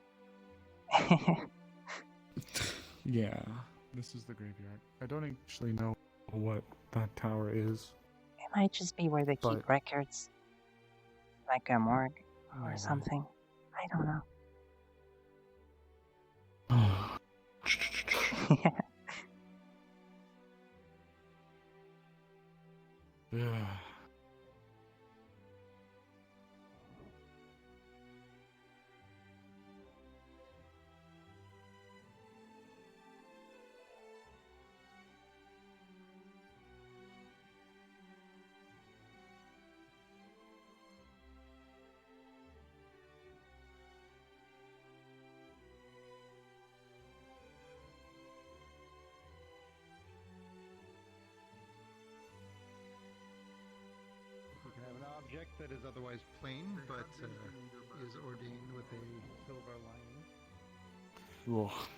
Yeah, This is the graveyard. I don't actually know what that tower is. It might just be where they keep But- records. Like a morgue or Maybe. something. I don't know. Yeah. We can have an object that is otherwise plain, but is ordained with a silver lining. Ugh.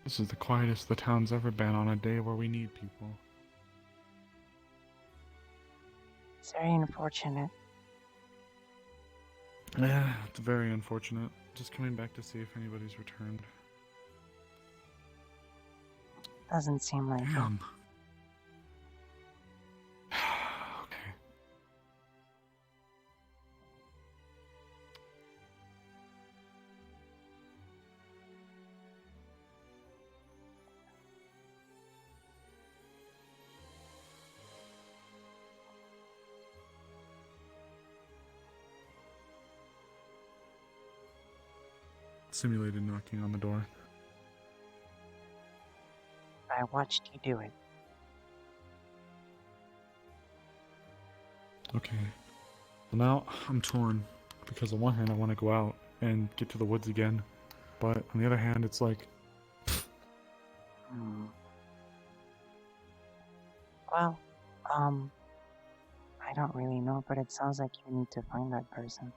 This is the quietest the town's ever been on a day where we need people. It's very unfortunate. Yeah, it's very unfortunate. Just coming back to see if anybody's returned. Doesn't seem like it. Damn. Okay. Simulated knocking on the door. I watched you do it. Okay. Well, now I'm torn. Because on one hand, I want to go out and get to the woods again. But on the other hand, it's like... Well, I don't really know, but it sounds like you need to find that person.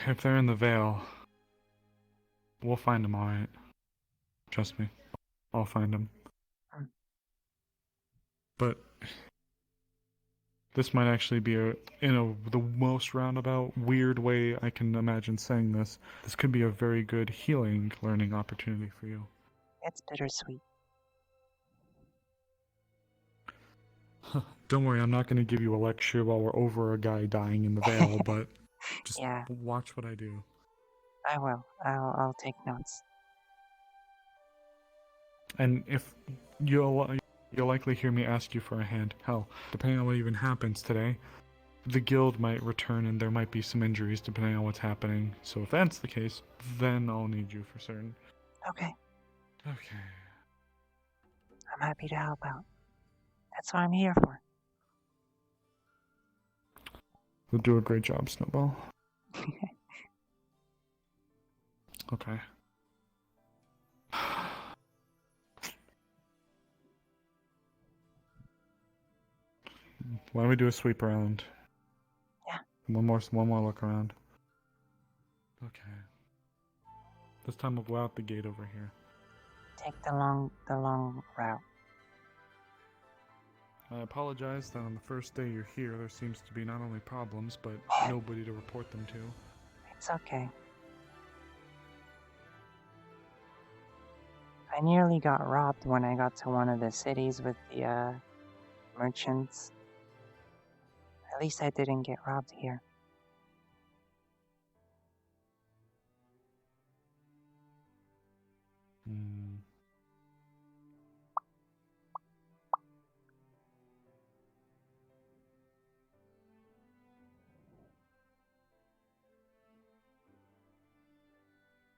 If they're in the Vale, we'll find them, alright. Trust me. I'll find them. But this might actually be the most roundabout, weird way I can imagine saying this. This could be a very good healing learning opportunity for you. It's bittersweet. Don't worry, I'm not going to give you a lecture while we're over a guy dying in the Vale, but just Yeah. watch what I do. I will. I'll take notes. And if you'll likely hear me ask you for a hand. Hell, depending on what even happens today, the guild might return and there might be some injuries depending on what's happening. So if that's the case, then I'll need you for certain. Okay. Okay. I'm happy to help out. That's what I'm here for. You'll do a great job, Snowbell. Okay. Why don't we do a sweep around? Yeah. One more look around. Okay. This time we'll go out the gate over here. Take the long route. I apologize that on the first day you're here there seems to be not only problems, but nobody to report them to. It's okay. I nearly got robbed when I got to one of the cities with the merchants. At least I didn't get robbed here.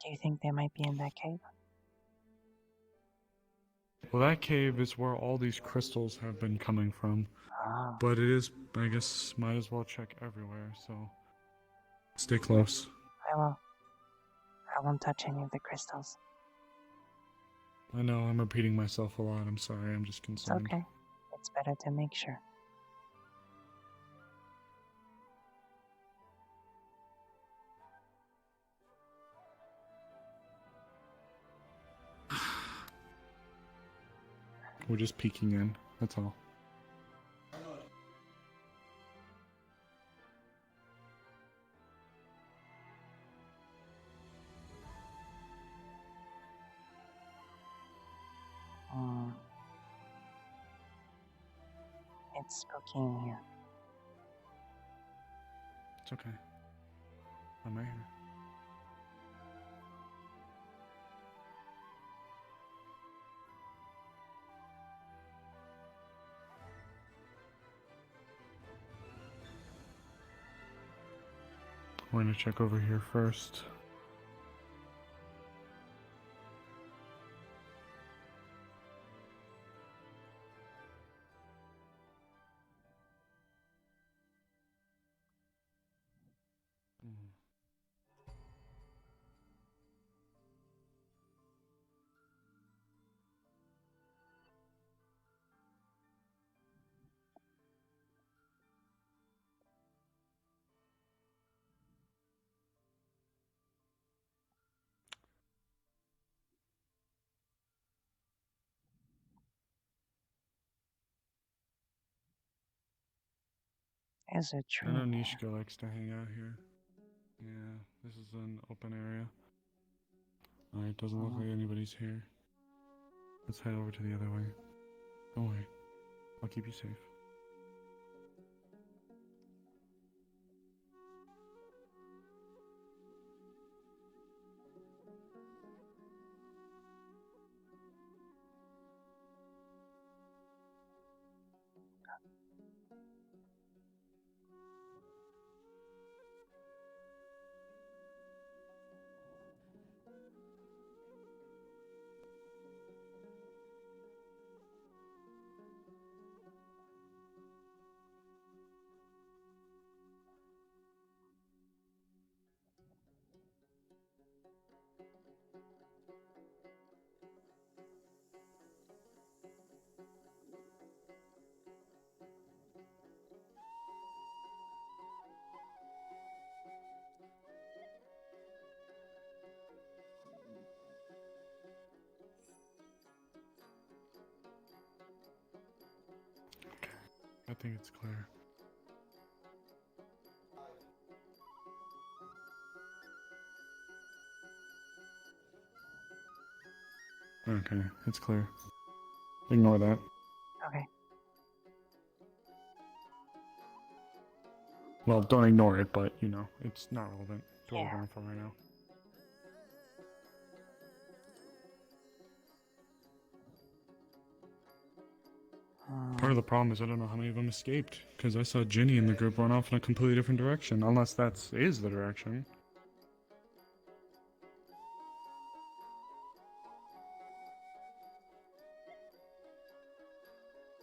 Do you think they might be in that cave? Well, that cave is where all these crystals have been coming from. Oh. But it is, I guess, might as well check everywhere, so... Stay close. I will. I won't touch any of the crystals. I know, I'm repeating myself a lot, I'm sorry, I'm just It's concerned. okay. It's better to make sure. We're just peeking in, that's all. It's spooky in here. It's okay. I'm right here. We're gonna check over here first. There's a tree. I know Nishka likes to hang out here. Yeah, this is an open area. Alright, doesn't look like anybody's here. Let's head over to the other way. Don't worry. I'll keep you safe. I think it's clear. Okay, it's clear. Ignore that. Okay. Well, don't ignore it, but, you know, it's not relevant to what we're going for right now. Part of the problem is I don't know how many of them escaped, because I saw Ginny and the group run off in a completely different direction, unless that is the direction.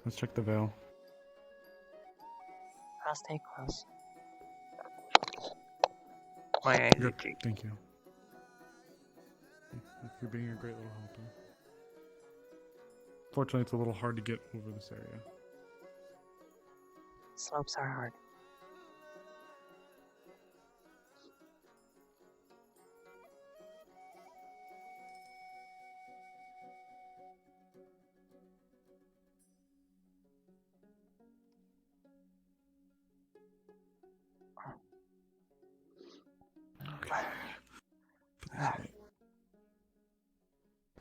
Let's check the veil. I'll stay close. My eyes Good. itchy. Thank you. You're being a great little helper. Fortunately, it's a little hard to get over this area. Slopes are hard.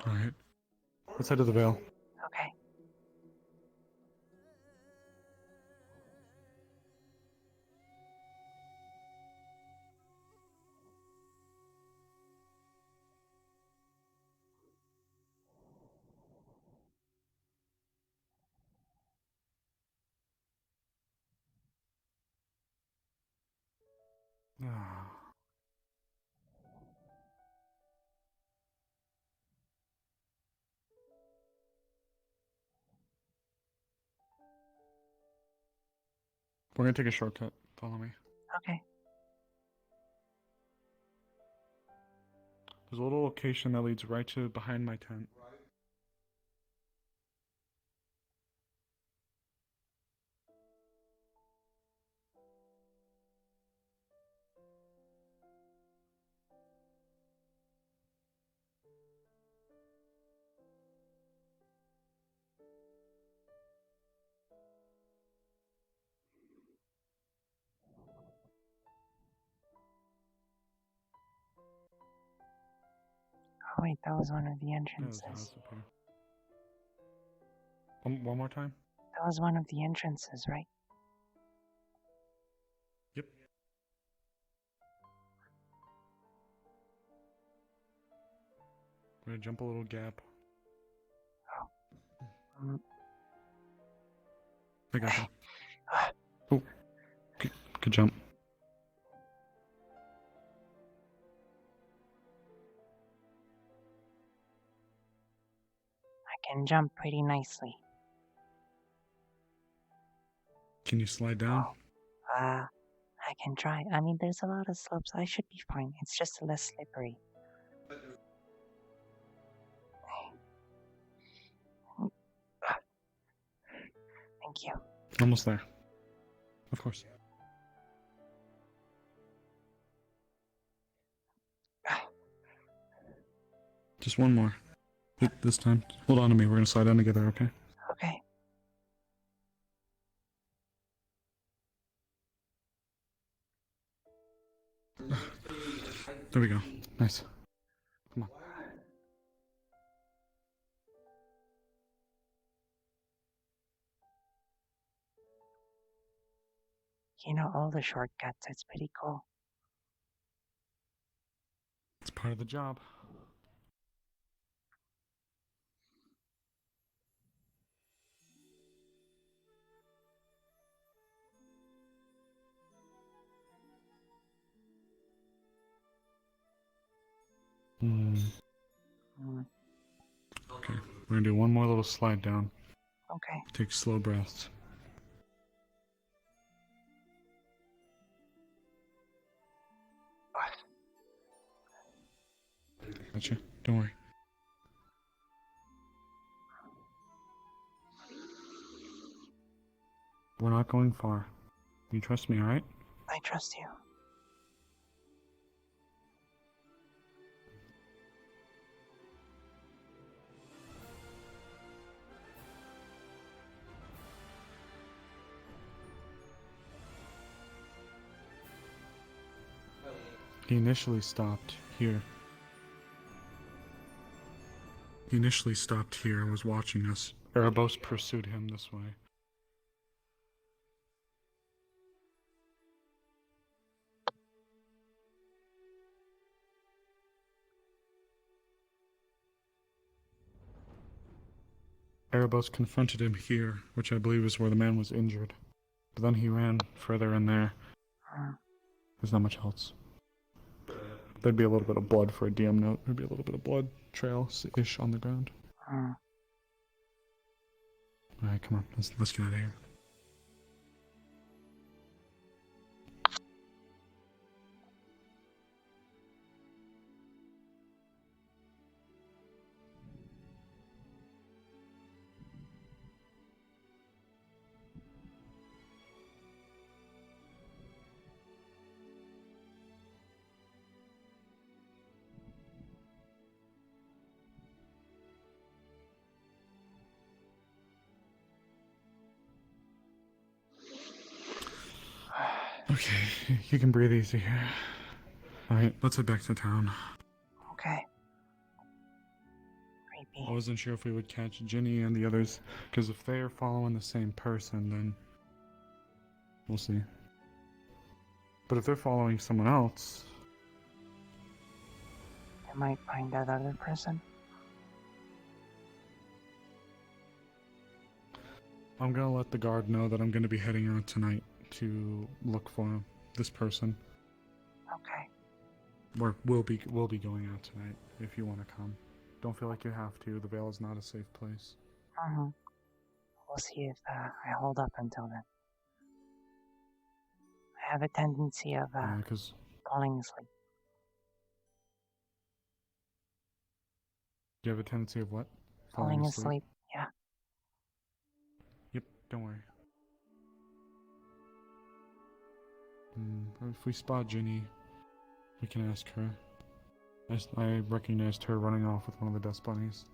Alright. Let's head to the veil. Okay. We're gonna take a shortcut. Follow me. Okay. There's a little location that leads right to behind my tent. Oh wait, that was one of the That was entrances. the house up here. One more time? That was one of the entrances, right? Yep. I'm gonna jump a little gap. I got you. Oh, good jump. I can jump pretty nicely. Can you slide down? I can try. I mean, there's a lot of slopes. I should be fine. It's just less slippery. Thank you. Almost there. Of course. Just one more. This time. Hold on to me. We're gonna slide down together, okay? Okay. There we go. Nice. Come on. You know all the shortcuts. It's pretty cool. It's part of the job. Okay, we're gonna do one more little slide down. Okay. Take slow breaths. Gotcha. Don't worry. We're not going far. You trust me, alright? I trust you. He initially stopped here. He initially stopped here and was watching us. Erebos pursued him this way. Erebos confronted him here, which I believe is where the man was injured. But then he ran further in there. There's not much else. There'd be a little bit of blood for a DM note. There'd be a little bit of blood trail-ish on the ground. Alright, come on. Let's get out of here. Okay, you can breathe easy here. Alright, let's head back to town. Okay. Creepy. I wasn't sure if we would catch Ginny and the others, because if they are following the same person, then we'll see. But if they're following someone else... I might find that other person. I'm gonna let the guard know that I'm gonna be heading out tonight to look for this person. Okay. We'll be going out tonight if you want to come. Don't feel like you have to. The Vale is not a safe place. We'll see if I hold up until then. I have a tendency of falling asleep. You have a tendency of what? Falling asleep. Yeah. Yep. Don't worry. If we spot Ginny, we can ask her. I recognized her running off with one of the dust bunnies.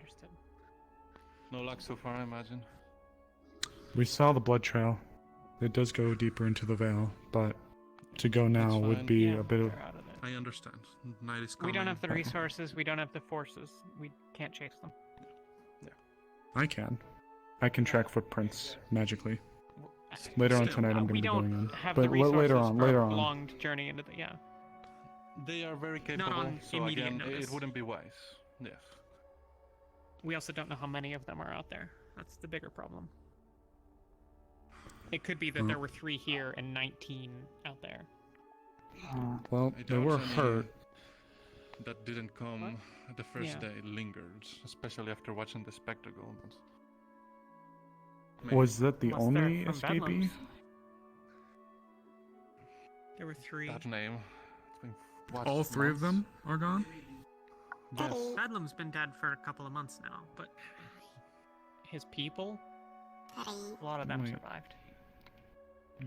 Understood. No luck so far, I imagine. We saw the blood trail. It does go deeper into the Vale, but to go now would be a bit of... I understand. Night is We coming. don't have the resources, we don't have the forces. We can't chase them. I can. I can track footprints magically. Later on tonight, I'm going to be going in. Have But the resources later on, for later a on. prolonged journey into the They are very capable, on so immediate again, notice. it wouldn't be wise. Yes. We also don't know how many of them are out there. That's the bigger problem. It could be that there were 3 here and 19 out there. Well, I they doubt were any hurt. That didn't come the first day lingered, especially after watching the spectacle. But Was that the Unless they're only from escapee? Bedlam's. There were 3. that name. It's been watched All 3 of months. them are gone? Yes. Bedlam's been dead for a couple of months now, but his people, a lot of them Wait. survived.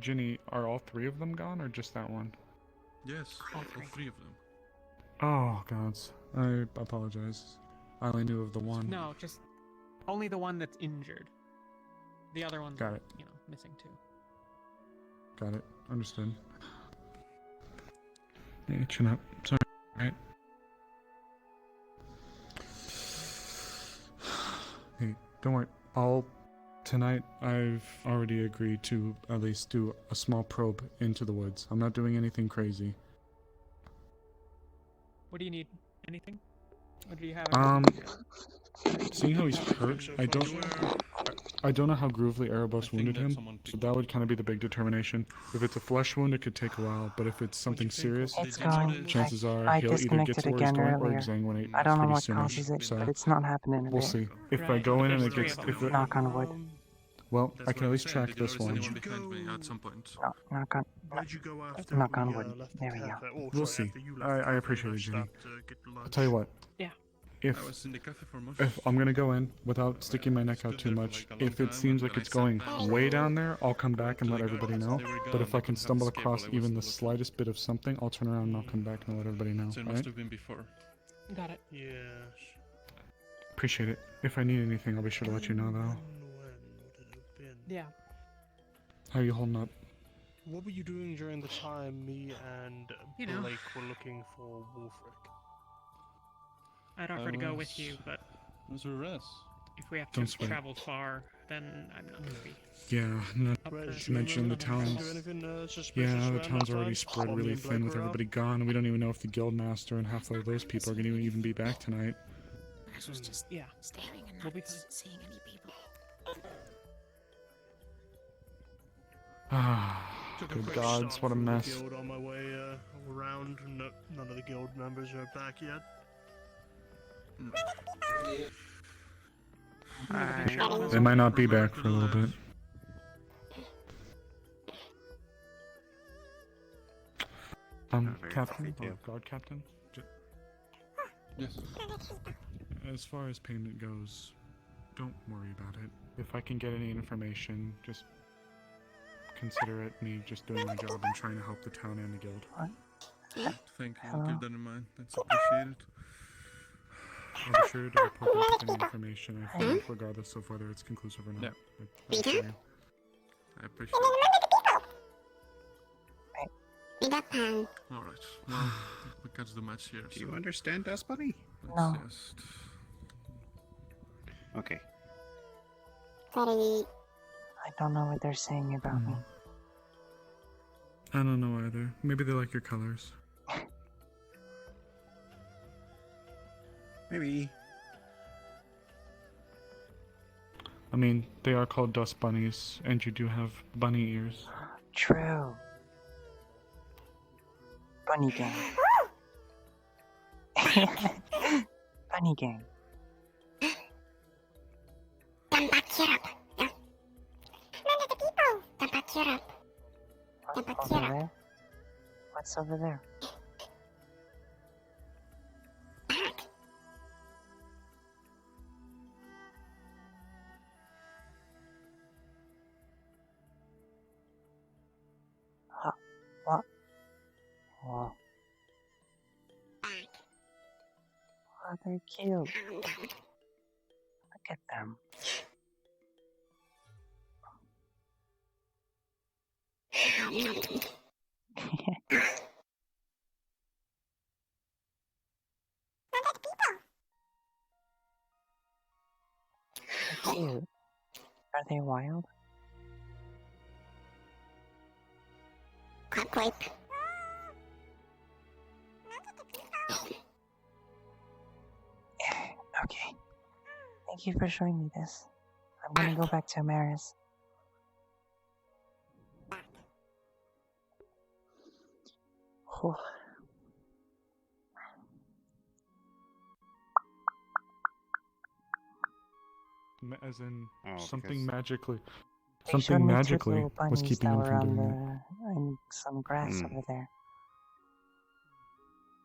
Ginny, are all 3 of them gone, or just that one? Yes, all 3 of them. Oh, gods. I apologize. I only knew of the one. No, just only the one that's injured. The other one's, Got it. missing too. Got it. Understood. Hey, chin up. Sorry. Alright. Hey, don't worry. Tonight, I've already agreed to at least do a small probe into the woods. I'm not doing anything crazy. What do you need? Anything? What do you have? Seeing how he's hurt, I don't know how gravely Erebos wounded him, so that would kind of be the big determination. If it's a flesh wound, it could take a while, but if it's something serious, It's going. chances are I he'll either get disconnected to where he's again going or earlier. exsanguinate I don't know pretty what soonish, causes it, so but it's not happening in a we'll bit. see. If I go in and it gets... Knock on wood. Well, I can at least track this one. At some point. No, knock on... Where'd you go after Knock we, on wood. left There the we go. cafe? Oh, We'll sorry, see. after you left I the appreciate it, cafe, Ginny. stopped to get the I'll lunch. tell you what. Yeah. I was in the cafe for most If I'm gonna go in without sticking my neck out too much, if it seems like it's going way down there, I'll come back and let everybody know. But if I can stumble across even the slightest bit of something, I'll turn around and I'll come back and let everybody know. So it Alright? must have been before. Got it. Yes. Appreciate it. If I need anything, I'll be sure to let you know, though. Yeah. How you holding up? What were you doing during the time me and You know. Blake were looking for Wolfric? I'd offer to go with you, but It was a rest. if we have Don't to sweat. travel far, then I'm not gonna be. Yeah, not Right, to mention the Do town's... anything, suspicious Yeah, the around town's that already time? spread While me really and Blake thin with were out? everybody gone, and we don't even know if the guildmaster and half of those people are gonna even be back tonight. Max was just Yeah. staring and We'll not be fine. seeing any people. Ah, Took a good quick gods, stop what a through the mess. guild on my way around. No, none of the guild members are back yet. They might not be back for a little bit. Captain? Or guard captain? Yes. As far as payment goes, don't worry about it. If I can get any information, just consider it me just doing my job and trying to help the town and the guild. Thank you. I'll keep that in mind. That's appreciated. I'll be sure to report back with any information I find, regardless of whether it's conclusive or not. Yeah. I assure you. I appreciate it. Alright. Well, we catch the match here. Do you understand us, buddy? No. Just... Okay. I don't know what they're saying about me. I don't know either. Maybe they like your colors. Maybe. I mean, they are called dust bunnies, and you do have bunny ears. True. Bunny gang. Bunny gang. What's over there? What's over there? What? Oh. Oh, they're cute. at them. They're cute. Are they wild? Okay. Thank you for showing me this. I'm gonna go back to Amaris. Whew. As in Oh, something because- magically. They showed Something me two magically little was bunnies keeping that them were from on doing in some grass over there.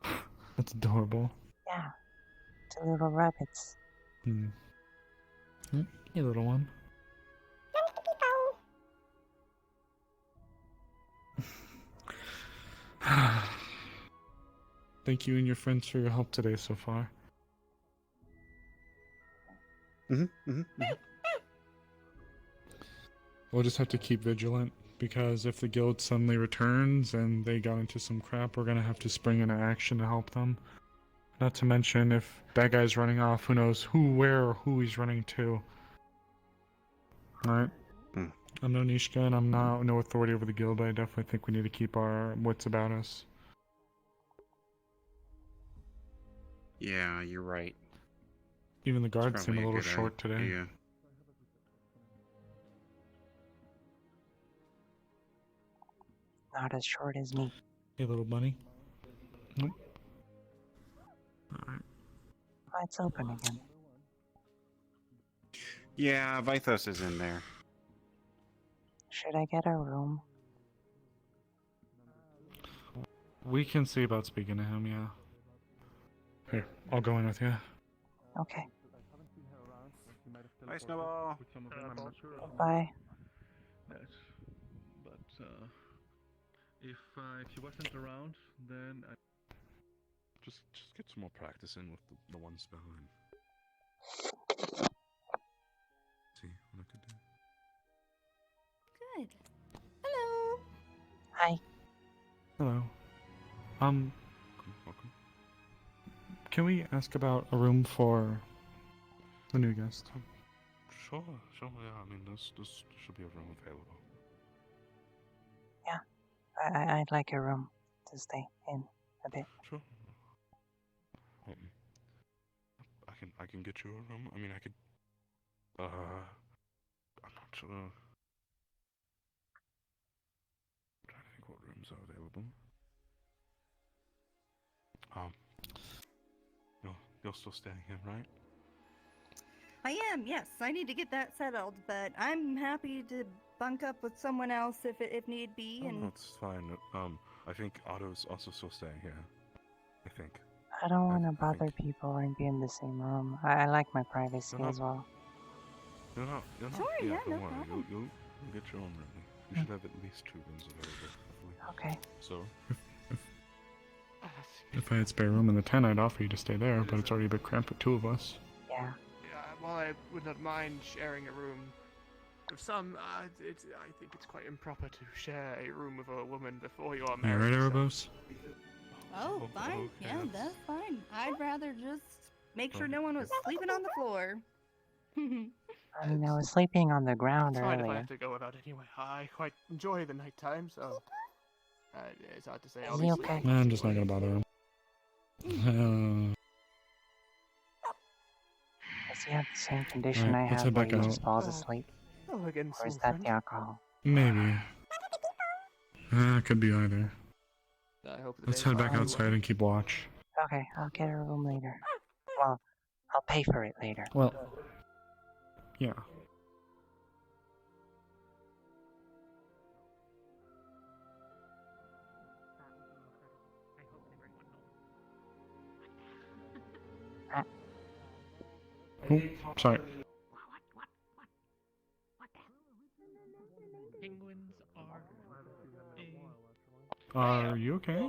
it. That's adorable. Yeah, two little rabbits. Hmm. Hey, little one. Thank you and your friends for your help today so far. We'll just have to keep vigilant, because if the guild suddenly returns and they got into some crap, we're gonna have to spring into action to help them. Not to mention, if that guy's running off, who knows who, where, or who he's running to. Alright. I'm no Nishka, and I'm no authority over the guild, but I definitely think we need to keep our wits about us. Yeah, you're right. Even the It's guards seem a probably little good short today. idea. Not as short as me. Hey, little bunny. Nope. Oh, it's open again. Yeah, Vithos is in there. Should I get a room? We can see about speaking to him, yeah. Here, I'll go in with you. Okay. Bye, Snowball. Bye. Yes, but if she wasn't around, then I Just get some more practice in with the one spell and see what I could do. Good. Hello. Hi. Hello. Welcome. Can we ask about a room for the new guest? Sure, yeah, I mean, there's should be a room available. Yeah. I'd like a room to stay in a bit. Sure. I can get you a room. I mean, I could. I'm not sure. I'm trying to think what rooms are available. You're still staying here, right? I am, yes. I need to get that settled, but I'm happy to bunk up with someone else if need be. Oh, And no, it's fine. I think Otto's also still staying here. I think. I don't want to bother people and be in the same room. I like my privacy You're not- as well. You're not. Sure, yeah, don't no worry. problem. You'll get your own room. We should have at least 2 rooms available. Okay. So. If I had spare room in the tent, I'd offer you to stay there, but it's already a bit cramped with 2 of us. Yeah. While I would not mind sharing a room with some, I think it's quite improper to share a room with a woman before you are You married. right, Erebos? oh, fine. Yeah, that's fine. I'd rather just make sure no one was sleeping on the floor. I mean, I was sleeping on the ground It's fine if I earlier. have to go without anyway. I quite enjoy the nighttime, so it's hard to say. Is he okay? I'm just not gonna bother him. Does he have the same condition Alright, I let's have head where back he out. just falls asleep? Oh, again, Or is so that friend. the alcohol? Maybe. Could be either. I hope the Let's day's head back fine. outside and keep watch. Okay, I'll get a room later. Well, I'll pay for it later. Well, yeah. Oh, sorry. Penguins Are you okay?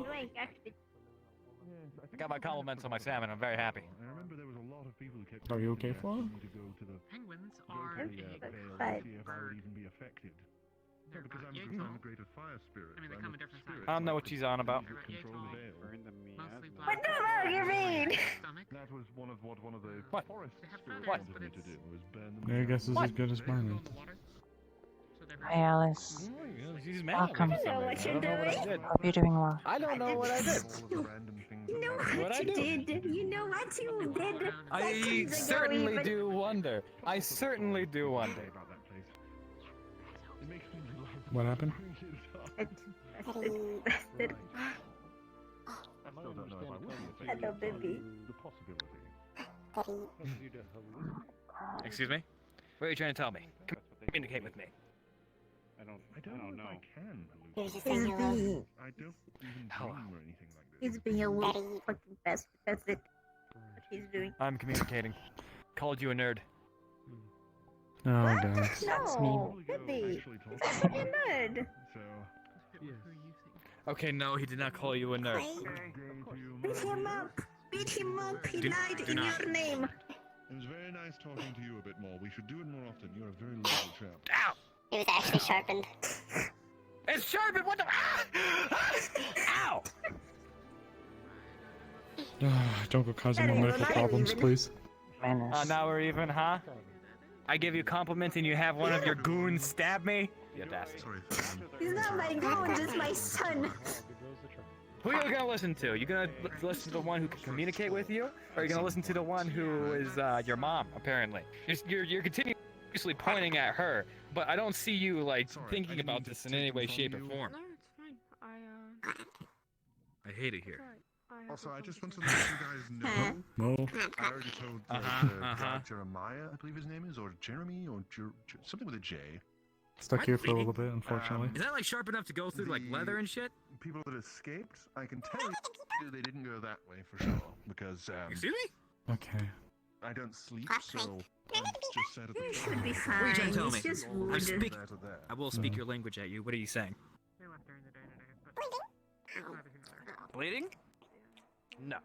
I got my compliments on my salmon. I'm very happy. I remember there was a lot of people who Are you okay, Flo? Penguins are But No, because I'm a greater fire spirit. I mean, they come in different sizes. I don't know what she's on about. Control the veil. Mostly black. what the fuck you mean? That was one of what one of the What? forest spirits What? wanted me to do was burn them. Yeah, I guess it's as good as mine. Hi, Alice. She's mad. Welcome. I know what you're doing. Hope you're doing well. I don't know what I did. You know What I what you do? did. You know what you did. I Seconds ago certainly even. do wonder. I certainly do wonder. What happened? Hello, baby. Excuse me? What are you trying to tell me? Communicate with me. I don't know. I can. He's just saying hello. I don't even dream or anything like this. He's being a little fucking best. That's it. What he's doing. I'm communicating. Called you a nerd. Oh, What? God. That's No, baby. It's not a nerd. Okay, no, he did not call you a nerd. Beat him up. Beat him up. He Do- lied do in not. your name. It was very nice talking to you a bit more. We should do it more often. You're a very lovely chap. Ow! It was actually sharpened. It's sharpened! What the? Ow! Don't go causing more Anyway, medical not problems, even. please. Menace. Now we're even, huh? I give you compliments and you have one of your goons stab me? You bastard. He's not my goon, just my son. Who are you gonna listen to? You gonna listen to the one who can communicate with you? Or are you gonna listen to the one who is your mom, apparently? You're continuously pointing at her, but I don't see you, like, thinking about this in any way, shape, or form. No, it's fine. I hate it here. Also, I just want to let you guys know. Well, I already told Jeremiah, I believe his name is, or Jeremy, or something with a J. stuck here for a little bit, unfortunately. Is that, like, sharp enough to go through, like, leather and shit? People that escaped, I can tell you they didn't go that way for sure, because Excuse me? Okay. I don't sleep, so I'm just sat at the He should be What are you fine. trying to tell me? He's just I'm rude. speaking. there to there. I will speak your language at you. What are you saying? Bleeding? No.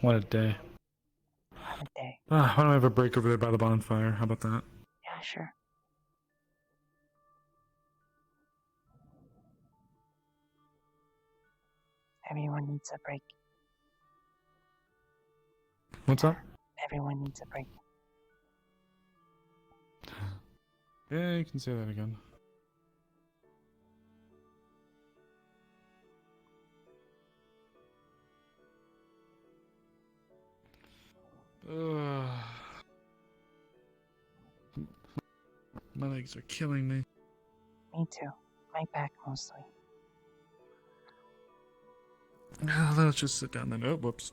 What a day. What a day. Why don't I have a break over there by the bonfire? How about that? Yeah, sure. Everyone needs a break. What's up? Everyone needs a break. Yeah, you can say that again. My legs are killing me. Me too. My back mostly. Let's just sit down then. Oh, whoops.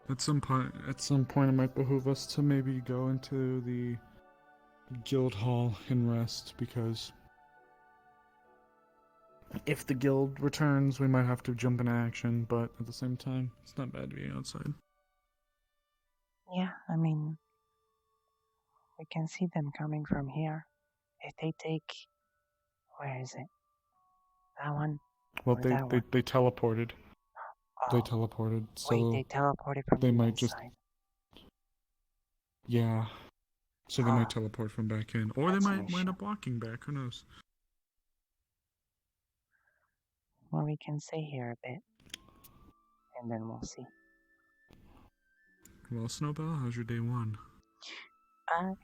At some point, it might behoove us to maybe go into the guild hall and rest, because if the guild returns, we might have to jump into action. But at the same time, it's not bad being outside. Yeah, I mean, we can see them coming from here. If they take, where is it? That one? Well, Or they that one? teleported. They Oh. teleported, so Wait, they teleported from they the might just inside. yeah. So they might teleport from back in, or they That's an might wind up walking back. Who knows? Well, we can stay here a bit, and then we'll see. Well, Snowbell, how's your day one?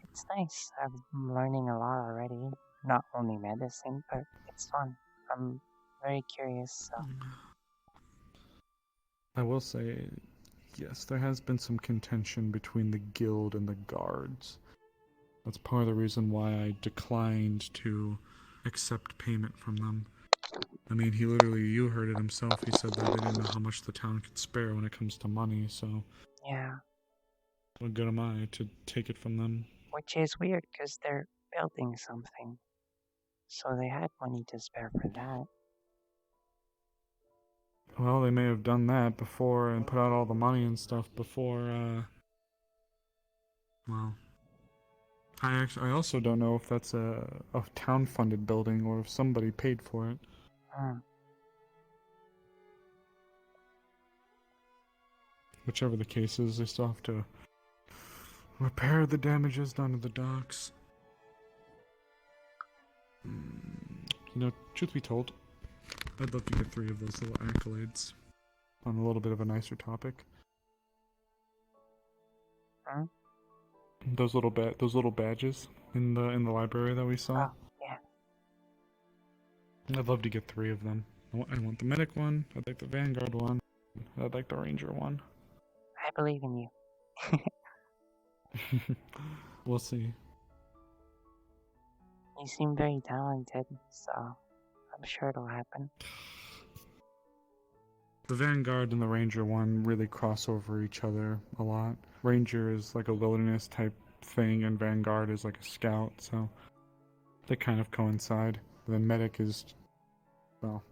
It's nice. I'm learning a lot already. Not only medicine, but it's fun. I'm very curious, so. I will say, yes, there has been some contention between the guild and the guards. That's part of the reason why I declined to accept payment from them. I mean, you heard it himself. He said that they didn't know how much the town could spare when it comes to money, so. Yeah. What good am I to take it from them? Which is weird, because they're building something. So they had money to spare for that. Well, they may have done that before and put out all the money and stuff before, well... I also don't know if that's a town-funded building or if somebody paid for it. Whichever the case is, they still have to repair the damages done to the docks. You know, truth be told, I'd love to get 3 of those little accolades on a little bit of a nicer topic. Those little badges in the library that we saw. Oh, yeah. I'd love to get 3 of them. I want the medic one. I'd like the vanguard one. I'd like the ranger one. I believe in you. We'll see. You seem very talented, so I'm sure it'll happen. The vanguard and the ranger one really cross over each other a lot. Ranger is like a wilderness type thing, and vanguard is like a scout, so they kind of coincide. But then medic is, well,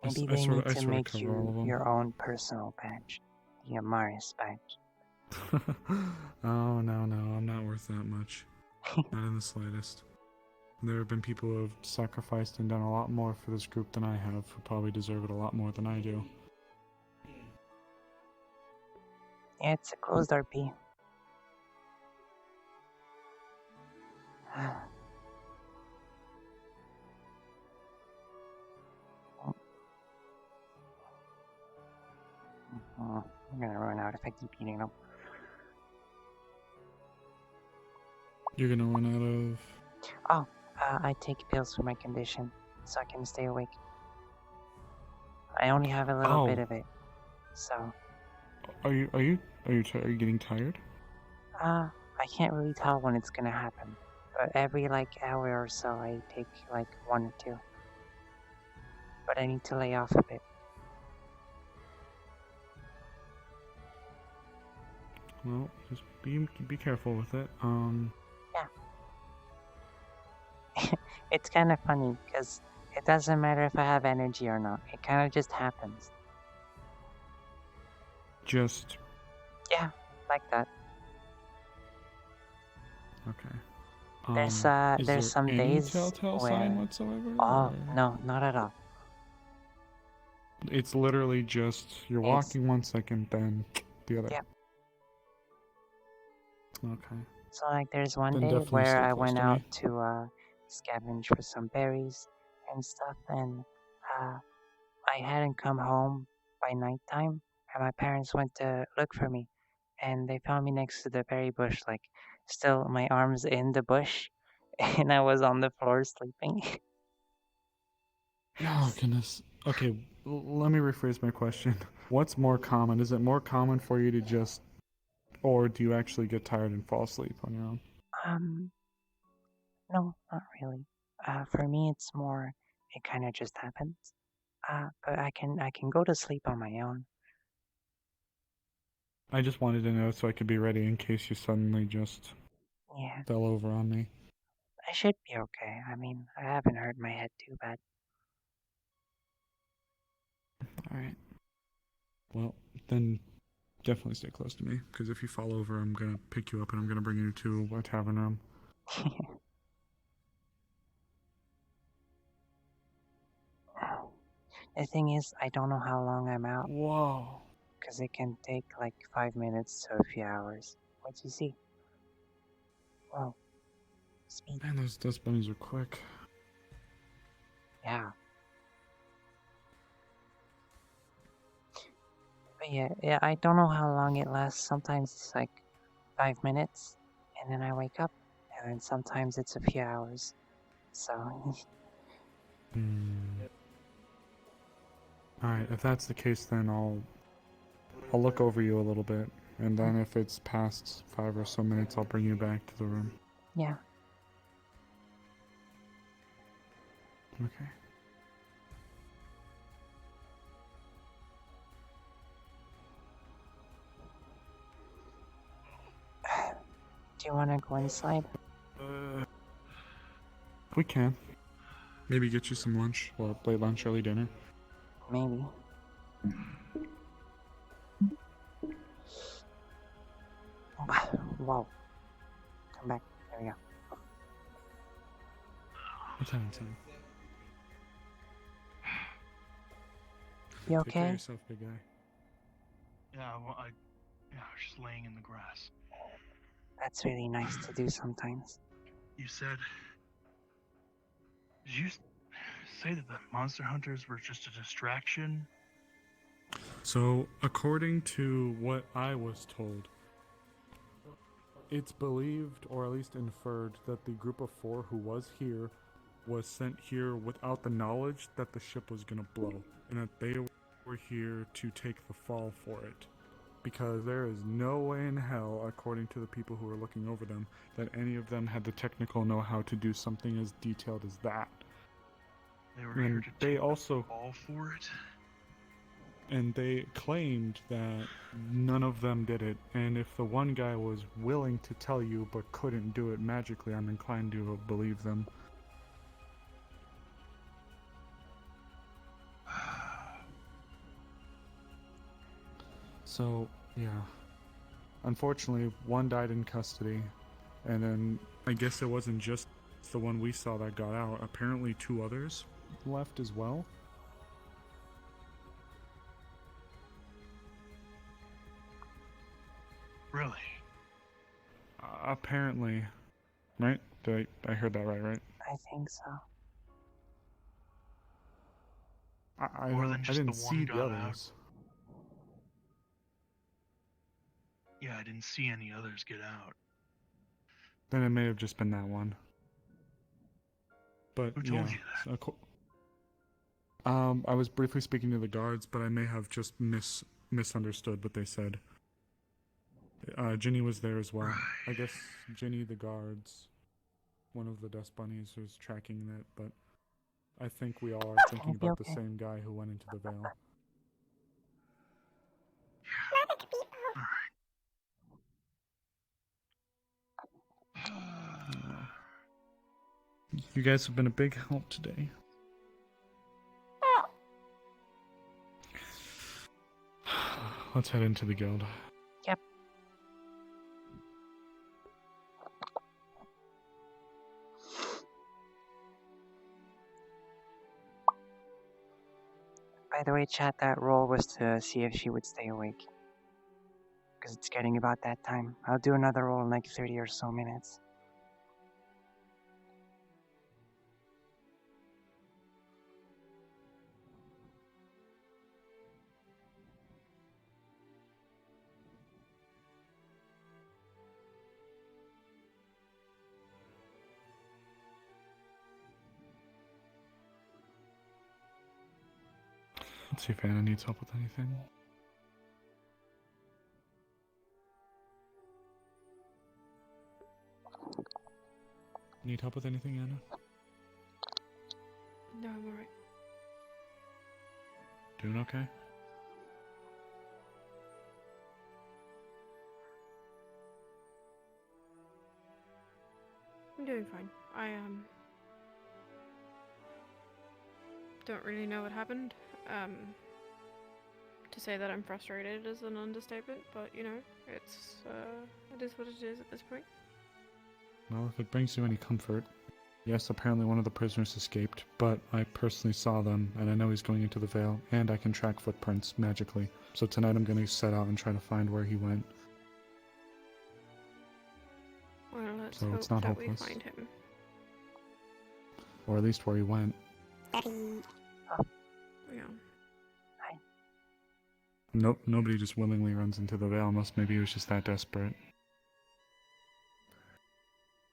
Maybe they need to make you your own personal badge. The Amaris badge. Oh, no, I'm not worth that much. Not in the slightest. There have been people who have sacrificed and done a lot more for this group than I have, who probably deserve it a lot more than I do. Yeah, it's a closed RP. I'm gonna run out if I keep eating them. You're gonna run out of... Oh, I take pills for my condition, so I can stay awake. I only have a little bit of it, so... Are you getting tired? I can't really tell when it's gonna happen, but every hour or so I take 1 or 2. But I need to lay off a bit. Well, just be careful with it. Yeah. It's kind of funny, because it doesn't matter if I have energy or not. It kind of just happens. Just... Yeah, like that. Okay. There's some days telltale where... sign whatsoever? Oh, no, not at all. It's literally just, you're walking 1 second, then the other. Yeah. Okay. So there's one Then day definitely where stay I close went to out me. to scavenge for some berries and stuff, and I hadn't come home by nighttime, and my parents went to look for me, and they found me next to the berry bush, still my arms in the bush, and I was on the floor sleeping. Oh, goodness. Okay, let me rephrase my question. What's more common? Is it more common for you to just... Or do you actually get tired and fall asleep on your own? No, not really. For me, it's more, it kind of just happens. But I can go to sleep on my own. I just wanted to know so I could be ready in case you suddenly just fell over on me. I should be okay. I mean, I haven't hurt my head too bad. Alright. Well, then definitely stay close to me, because if you fall over, I'm gonna pick you up and I'm gonna bring you to a tavern room. The thing is, I don't know how long I'm out. Whoa. Because it can take 5 minutes to a few hours. What'd you see? Whoa. Speed. Man, those bunnies are quick. Yeah. But yeah, I don't know how long it lasts. Sometimes it's 5 minutes, and then I wake up, and then sometimes it's a few hours. So... Alright, if that's the case, then I'll look over you a little bit, and then if it's past 5 or so minutes, I'll bring you back to the room. Yeah. Okay. Do you want to go inside? We can. Maybe get you some lunch, or late lunch, early dinner. Maybe. Whoa. Come back. There we go. It's time. You Take care of okay? yourself, big guy. Yeah, well, I was just laying in the grass. That's really nice to do sometimes. You said... Did you say that the monster hunters were just a distraction? So, according to what I was told, it's believed, or at least inferred, that the group of 4 who was here was sent here without the knowledge that the ship was gonna blow, and that they were here to take the fall for it. Because there is no way in hell, according to the people who were looking over them, that any of them had the technical know-how to do something as detailed as that. They were And here to they take also the fall for it? And they claimed that none of them did it, and if the one guy was willing to tell you but couldn't do it magically, I'm inclined to believe them. So, yeah. Unfortunately, one died in custody, and then I guess it wasn't just the one we saw that got out. Apparently 2 others left as well. Really? Apparently. Right? I heard that right? I think so. I More than just didn't the one see the got out. others. Yeah, I didn't see any others get out. Then it may have just been that one. But Who told yeah, you that? I was briefly speaking to the guards, but I may have just misunderstood what they said. Ginny was there as well. I guess Ginny, the guards, one of the dust bunnies, was tracking that, but I think we all are thinking about the same guy who went into the veil. You guys have been a big help today. Let's head into the guild. Yep. By the way, chat, that roll was to see if she would stay awake. Because it's getting about that time. I'll do another roll in like 30 or so minutes. Let's see if Anna needs help with anything. Need help with anything, Anna? No, I'm alright. Doing okay? I'm doing fine. I don't really know what happened. To say that I'm frustrated is an understatement, but you know, it is what it is at this point. Well, if it brings you any comfort, yes, apparently one of the prisoners escaped, but I personally saw them, and I know he's going into the veil, and I can track footprints magically. So tonight I'm going to set out and try to find where he went. Well, let's So hope it's not that hopeless. we find him. Or at least where he went. Yeah. Nope, nobody just willingly runs into the veil unless maybe he was just that desperate.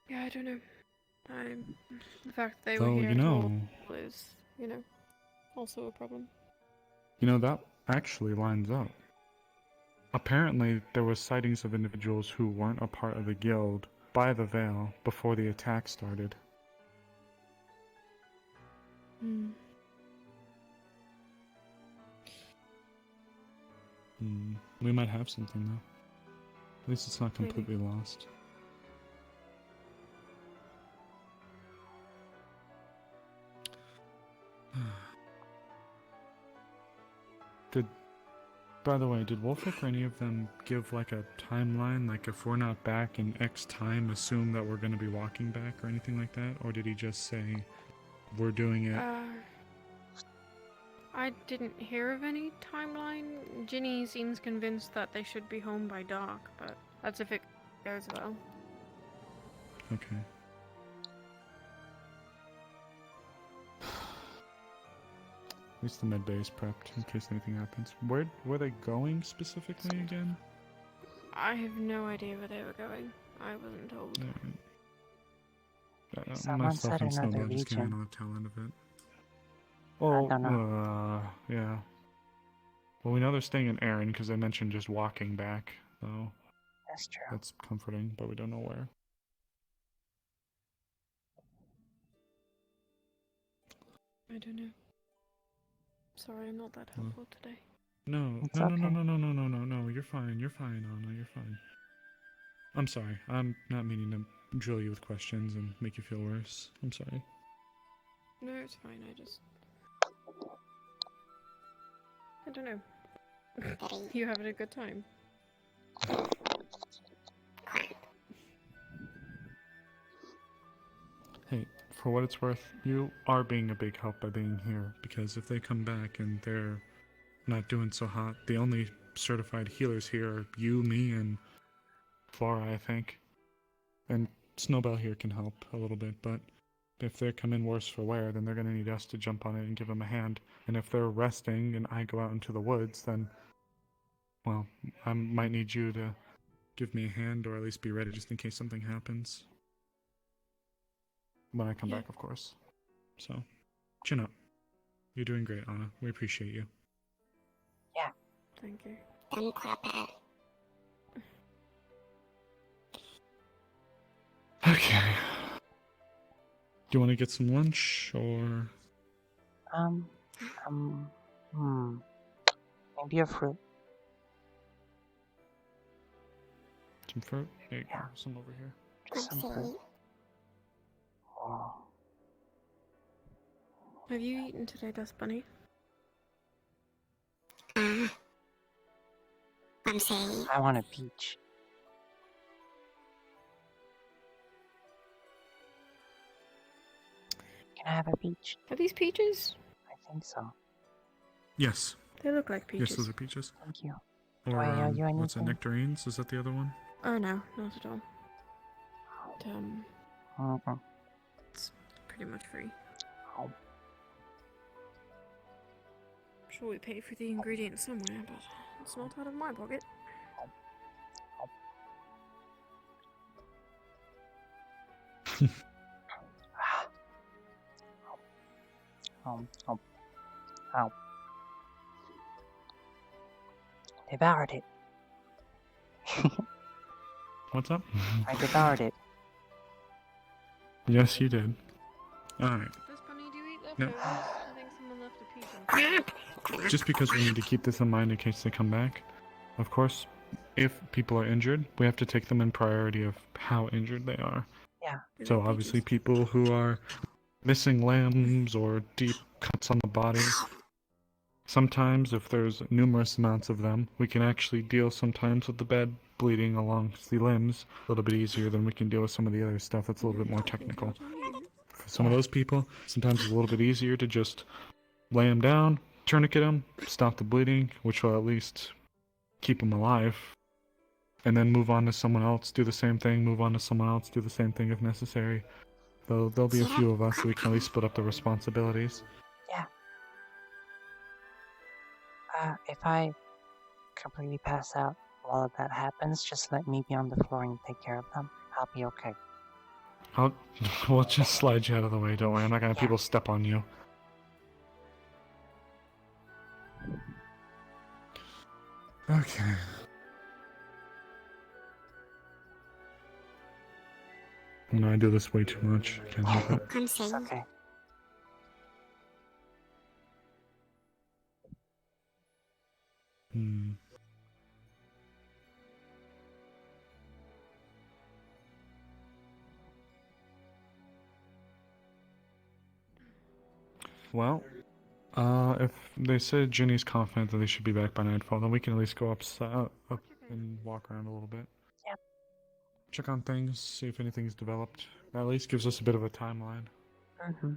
Yeah, I don't know. The fact that they were Though, here you at all know, is, you know, also a problem. that actually lines up. Apparently, there was sightings of individuals who weren't a part of the guild by the veil before the attack started. We might have something, though. At least it's not completely lost. By the way, did Wolfric or any of them give like a timeline, like if we're not back in X time, assume that we're going to be walking back or anything like that? Or did he just say, we're doing it? I didn't hear of any timeline. Ginny seems convinced that they should be home by dark, but that's if it goes well. Okay. At least the med bay is prepped in case anything happens. Where were they going specifically again? I have no idea where they were going. I wasn't told. Someone Myself said and another Snowbell just came in region. on the tail end of it. I don't know. Yeah. Well, we know they're staying in Erin because they mentioned just walking back, so That's true. that's comforting, but we don't know where. I don't know. Sorry, I'm not that helpful today. No, It's no, okay. no, you're fine, Anna, you're fine. I'm sorry, I'm not meaning to drill you with questions and make you feel worse. I'm sorry. No, it's fine, I don't know. You having a good time? Hey, for what it's worth, you are being a big help by being here, because if they come back and they're not doing so hot, the only certified healers here are you, me, and Flora, I think. And Snowbell here can help a little bit, but if they come in worse for wear, then they're going to need us to jump on it and give them a hand. And if they're resting and I go out into the woods, then, well, I might need you to give me a hand or at least be ready just in case something happens. When I come back, of course. So, chin up. You're doing great, Anna. We appreciate you. Yeah. Thank you. Don't clap at. Okay. Do you want to get some lunch, or...? Maybe a fruit. Some fruit? There you go. Some over here. Just some fruit. Oh. Have you eaten today, Dust Bunny? I'm saying. I want a peach. Can I have a peach? Are these peaches? I think so. Yes. They look like peaches. Yes, those are peaches. Thank you. Or, Do I owe you what's it, anything? nectarines? Is that the other one? Oh no, not at all. It's pretty much free. I'm sure we pay for the ingredients somewhere, but it's not out of my pocket. Devoured it. What's up? I devoured it. Yes, you did. Alright. Dust Bunny, do you eat No. leftovers? I think someone left a peach in Just because we need to keep this in mind in case they come back. Of course, if people are injured, we have to take them in priority of how injured they are. Yeah. So obviously people who are missing limbs or deep cuts on the body. Sometimes, if there's numerous amounts of them, we can actually deal sometimes with the bed bleeding along the limbs a little bit easier than we can deal with some of the other stuff that's a little bit more technical. For some of those people, sometimes it's a little bit easier to just lay them down, tourniquet them, stop the bleeding, which will at least keep them alive, and then move on to someone else, do the same thing, move on to someone else, do the same thing if necessary. Though there'll be a few of us, so we can at least split up the responsibilities. Yeah. If I completely pass out while that happens, just let me be on the floor and take care of them. I'll be okay. We'll just slide you out of the way, don't worry. I'm not gonna have people step on you. Okay. No, I do this way too much. Can't help it. I'm saying. Okay. Well, If they said Ginny's confident that they should be back by nightfall, then we can at least go up and walk around a little bit. Yep. Check on things, see if anything's developed. That at least gives us a bit of a timeline. Mm-hmm.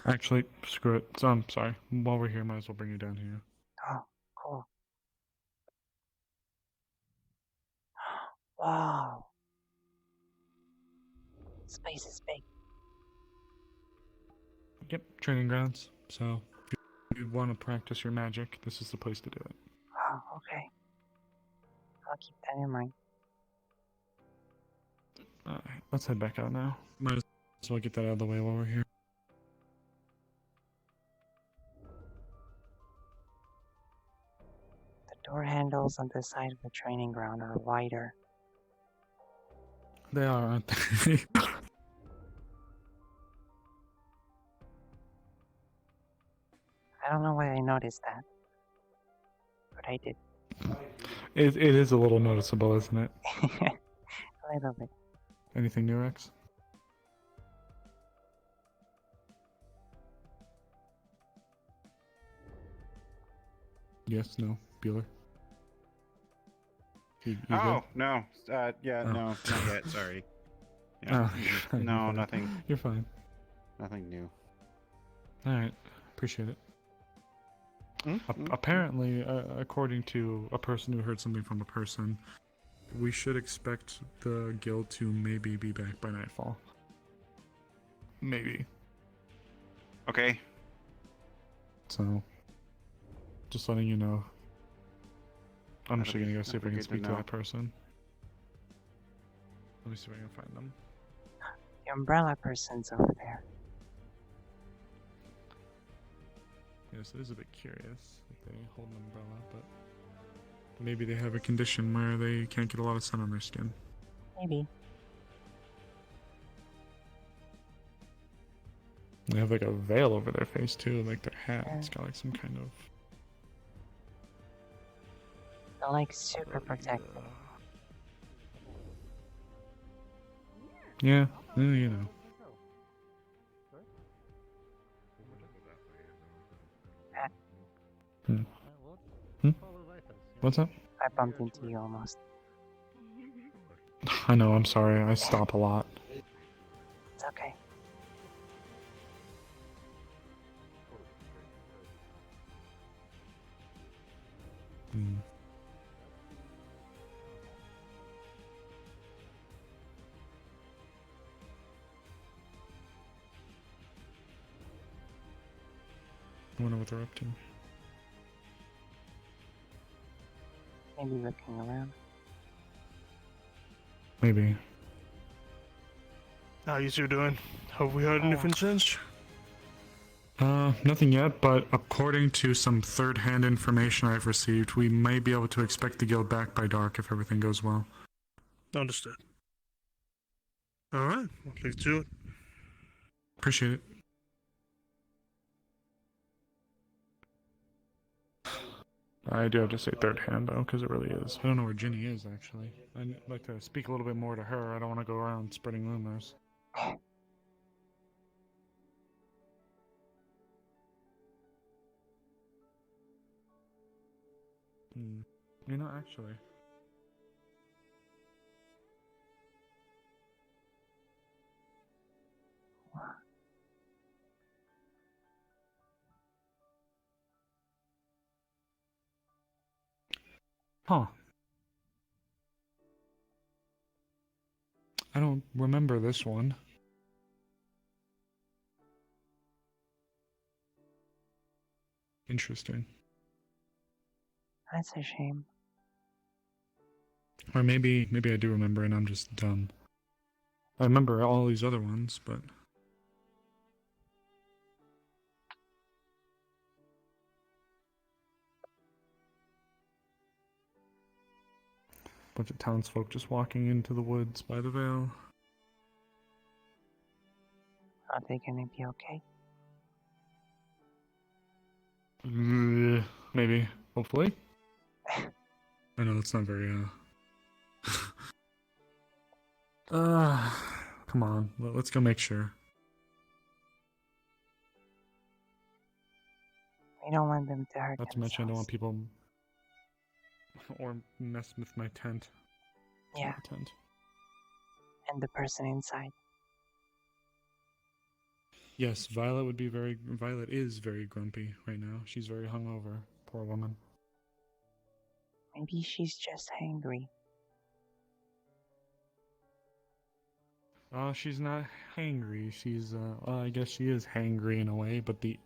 Actually, screw it. So, I'm sorry. While we're here, might as well bring you down here. Oh, cool. Wow. Space is big. Yep, training grounds. So, if you want to practice your magic, this is the place to do it. Oh, okay. I'll keep that in mind. Alright, let's head back out now. Might as well get that out of the way while we're here. The door handles on this side of the training ground are wider. They are, aren't they? I don't know why I noticed that, but I did. It is a little noticeable, isn't it? A little bit. Anything new, Rex? Yes, no, Bueller? You Oh, good? no. Yeah, Oh. no, not yet. Sorry. Yeah. Oh, No, you're fine. nothing. You're fine. Nothing new. Alright, appreciate it. Apparently, according to a person who heard something from a person, we should expect the guild to maybe be back by nightfall. Maybe. Okay. So, just letting you know. I'm actually gonna go see if I can good to speak to know. that person. Let me see if I can find them. The umbrella person's over there. Yes, it is a bit curious that they hold an umbrella, but maybe they have a condition where they can't get a lot of sun on their skin. Maybe. They have like a veil over their face too, like their hat. It's got like some kind of. They're like super protected. Yeah, you know. What's up? I bumped into you almost. I know, I'm sorry. I stop a lot. It's okay. I wonder what they're up to. Maybe looking around. Maybe. How you two doing? Have we heard anything since? Nothing yet, but according to some third-hand information I've received, we may be able to expect the guild back by dark if everything goes well. Understood. Alright, we'll leave to it. Appreciate it. I do have to say third hand though, because it really is. I don't know where Ginny is actually. I'd like to speak a little bit more to her. I don't want to go around spreading rumors. You know, actually. Huh. I don't remember this one. Interesting. That's a shame. Or maybe I do remember and I'm just dumb. I remember all these other ones, but... Bunch of townsfolk just walking into the woods by the Vale. Are they gonna be okay? Maybe. Hopefully. I know it's not very, Come on, let's go make sure. We don't want them to hurt Not to mention, I don't want themselves. people or mess with my tent. Yeah. My tent. And the person inside. Yes, Violet is very grumpy right now. She's very hungover. Poor woman. Maybe she's just hangry. She's not hangry. She's, I guess she is hangry in a way, but the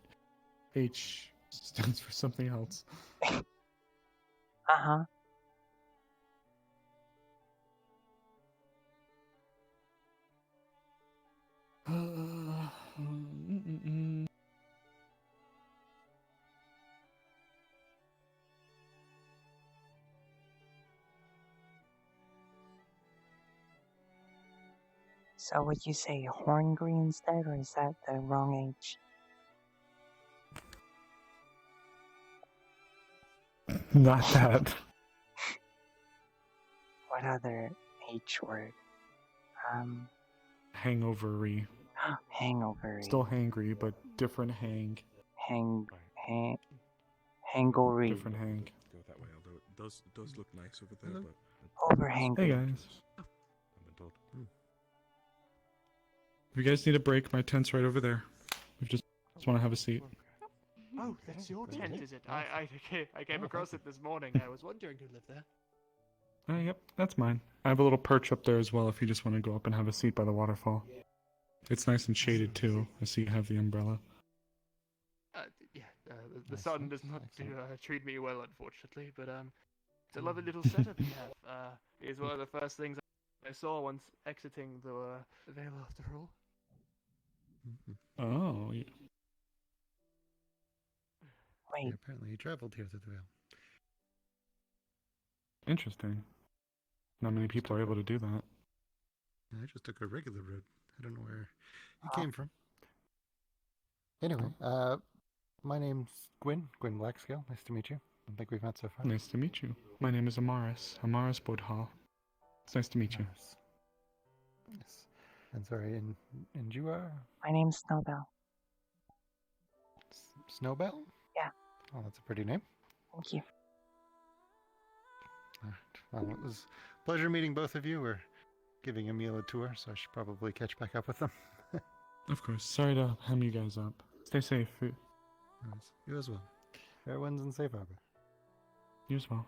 H stands for something else. Uh-huh. So would you say horngry instead, or is that the wrong H? Not that. What other H word? Hangovery. Hangovery. Still hangry, but different hang. Hangovery. Different hang. Go that way, although it does look nice over there, but... Overhangry. Hey guys. I've been told. If you guys need a break, my tent's right over there. We just want to have a seat. Oh, that's your tent, is it? I came across it this morning. I was wondering who lived there. Yep, that's mine. I have a little perch up there as well if you just want to go up and have a seat by the waterfall. It's nice and shaded too. I see you have the umbrella. The sun does not treat me well, unfortunately, but it's a lovely little setup you have. It's one of the first things I saw once exiting the Vale, after all. Oh. Yeah. Wait. Yeah, apparently he traveled here through the Vale. Interesting. Not many people are able to do that. I just took a regular road. I don't know where he came from. Anyway, my name's Gwyn Blackscale. Nice to meet you. I don't think we've met so far. Nice to meet you. My name is Amaris Bodhal. It's nice to meet you. Yes. And sorry, and you are? My name's Snowbell. Snowbell? Yeah. Oh, that's a pretty name. Thank you. Well, it was a pleasure meeting both of you. We're giving Emil a tour, so I should probably catch back up with them. Of course. Sorry to hem you guys up. Stay safe. You as well. Fair winds and safe harbor. You as well.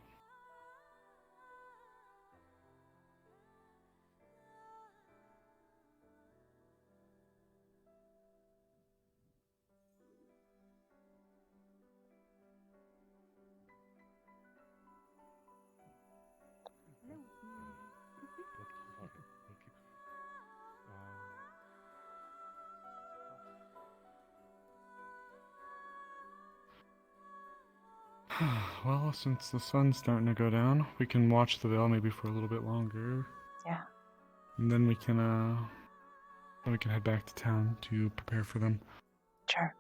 Well, since the sun's starting to go down, we can watch the Vale maybe for a little bit longer. Yeah. And then we can head back to town to prepare for them. Sure.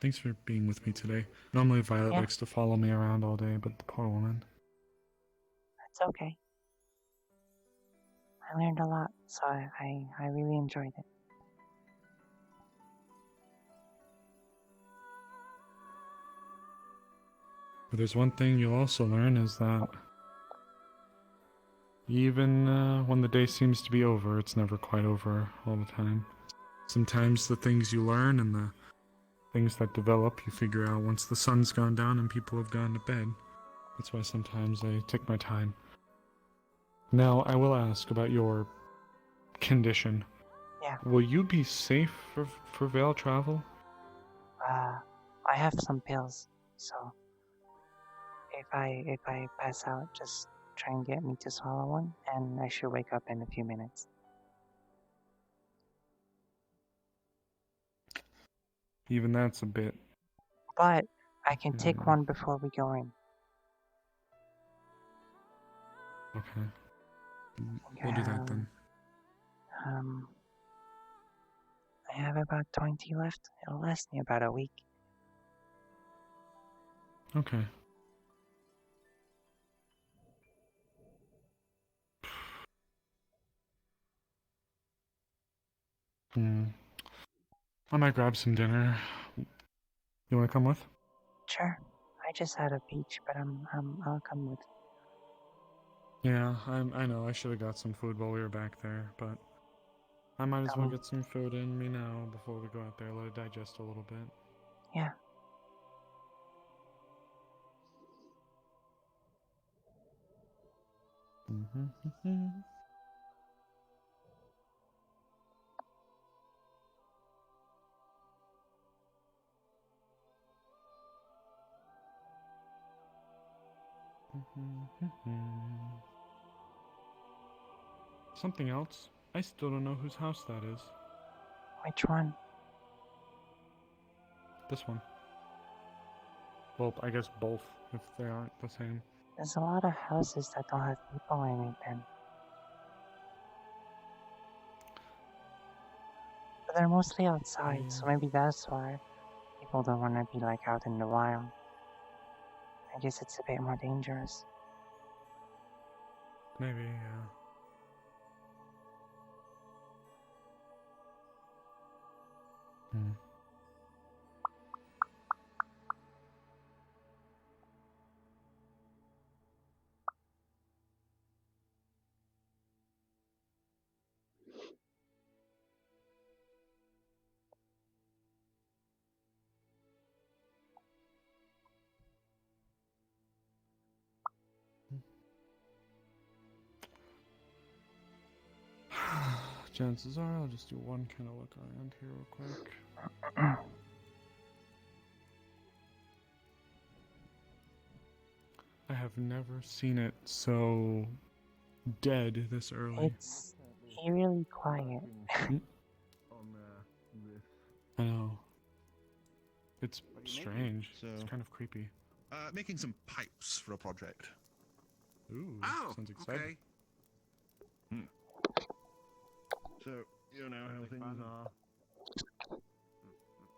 Thanks for being with me today. Normally Violet Yeah. likes to follow me around all day, but the poor woman. That's okay. I learned a lot, so I really enjoyed it. But there's one thing you'll also learn is that even when the day seems to be over, it's never quite over all the time. Sometimes the things you learn and the things that develop, you figure out once the sun's gone down and people have gone to bed. That's why sometimes I take my time. Now, I will ask about your condition. Yeah. Will you be safe for Vale travel? I have some pills, so if I pass out, just try and get me to swallow one, and I should wake up in a few minutes. Even that's a bit. But I can take one before we go in. Okay. We'll do that then. I have about 20 left. It'll last me about a week. Okay. I might grab some dinner. You want to come with? Sure. I just had a peach, but I'll come with. Yeah, I know. I should have got some food while we were back there, but I might as well get some food in me now before we go out there. Let it digest a little bit. Yeah. Something else. I still don't know whose house that is. Which one? This one. Well, I guess both, if they aren't the same. There's a lot of houses that don't have people in it, then. But they're mostly outside, so maybe that's why people don't want to be like out in the wild. I guess it's a bit more dangerous. Maybe, yeah. Chances are I'll just do one kind of look around here real quick. I have never seen it so dead this early. It's eerily quiet. I know. It's strange. It's kind of creepy. Making some pipes for a project. Ooh, sounds exciting. Okay. So, you know how things are.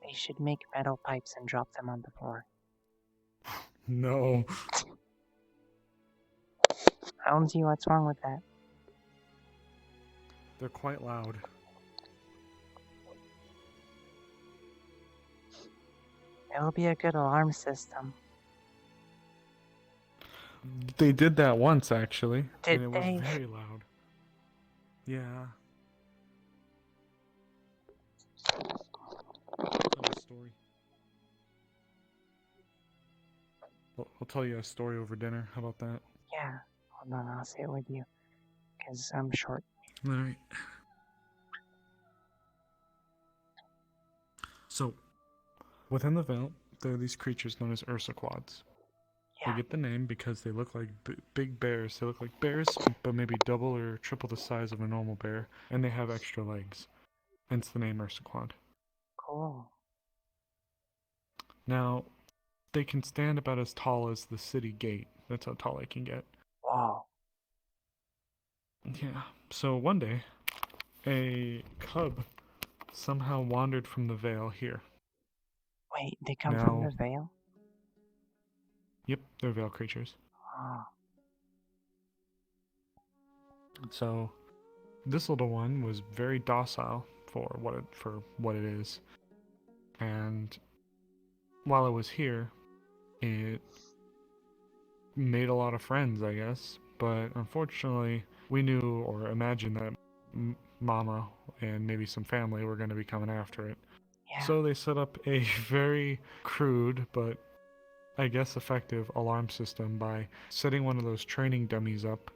They should make metal pipes and drop them on the floor. No. I don't see what's wrong with that. They're quite loud. It'll be a good alarm system. They did that once, actually. Did and it they? was very loud. Yeah. Tell a story. I'll tell you a story over dinner. How about that? Yeah. Hold on, I'll sit with you. Because I'm short. Alright. So, within the Vale, there are these creatures known as ursaquads. Yeah. They get the name because they look like big bears. They look like bears, but maybe double or triple the size of a normal bear. And they have extra legs. Hence the name ursaquad. Cool. Now, they can stand about as tall as the city gate. That's how tall they can get. Wow. Yeah. So one day, a cub somehow wandered from the Vale here. Wait, they come from the Vale? Yep, they're Vale creatures. Oh. So, this little one was very docile for what it is, and while it was here, it made a lot of friends, I guess. But unfortunately, we knew or imagined that Mama and maybe some family were going to be coming after it. Yeah. So they set up a very crude but I guess effective alarm system by setting one of those training dummies up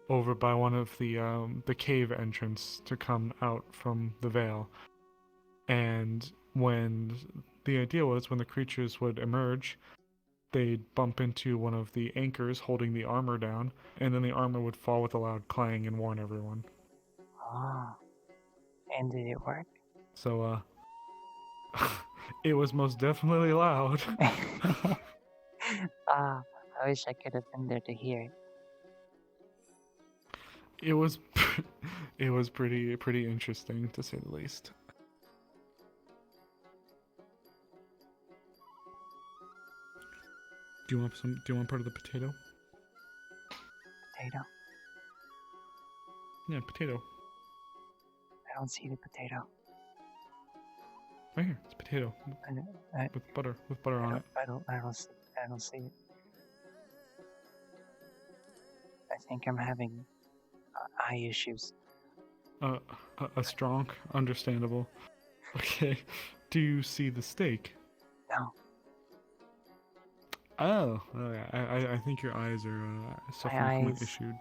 over by one of the cave entrance to come out from the Vale. And when the idea was when the creatures would emerge, they'd bump into one of the anchors holding the armor down, and then the armor would fall with a loud clang and warn everyone. Oh. And did it work? So, it was most definitely loud. I wish I could have been there to hear it. It was, it was pretty interesting to say the least. Do you want part of the potato? Potato? Yeah, potato. I don't see the potato. Right here, it's potato. With butter on it. I don't see it. I think I'm having eye issues. A strong, understandable. Okay. Do you see the steak? No. Oh, I think your eyes are suffering from an issue.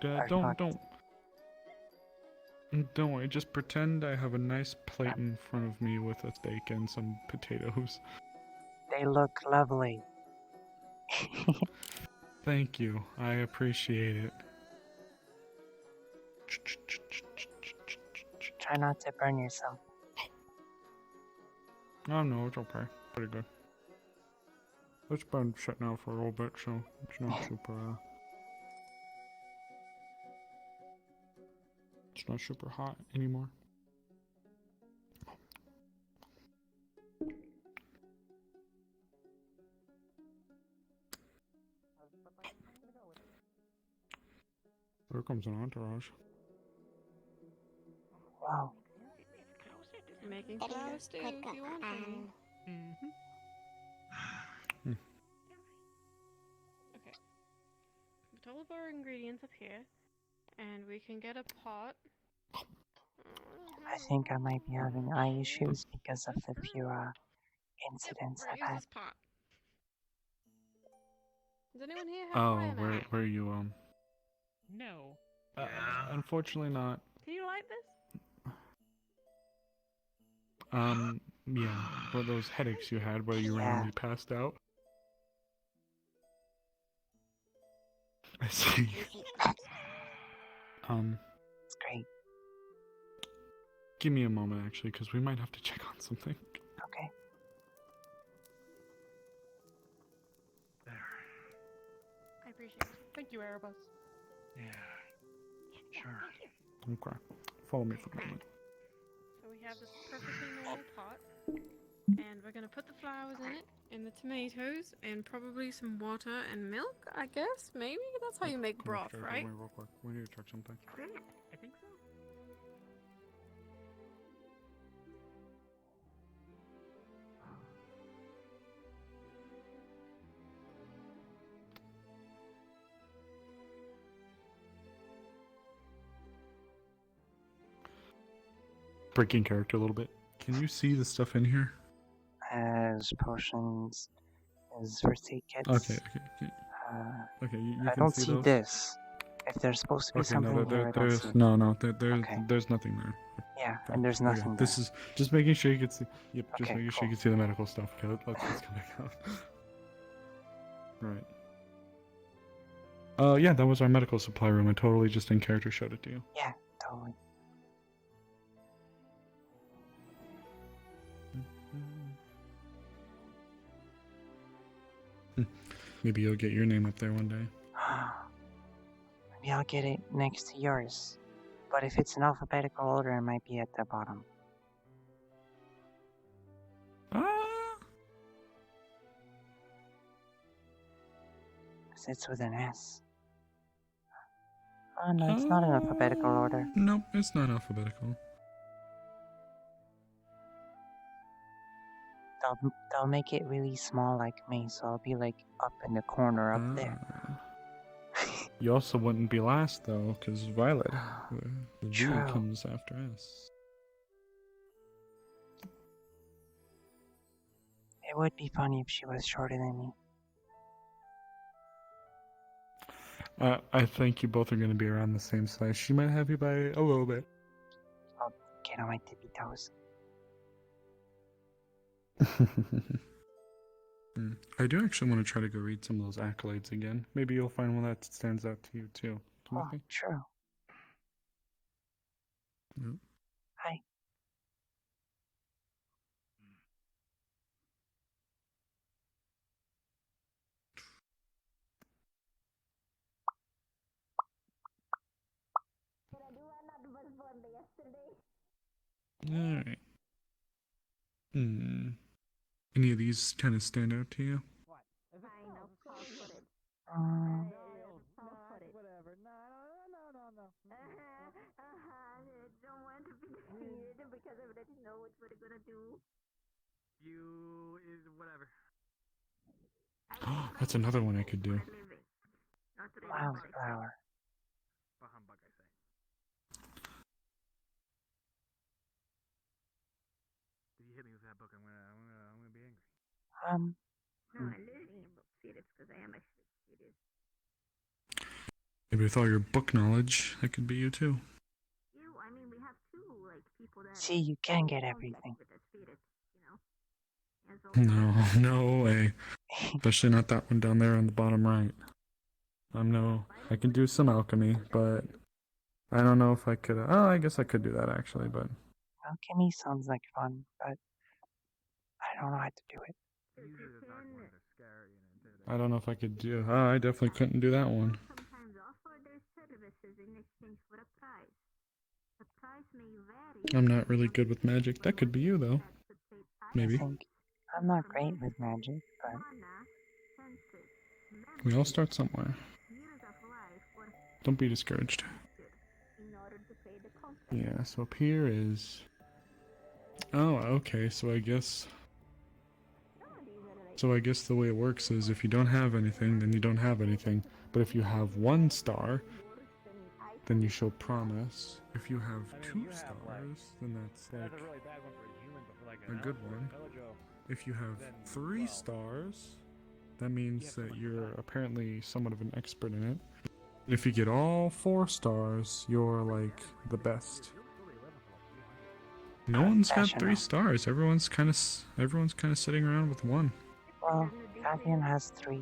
Don't worry. Just pretend I have a nice plate in front of me with a steak and some potatoes. They look lovely. Thank you. I appreciate it. Try not to burn yourself. Oh no, it's okay. Pretty good. It's been sitting out for a little bit, so it's not super. It's not super hot anymore. There comes an entourage. Wow. Making flour stew if you want to. Okay. Put all of our ingredients up here, and we can get a pot. I think I might be having eye issues because of the few incidents I've had. This pot. Does anyone here have fire knife? Where you No. Unfortunately not. Do you like this? Yeah, for those headaches you had where you randomly passed out. I see. It's great. Give me a moment, actually, because we might have to check on something. Okay. I appreciate it. Thank you, Erebus. Yeah. Sure. Okay. Follow me for a moment. So we have this perfectly normal pot, and we're gonna put the flowers in it, and the tomatoes, and probably some water and milk, I guess? Maybe? That's how you make broth, right? Real quick. We need to check something. I think so. Breaking character a little bit. Can you see the stuff in here? As potions, as first aid kits. Okay. Okay, you I can don't see see those? this. If there's supposed to be something here, I don't see it. There's nothing there. Yeah, and there's nothing there. This is just making sure you can see. Yep, just making sure you can see the medical stuff. Okay, let's come back out. Right. Yeah, that was our medical supply room. I totally just in character showed it to you. Yeah, totally. Maybe you'll get your name up there one day. Maybe I'll get it next to yours. But if it's in alphabetical order, it might be at the bottom. Because it's with an S. Oh no, it's not in alphabetical order. No, it's not alphabetical. They'll make it really small like me, so I'll be like up in the corner up there. You also wouldn't be last though, because Violet, the G comes after S. It would be funny if she was shorter than me. I think you both are going to be around the same size. She might have you by a little bit. I'll get on my tippy toes. I do actually want to try to go read some of those accolades again. Maybe you'll find one that stands out to you too. Oh, Timothy? true. Yep. Hi. Alright. Any of these kind of stand out to you? Whatever. No. Don't want to be defeated because I already know what we're gonna do. You is whatever. That's another one I could do. Wildflower. Bah humbug, I say. If you hit me with that book, I'm gonna be angry. No, I'm literally serious because I am actually serious. Maybe with all your book knowledge, that could be you too. I mean, we have two people that. See, you can get everything. No, no way. Especially not that one down there on the bottom right. I can do some alchemy, but I don't know if I could. Oh, I guess I could do that actually, but Alchemy sounds like fun, but I don't know how to do it. I don't know if I could do. Oh, I definitely couldn't do that one. Sometimes offer their services in exchange for a prize. The price may vary. I'm not really good with magic. That could be you though. Maybe. I'm not great with magic, but We all start somewhere. Don't be discouraged. Yeah, so up here is... Oh, okay, so I guess the way it works is if you don't have anything, then you don't have anything. But if you have 1 star, then you show promise. If you have 2 stars, then that's like a good one. If you have 3 stars, that means that you're apparently somewhat of an expert in it. If you get all 4 stars, you're like the best. No one's got 3 stars. Everyone's kind of sitting around with 1. Well, Fabian has 3.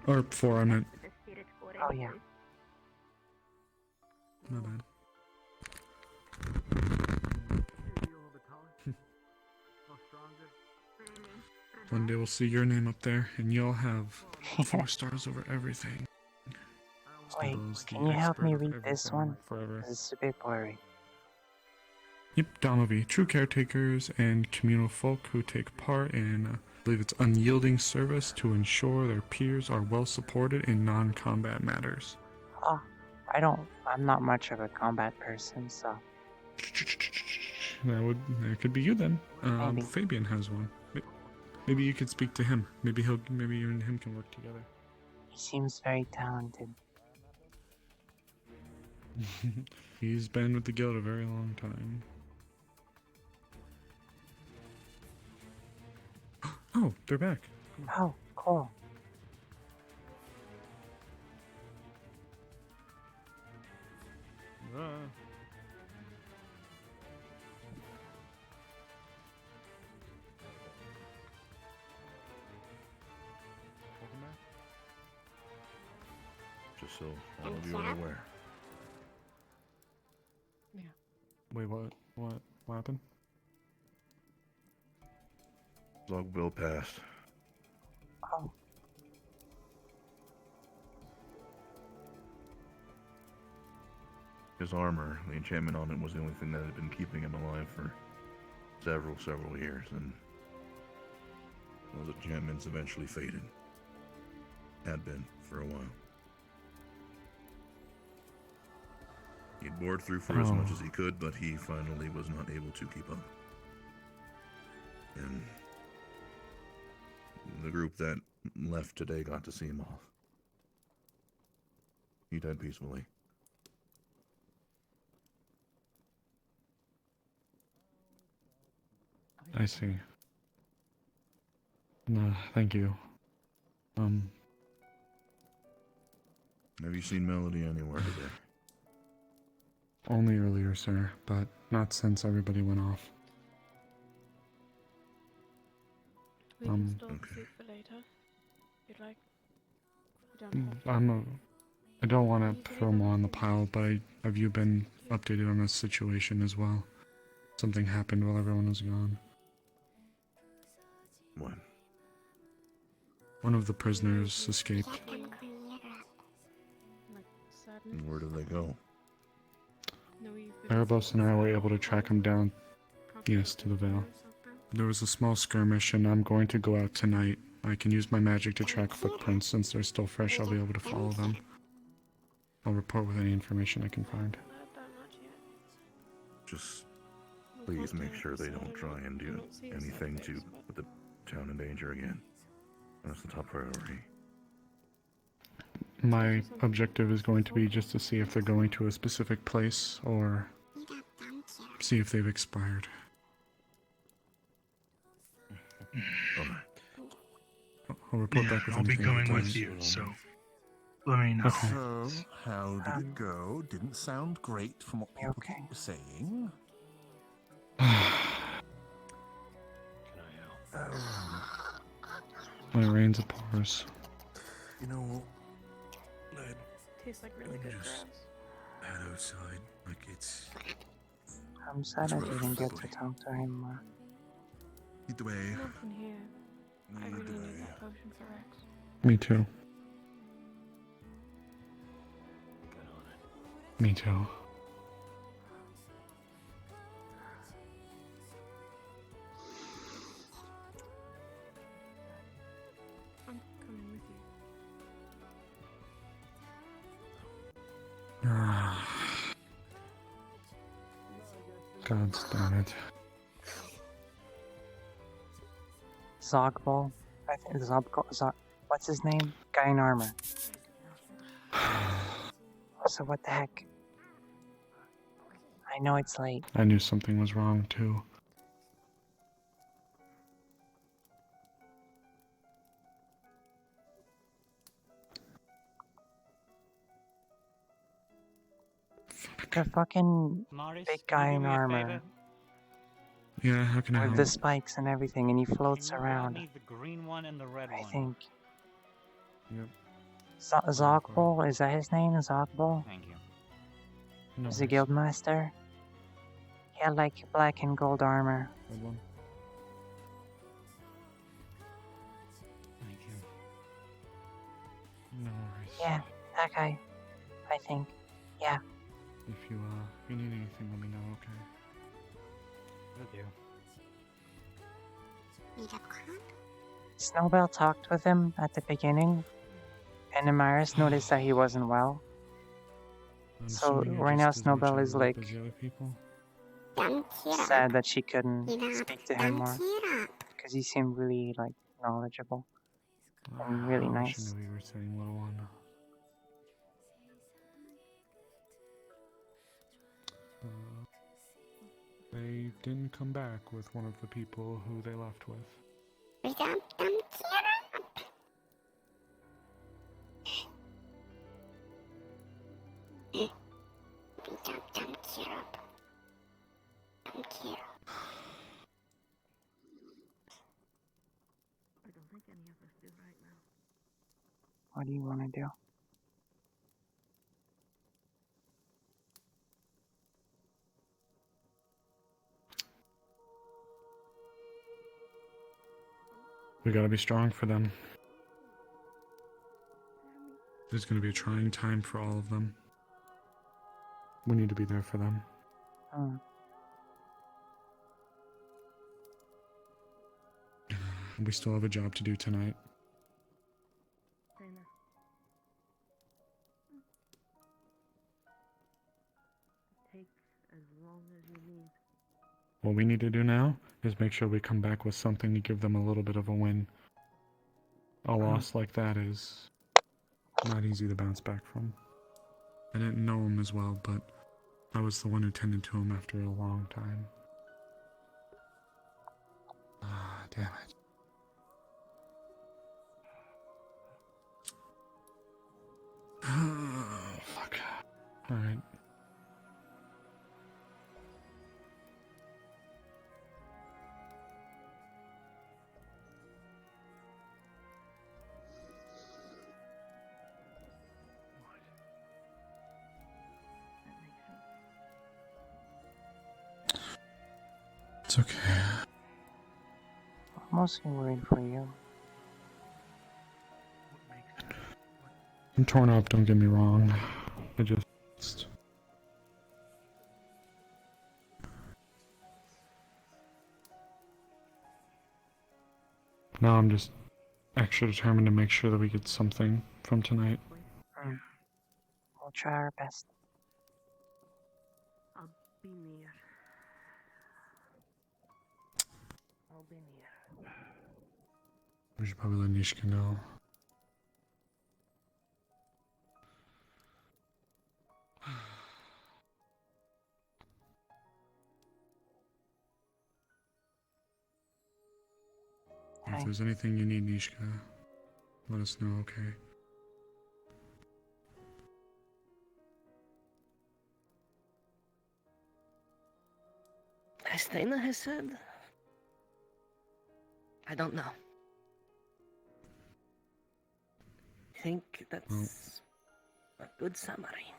Or 4, I meant. Oh yeah. My bad. One day we'll see your name up there, and you'll have 4 stars over everything. Wait, Snowbell's can the you help me expert of read this everything one? Forever. This is a bit blurry. Yep, Domovi. True caretakers and communal folk who take part in, I believe it's unyielding service to ensure their peers are well supported in non-combat matters. Oh, I'm not much of a combat person, so. That could be you then. Maybe. Fabian has one. Maybe you could speak to him. Maybe you and him can work together. He seems very talented. He's been with the guild a very long time. Oh, they're back. Oh, cool. Just so all of you are aware. Yeah. Wait, what happened? Log bill passed. Oh. His armor, the enchantment on it, was the only thing that had been keeping him alive for several years, and those enchantments eventually faded. Had been for a while. He bored through for as much as he could, but he finally was not able to keep up. And the group that left today got to see him off. He died peacefully. I see. No, thank you. Have you seen Melody anywhere today? Only earlier, sir, but not since everybody went off. We can store the soup for later, if you'd like. We don't have to. I don't want to throw more on the pile, but have you been updated on this situation as well? Something happened while everyone was gone. What? One of the prisoners escaped. Where did they go? Erebos and I were able to track him down, yes, to the Vale. There was a small skirmish, and I'm going to go out tonight. I can use my magic to track footprints. Since they're still fresh, I'll be able to follow them. I'll report with any information I can find. Just please make sure they don't try and do anything to put the town in danger again. That's the top priority. My objective is going to be just to see if they're going to a specific place, or see if they've expired. I'll report back with I'll be anything coming that with does. you, so let me know. Okay. So, how did it go? Didn't sound great from what people keep saying. My rains of pores. You know, lad, Tastes like really good grass. head outside, like it's... I'm sad I didn't get to talk to him more. Lead the way. Nothing here. I really need that potion for Rex. Me too. Me too. I'm coming with you. God damn it. Zogbol? I think what's his name? Guy in armor. So what the heck? I know it's late. I knew something was wrong too. The fucking big guy in armor. Yeah, how can I With help? the spikes and everything, and he floats around. The green one and the red I one. think. Yep. Zogbol? Is that his name? Zogbol? Thank you. No Is he worries. guildmaster? He had like black and gold armor. Good one. Thank you. No worries. Yeah, that guy. I think. Yeah. If you need anything, let me know, okay? Will do. Snowbell talked with him at the beginning, and Amaris noticed that he wasn't well. I'm So assuming you're right now just as much Snowbell out is of it like as the other people? sad that she couldn't speak to him more, because he seemed really like knowledgeable and really I wish I nice. knew you were saying little one. They didn't come back with one of the people who they left with. I don't think any of us do right now. What do you want to do? We gotta be strong for them. It's gonna be a trying time for all of them. We need to be there for them. We still have a job to do tonight. Take as long as you need. What we need to do now is make sure we come back with something to give them a little bit of a win. A loss like that is not easy to bounce back from. I didn't know him as well, but I was the one who tended to him after a long time. Ah, damn it. Oh, fuck. Alright. It's okay. I'm mostly worried for you. I'm torn up, don't get me wrong. I just... Now I'm just extra determined to make sure that we get something from tonight. We'll try our best. I'll be near. I'll be near. We should probably let Nishka know. If there's anything you need, Nishka, let us know, okay? As Dana has said, I don't know. I think that's a good summary.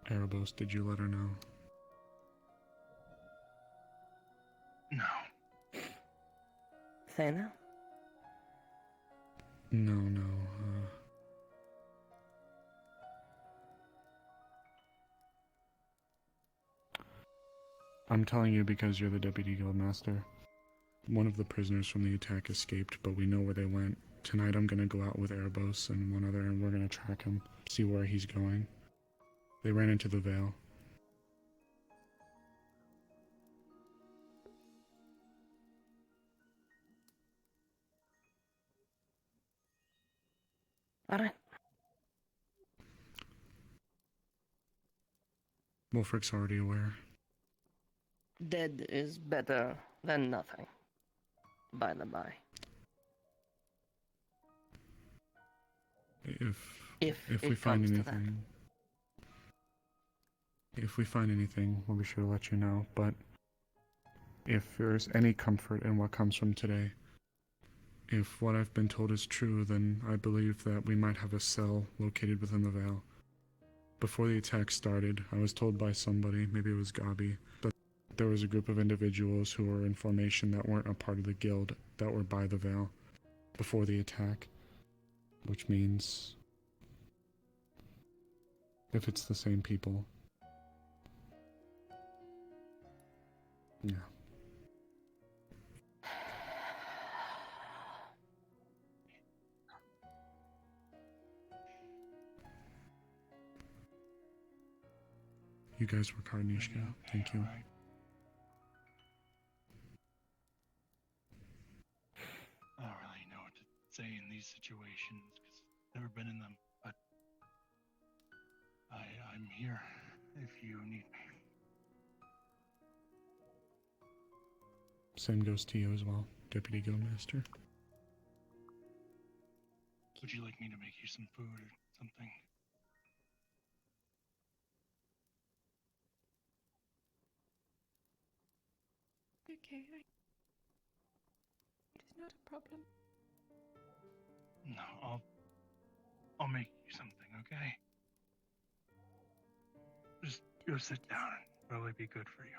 Erebos, did you let her know? No. Thana? No. I'm telling you because you're the deputy guildmaster. One of the prisoners from the attack escaped, but we know where they went. Tonight I'm gonna go out with Erebos and one other, and we're gonna track him, see where he's going. They ran into the Vale. Alright. Wolfric's already aware. Dead is better than nothing. By the by. If we find anything, we'll be sure to let you know. But if there's any comfort in what comes from today, if what I've been told is true, then I believe that we might have a cell located within the Vale. Before the attack started, I was told by somebody, maybe it was Gabi, that there was a group of individuals who were in formation that weren't a part of the guild that were by the Vale before the attack. Which means, if it's the same people, yeah. You guys work hard, Nishka. Thank you. I don't really know what to say in these situations because I've never been in them, but I'm here if you need me. Same goes to you as well, Deputy Guildmaster. Would you like me to make you some food or something? Okay, it's not a problem. No, I'll make you something, okay? Just go sit down. It'll probably be good for you.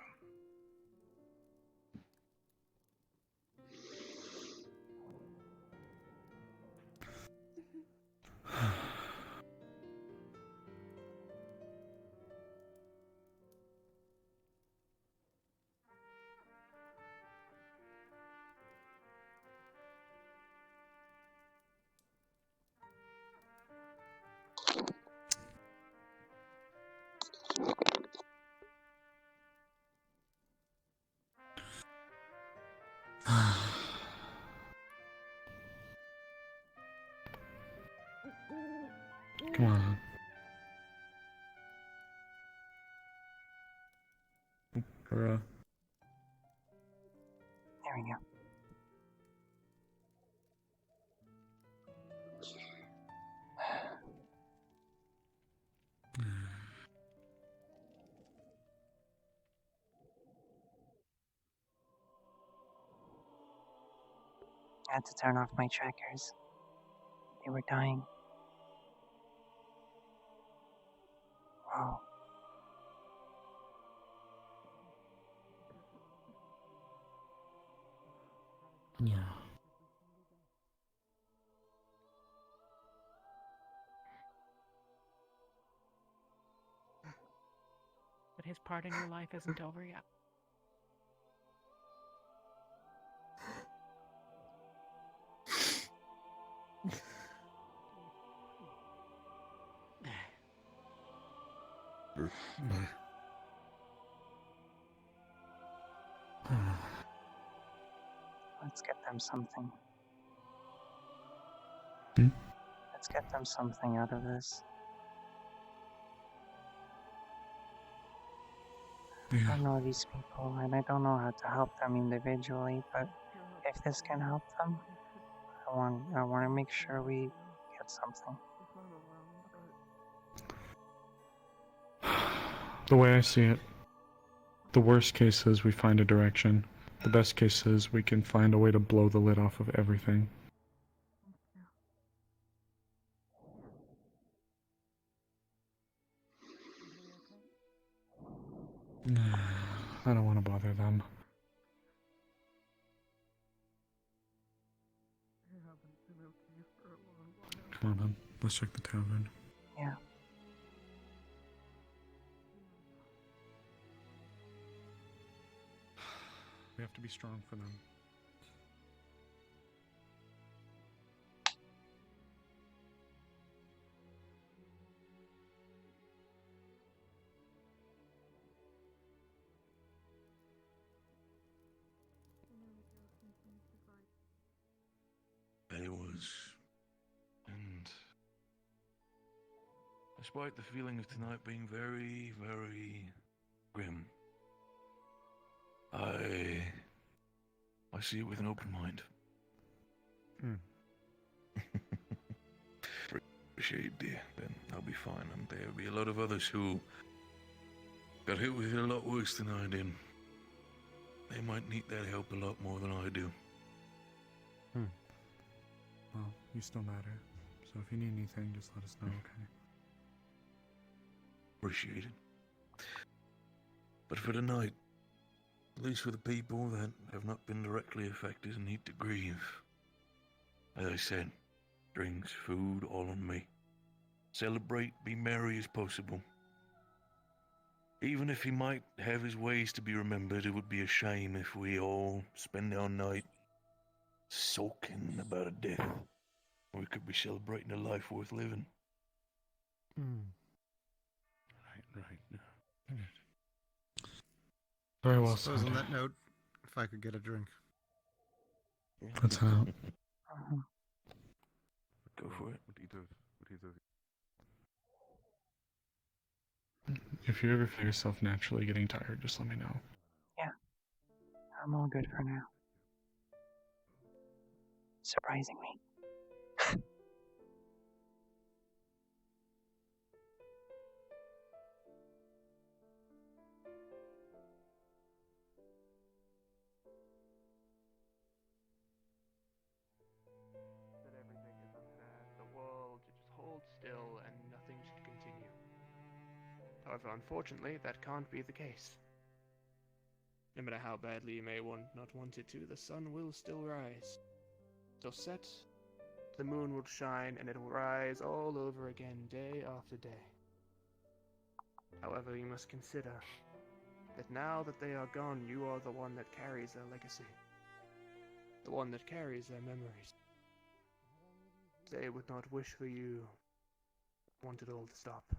Come on. There we go. I had to turn off my trackers. They were dying. Whoa. Yeah. But his part in your life isn't over yet. Let's get them something. Hmm? Let's get them something out of this. I Yeah. don't know these people, and I don't know how to help them individually, but if this can help them, I want to make sure we get something. The way I see it, the worst case is we find a direction. The best case is we can find a way to blow the lid off of everything. I don't want to bother them. Come on, hon. Let's check the tavern. Yeah. We have to be strong for them. It was. And despite the feeling of tonight being very, very grim, I see it with an open mind. Appreciate it, dear. Then I'll be fine. And there'll be a lot of others who got hit with it a lot worse than I did. They might need that help a lot more than I do. Well, you still matter. So if you need anything, just let us know, okay? Appreciate it. But for tonight, at least for the people that have not been directly affected and need to grieve, as I said, drinks, food, all on me. Celebrate, be merry as possible. Even if he might have his ways to be remembered, it would be a shame if we all spend our night sulking about a death. We could be celebrating a life worth living. Right. Very well Suppose said. on that note, if I could get a drink. Let's head out. Go for it. If you ever feel yourself naturally getting tired, just let me know. Yeah. I'm all good for now. Surprisingly. That everything is unfair. The world should just hold still and nothing should continue. However, unfortunately, that can't be the case. No matter how badly you may not want it to, the sun will still rise. It'll set, the moon will shine, and it will rise all over again, day after day. However, you must consider that now that they are gone, you are the one that carries their legacy. The one that carries their memories. They would not wish for you, want it all to stop.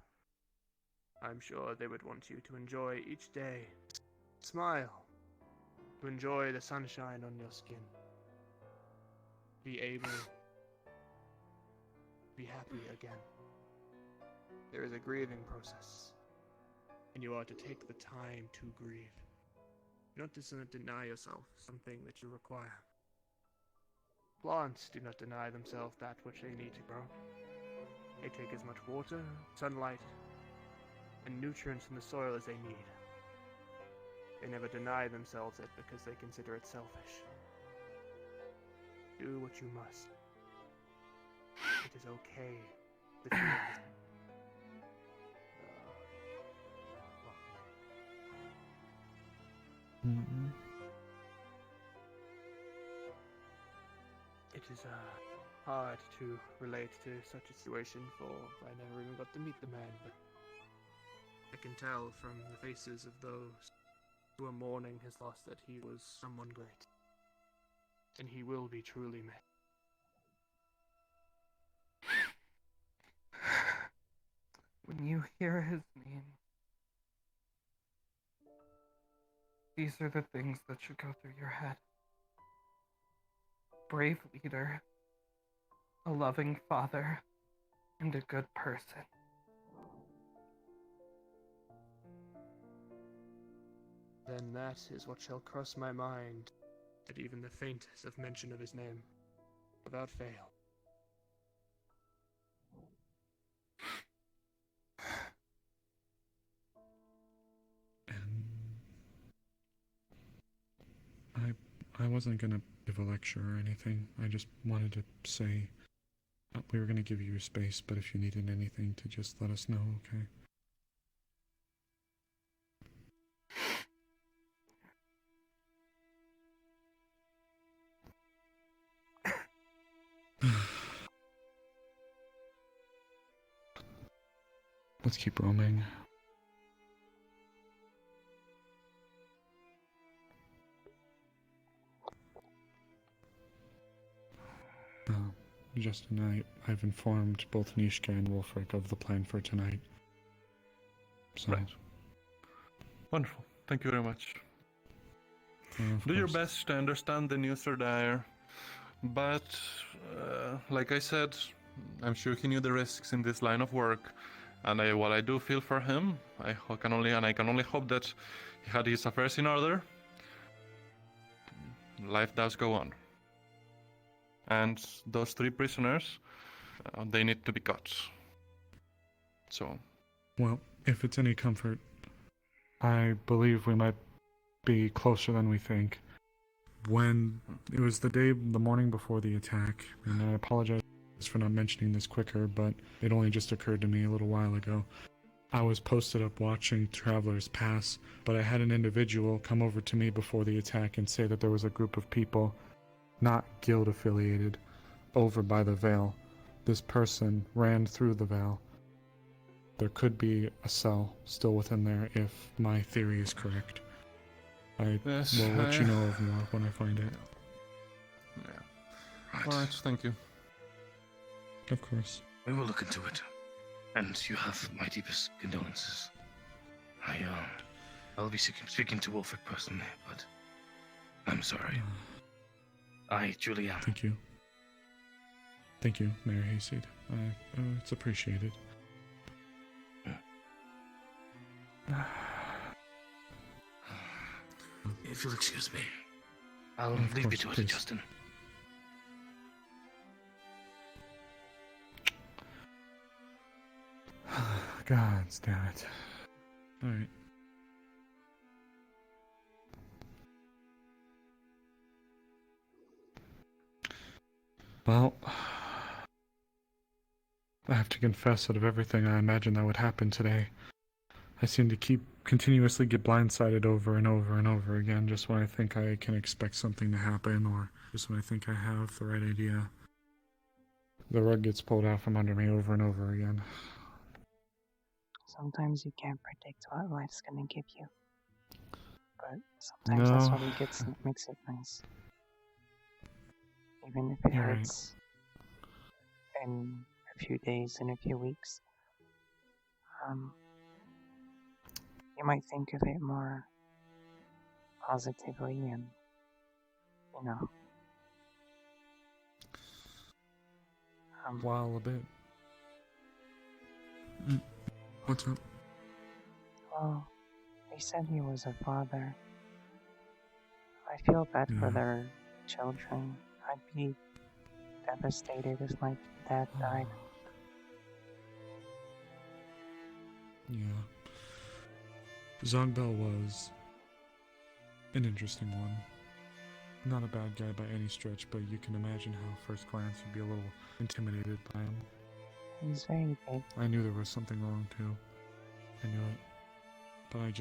I'm sure they would want you to enjoy each day. Smile. To enjoy the sunshine on your skin. Be able to be happy again. There is a grieving process, and you are to take the time to grieve. Do not deny yourself something that you require. Plants do not deny themselves that which they need to grow. They take as much water, sunlight, and nutrients from the soil as they need. They never deny themselves it because they consider it selfish. Do what you must. It is okay to feel it. is hard to relate to such a situation, for I never even got to meet the man, but I can tell from the faces of those who are mourning his loss that he was someone great. And he will be truly missed. When you hear his name, these are the things that should go through your head. Brave leader, a loving father, and a good person. Then that is what shall cross my mind, at even the faintest of mention of his name, without fail. I wasn't gonna give a lecture or anything. I just wanted to say we were gonna give you your space, but if you needed anything, to just let us know, okay? Let's keep roaming. Justin, I've informed both Nishka and Wolfric of the plan for tonight. So. Right. Wonderful. Thank you very much. Of Do your course. best to understand the news are dire, but like I said, I'm sure he knew the risks in this line of work, and while I do feel for him, I can only hope that he had his affairs in order. Life does go on, and those 3 prisoners, they need to be caught. So. Well, if it's any comfort, I believe we might be closer than we think. When it was the morning before the attack, and I apologize for not mentioning this quicker, but it only just occurred to me a little while ago. I was posted up watching travelers pass, but I had an individual come over to me before the attack and say that there was a group of people, not guild affiliated, over by the Vale. This person ran through the Vale. There could be a cell still within there if my theory is correct. I will let you know of more when I find it. Yeah. Alright, thank you. Of course. We will look into it. And you have my deepest condolences. I'll be speaking to Wolfric personally, but I'm sorry. I truly am. Thank you. Thank you, Mayor Hayseed. It's appreciated. If you'll excuse me, I'll Of leave you course, to it, please. Justin. God damn it. Alright. Well, I have to confess, out of everything I imagined that would happen today, I seem to continuously get blindsided over and over and over again, just when I think I can expect something to happen, or just when I think I have the right idea. The rug gets pulled out from under me over and over again. Sometimes you can't predict what life's gonna give you. But sometimes that's what makes it nice. Even if it You're right. hurts in a few days, in a few weeks. You might think of it more positively and, While a bit. What's up? Well, they said he was a father. I feel bad for their children. I'd be devastated if my dad died. Yeah. Zogbel was an interesting one. Not a bad guy by any stretch, but you can imagine how, first glance, you'd be a little intimidated by him. He's very big. I knew there was something wrong, too. I knew it. But I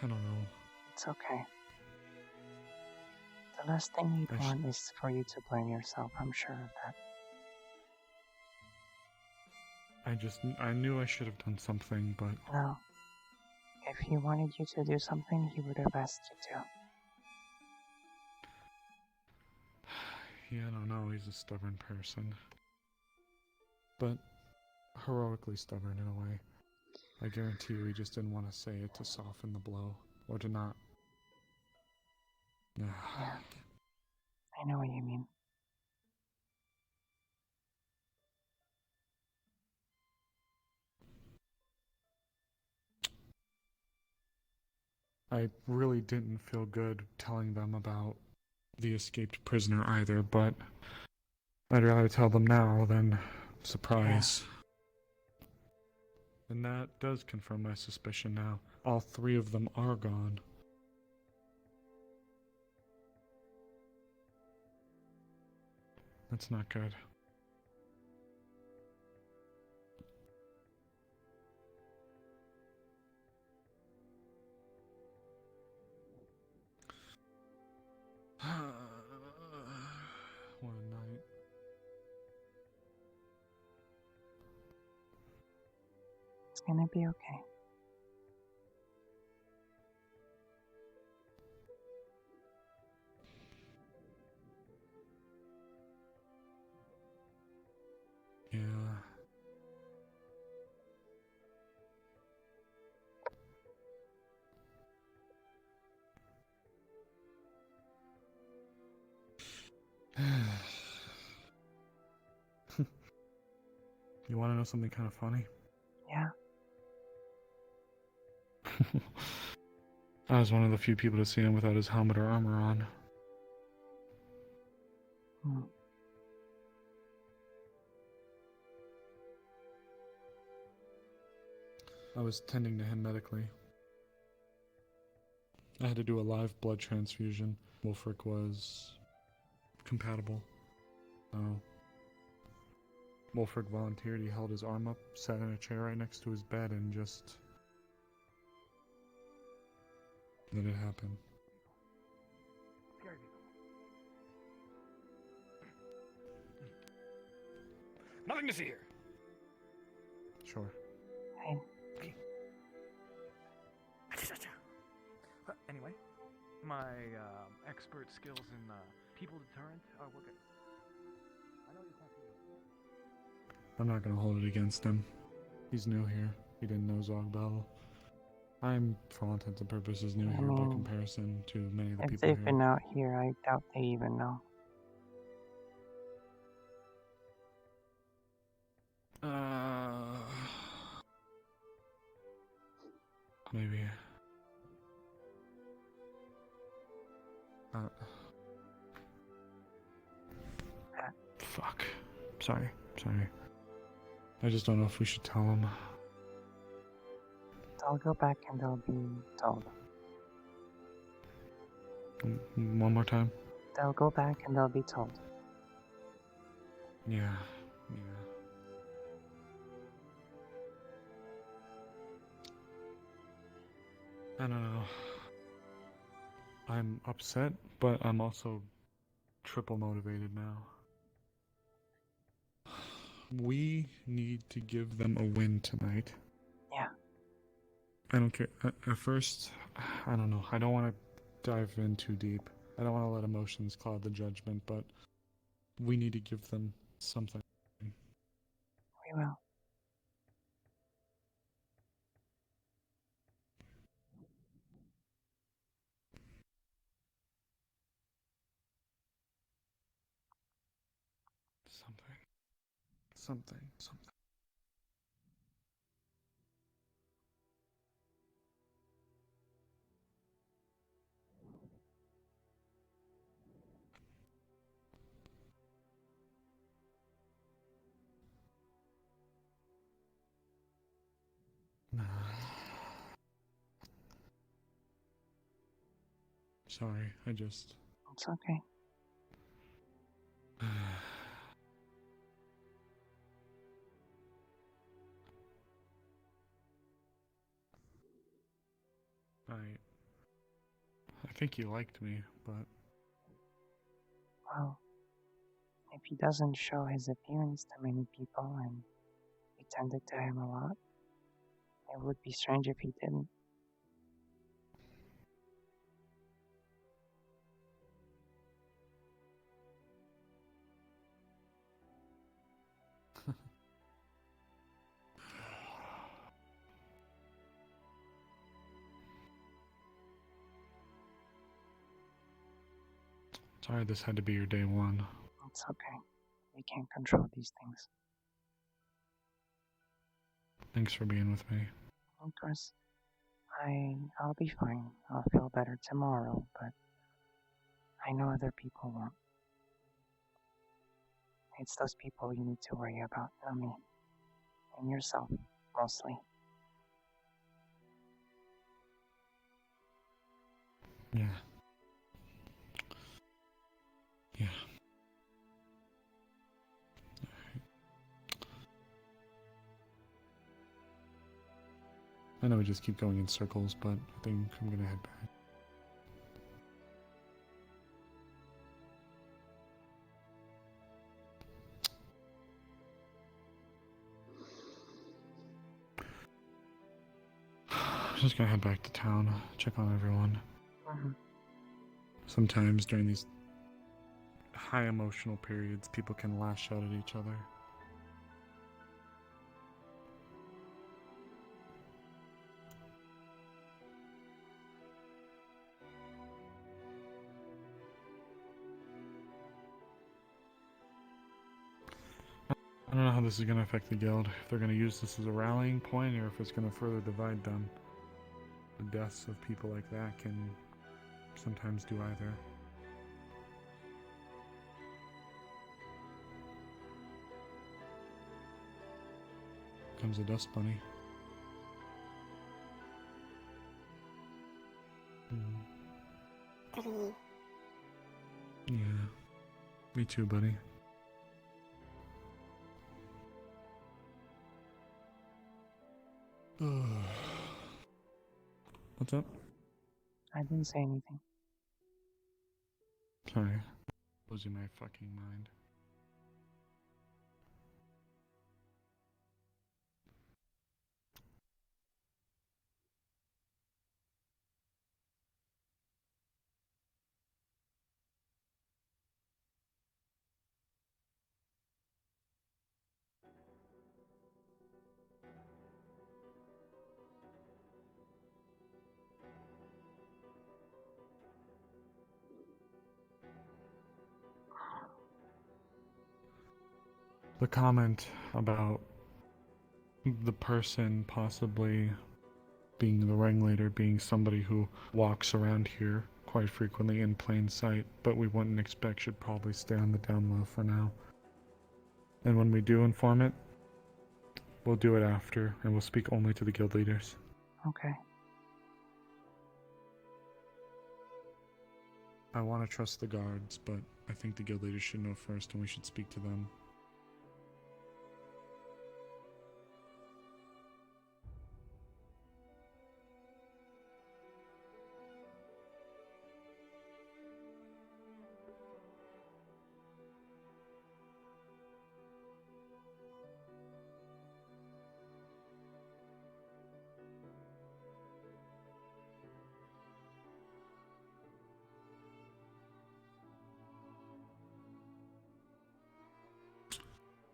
don't know. It's okay. The last thing you'd I sh- want is for you to blame yourself, I'm sure of that. I knew I should have done something, but No. If he wanted you to do something, he would have asked you to. yeah, I don't know. He's a stubborn person, but heroically stubborn in a way. I guarantee you, he just didn't want to say it to soften the blow, or to not. Yeah. I know what you mean. I really didn't feel good telling them about the escaped prisoner either, but I'd rather tell them now than surprise. And that does confirm my suspicion now. All 3 of them are gone. That's not good. What a night. It's gonna be okay. Yeah. You want to know something kind of funny? Yeah. I was one of the few people to see him without his helmet or armor on. Hmm. I was tending to him medically. I had to do a live blood transfusion. Wolfric was compatible. Wolfric volunteered. He held his arm up, sat in a chair right next to his bed, and just let it happen. Nothing to see here. Sure. Hey. Anyway, my expert skills in people deterrent are working. I know you can't see it. I'm not gonna hold it against him. He's new here. He didn't know Zogbel. I'm, for all intents and purposes, new here by comparison to many of the If people they've here. been out here, I doubt they even know. Maybe. Fuck. Sorry. I just don't know if we should tell him. They'll go back and they'll be told. One more time? They'll go back and they'll be told. Yeah. I don't know. I'm upset, but I'm also triple motivated now. We need to give them a win tonight. Yeah. I don't care. At first, I don't know. I don't want to dive in too deep. I don't want to let emotions cloud the judgment, but we need to give them something. We will. Something. Sorry, I just... It's okay. I think you liked me, but Well, if he doesn't show his appearance to many people and we tended to him a lot, it would be strange if he didn't. Sorry this had to be your day one. It's okay. We can't control these things. Thanks for being with me. Of course, I'll be fine. I'll feel better tomorrow, but I know other people won't. It's those people you need to worry about, not me. And yourself, mostly. Yeah. Yeah. I know we just keep going in circles, but I think I'm gonna head back. I'm just gonna head back to town, check on everyone. Sometimes during these high emotional periods, people can lash out at each other. I don't know how this is going to affect the guild, if they're going to use this as a rallying point or if it's going to further divide them. The deaths of people like that can sometimes do either. Comes a dust bunny. Yeah. Me too, buddy. What's up? I didn't say anything. Sorry. Losing my fucking mind. The comment about the person possibly being the ringleader, being somebody who walks around here quite frequently in plain sight, but we wouldn't expect should probably stay on the down low for now. And when we do inform it, we'll do it after, and we'll speak only to the guild leaders. Okay. I want to trust the guards, but I think the guild leaders should know first, and we should speak to them.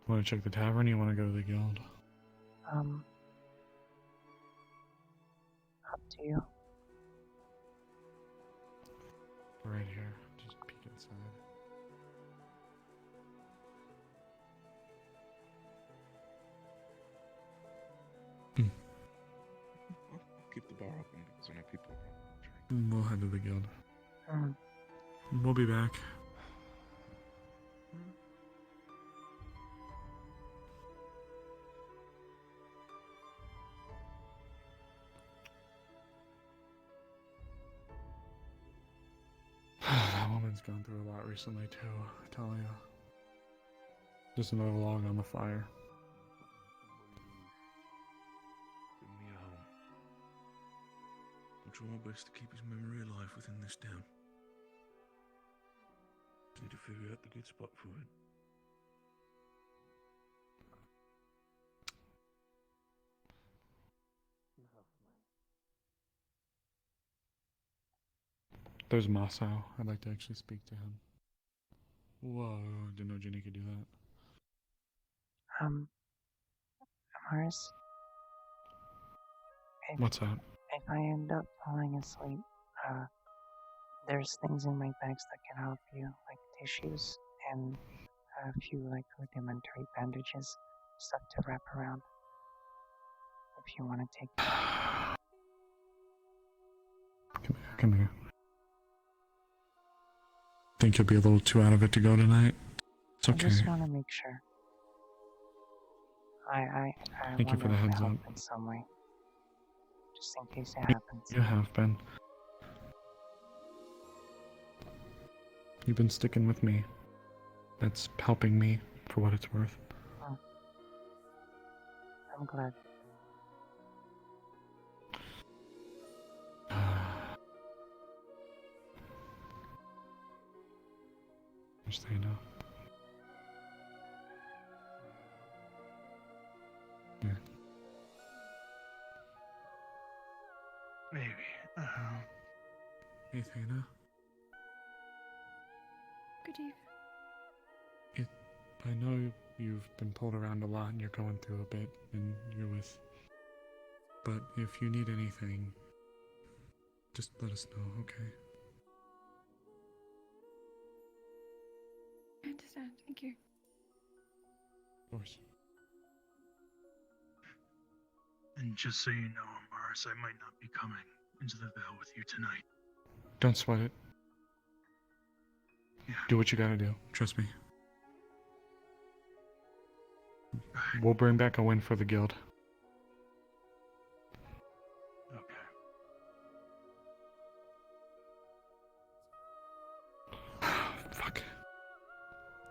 Want to check the tavern? You want to go to the guild? Up to you. Right here. Just peek inside. Keep the bar open because I know people We'll head to the guild. Mm. We'll be back. That woman's gone through a lot recently too, I tell you. Just another log on the fire. Bring me home. I'll try my best to keep his memory alive within this town. need to figure out the good spot for it. There's Masao. I'd like to actually speak to him. Whoa, didn't know Jenny could do that. Mars, What's that? if I end up falling asleep, there's things in my bags that can help you, like tissues and a few like rudimentary bandages, stuff to wrap around. If you want to take them. Come here. Think you'll be a little too out of it to go tonight? It's okay. I just want to make sure. I Thank you for the wanted to heads help up. in some way, just in case it happens. You have been. You've been sticking with me. That's helping me for what it's worth. Oh. I'm glad. Just so you know. Here. Maybe. Hey, Thana. Good evening. I know you've been pulled around a lot and you're going through a bit and you're with... But if you need anything, just let us know, okay? I understand. Thank you. Of course. And just so you know, Mars, I might not be coming into the Vale with you tonight. Don't sweat it. Yeah. Do what you gotta do. Trust me. We'll bring back a win for the guild. Okay. Fuck.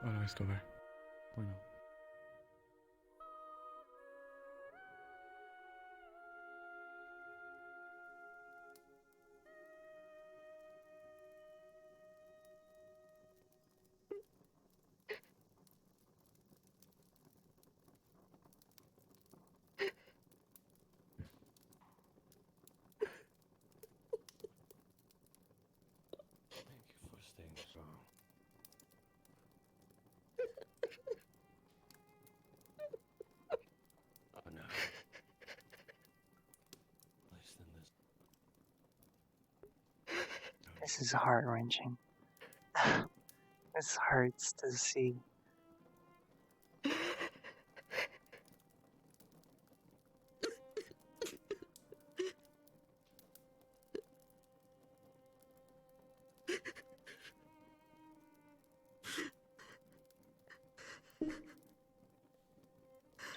Oh no, he's still there. Oh no. Thank you for staying strong. Oh no. Less than this. This is heart-wrenching. This hurts to see.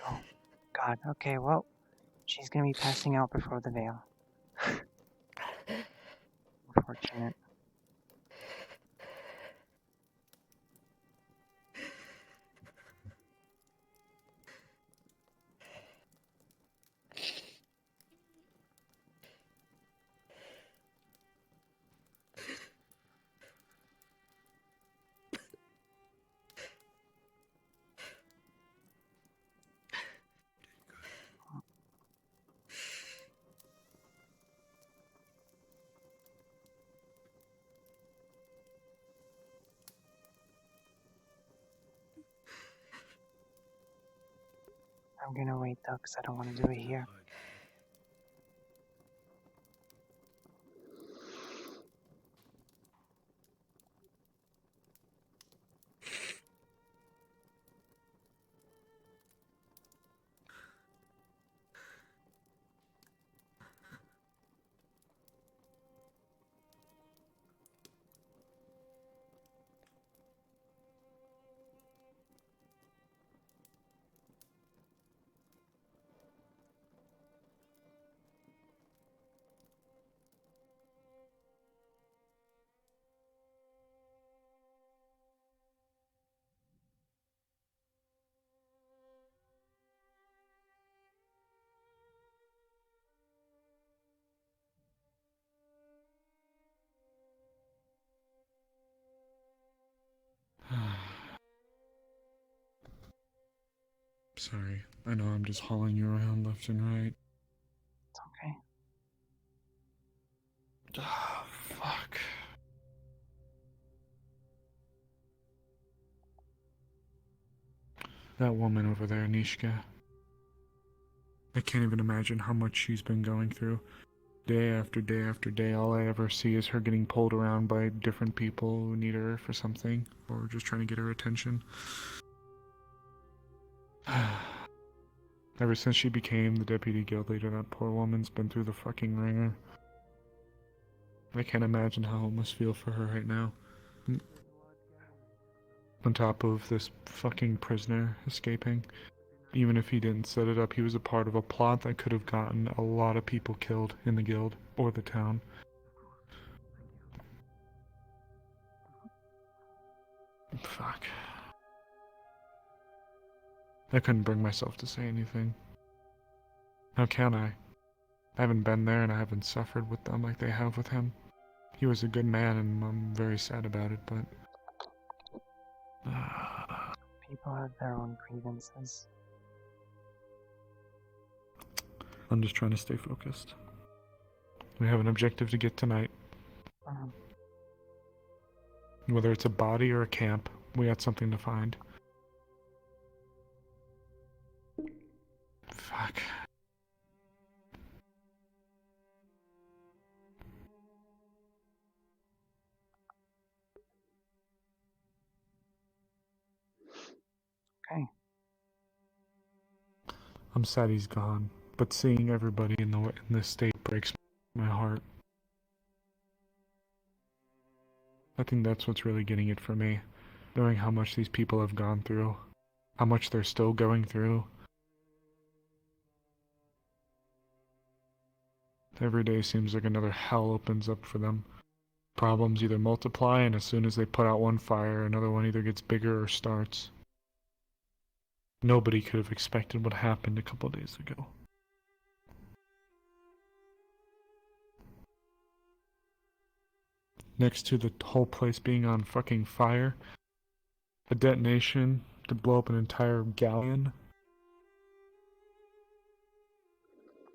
Oh, God. Okay, well, she's gonna be passing out before the veil. Unfortunate. I'm gonna wait though, because I don't want to do it here. Sorry. I know I'm just hauling you around left and right. It's okay. Oh, fuck. That woman over there, Nishka. I can't even imagine how much she's been going through. Day after day after day, all I ever see is her getting pulled around by different people who need her for something, or just trying to get her attention. Ever since she became the deputy guild leader, that poor woman's been through the fucking ringer. I can't imagine how it must feel for her right now. On top of this fucking prisoner escaping. Even if he didn't set it up, he was a part of a plot that could have gotten a lot of people killed in the guild or the town. Fuck. I couldn't bring myself to say anything. How can I? I haven't been there and I haven't suffered with them like they have with him. He was a good man and I'm very sad about it, but... People have their own grievances. I'm just trying to stay focused. We have an objective to get tonight. Whether it's a body or a camp, we got something to find. Fuck. Okay. I'm sad he's gone, but seeing everybody in this state breaks my heart. I think that's what's really getting it for me. Knowing how much these people have gone through. How much they're still going through. Every day seems like another hell opens up for them. Problems either multiply, and as soon as they put out one fire, another one either gets bigger or starts. Nobody could have expected what happened a couple days ago. Next to the whole place being on fucking fire, a detonation to blow up an entire galleon.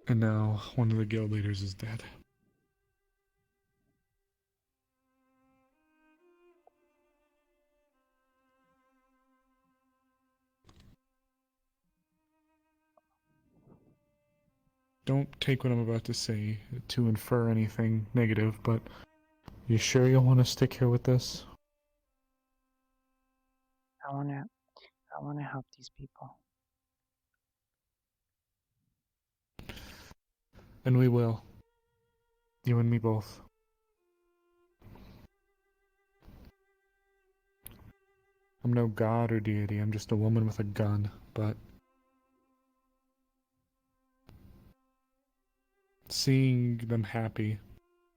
And now one of the guild leaders is dead. Don't take what I'm about to say to infer anything negative, but you sure you'll want to stick here with this? I wanna help these people. And we will. You and me both. I'm no god or deity, I'm just a woman with a gun, but... seeing them happy,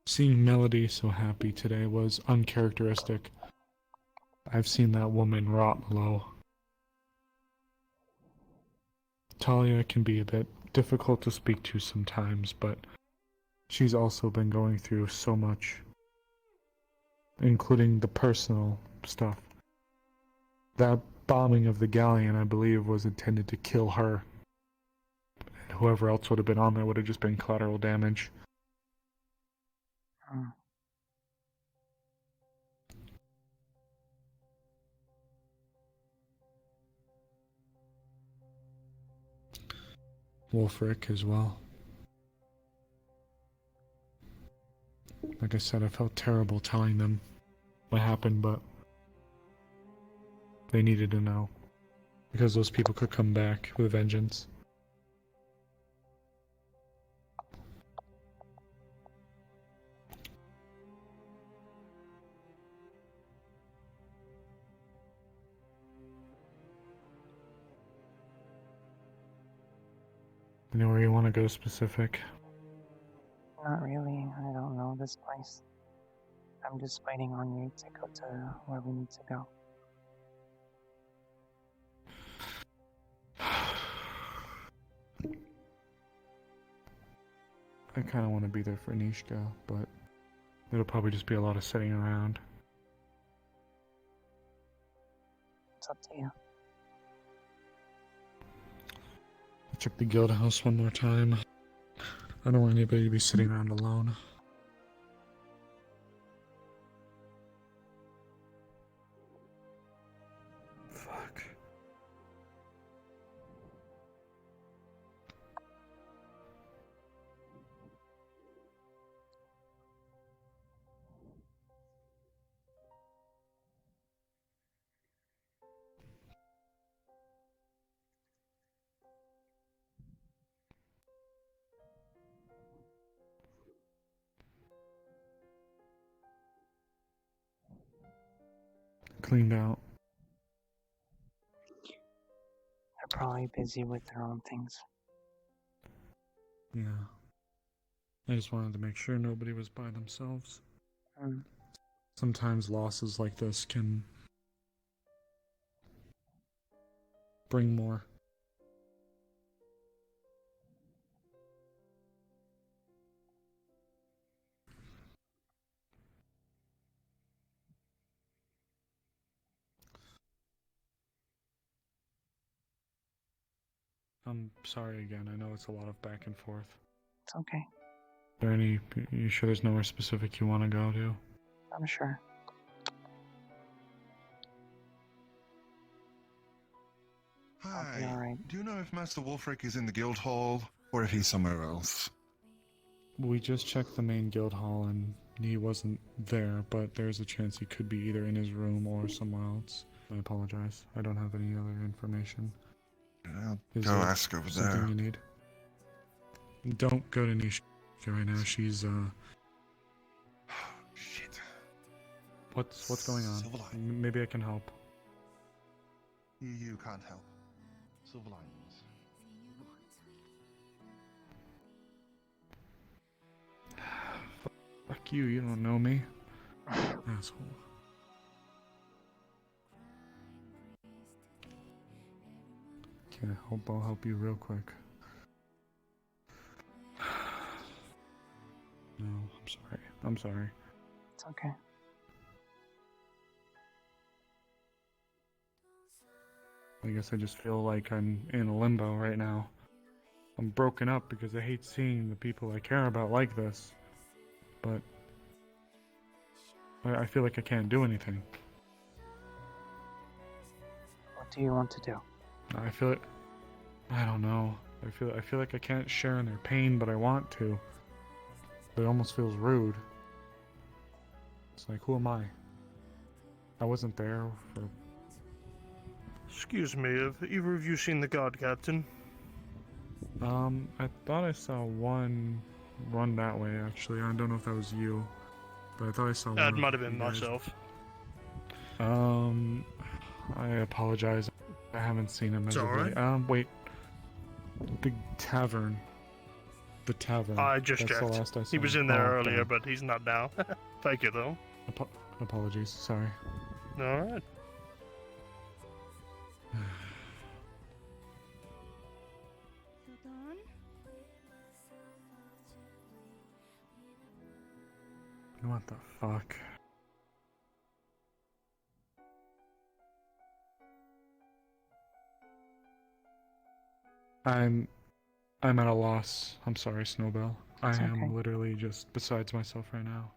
seeing Melody so happy today was uncharacteristic. I've seen that woman rot low. Talia can be a bit difficult to speak to sometimes, but she's also been going through so much, including the personal stuff. That bombing of the galleon, I believe, was intended to kill her. And whoever else would have been on there would have just been collateral damage. Wolfric as well. Like I said, I felt terrible telling them what happened, but they needed to know. Because those people could come back with vengeance. Anywhere you want to go specific? Not really. I don't know this place. I'm just waiting on you to go to where we need to go. I kind of want to be there for Nishka, but it'll probably just be a lot of sitting around. It's up to you. Check the guild house one more time. I don't want anybody to be sitting around alone. Fuck. Cleaned out. They're probably busy with their own things. Yeah. I just wanted to make sure nobody was by themselves. Sometimes losses like this can bring more. I'm sorry again, I know it's a lot of back and forth. It's okay. Are there any, you sure there's nowhere specific you want to go to? I'm sure. Hi. All right. Do you know if Master Wolfric is in the guild hall or if he's somewhere else? We just checked the main guild hall and he wasn't there, but there's a chance he could be either in his room or somewhere else. I apologize. I don't have any other information. I'll Is go there ask over something there. you need? Don't go to Nisha right now. She's Shit. What's going on? Maybe I can help. You can't help. Silver linings. Fuck you, you don't know me. Asshole. Okay, I'll help you real quick. No, I'm sorry. I'm sorry. It's okay. I guess I just feel like I'm in a limbo right now. I'm broken up because I hate seeing the people I care about like this. But I feel like I can't do anything. What do you want to do? I feel it. I don't know. I feel like I can't share in their pain, but I want to. But it almost feels rude. It's like, who am I? I wasn't there for. Excuse me, have either of you seen the guard captain? I thought I saw one run that way. Actually, I don't know if that was you, but I thought I saw one. That of might have been you guys. myself. I apologize. I haven't seen him as It's of late. alright. Wait. The tavern. The tavern. I just That's checked. the last I saw He was him. in there Oh, earlier, damn. but he's not now. Thank you, though. Apologies. Sorry. Alright. What the fuck? I'm at a loss. I'm sorry, Snowbell. I It's am okay. literally just besides myself right now.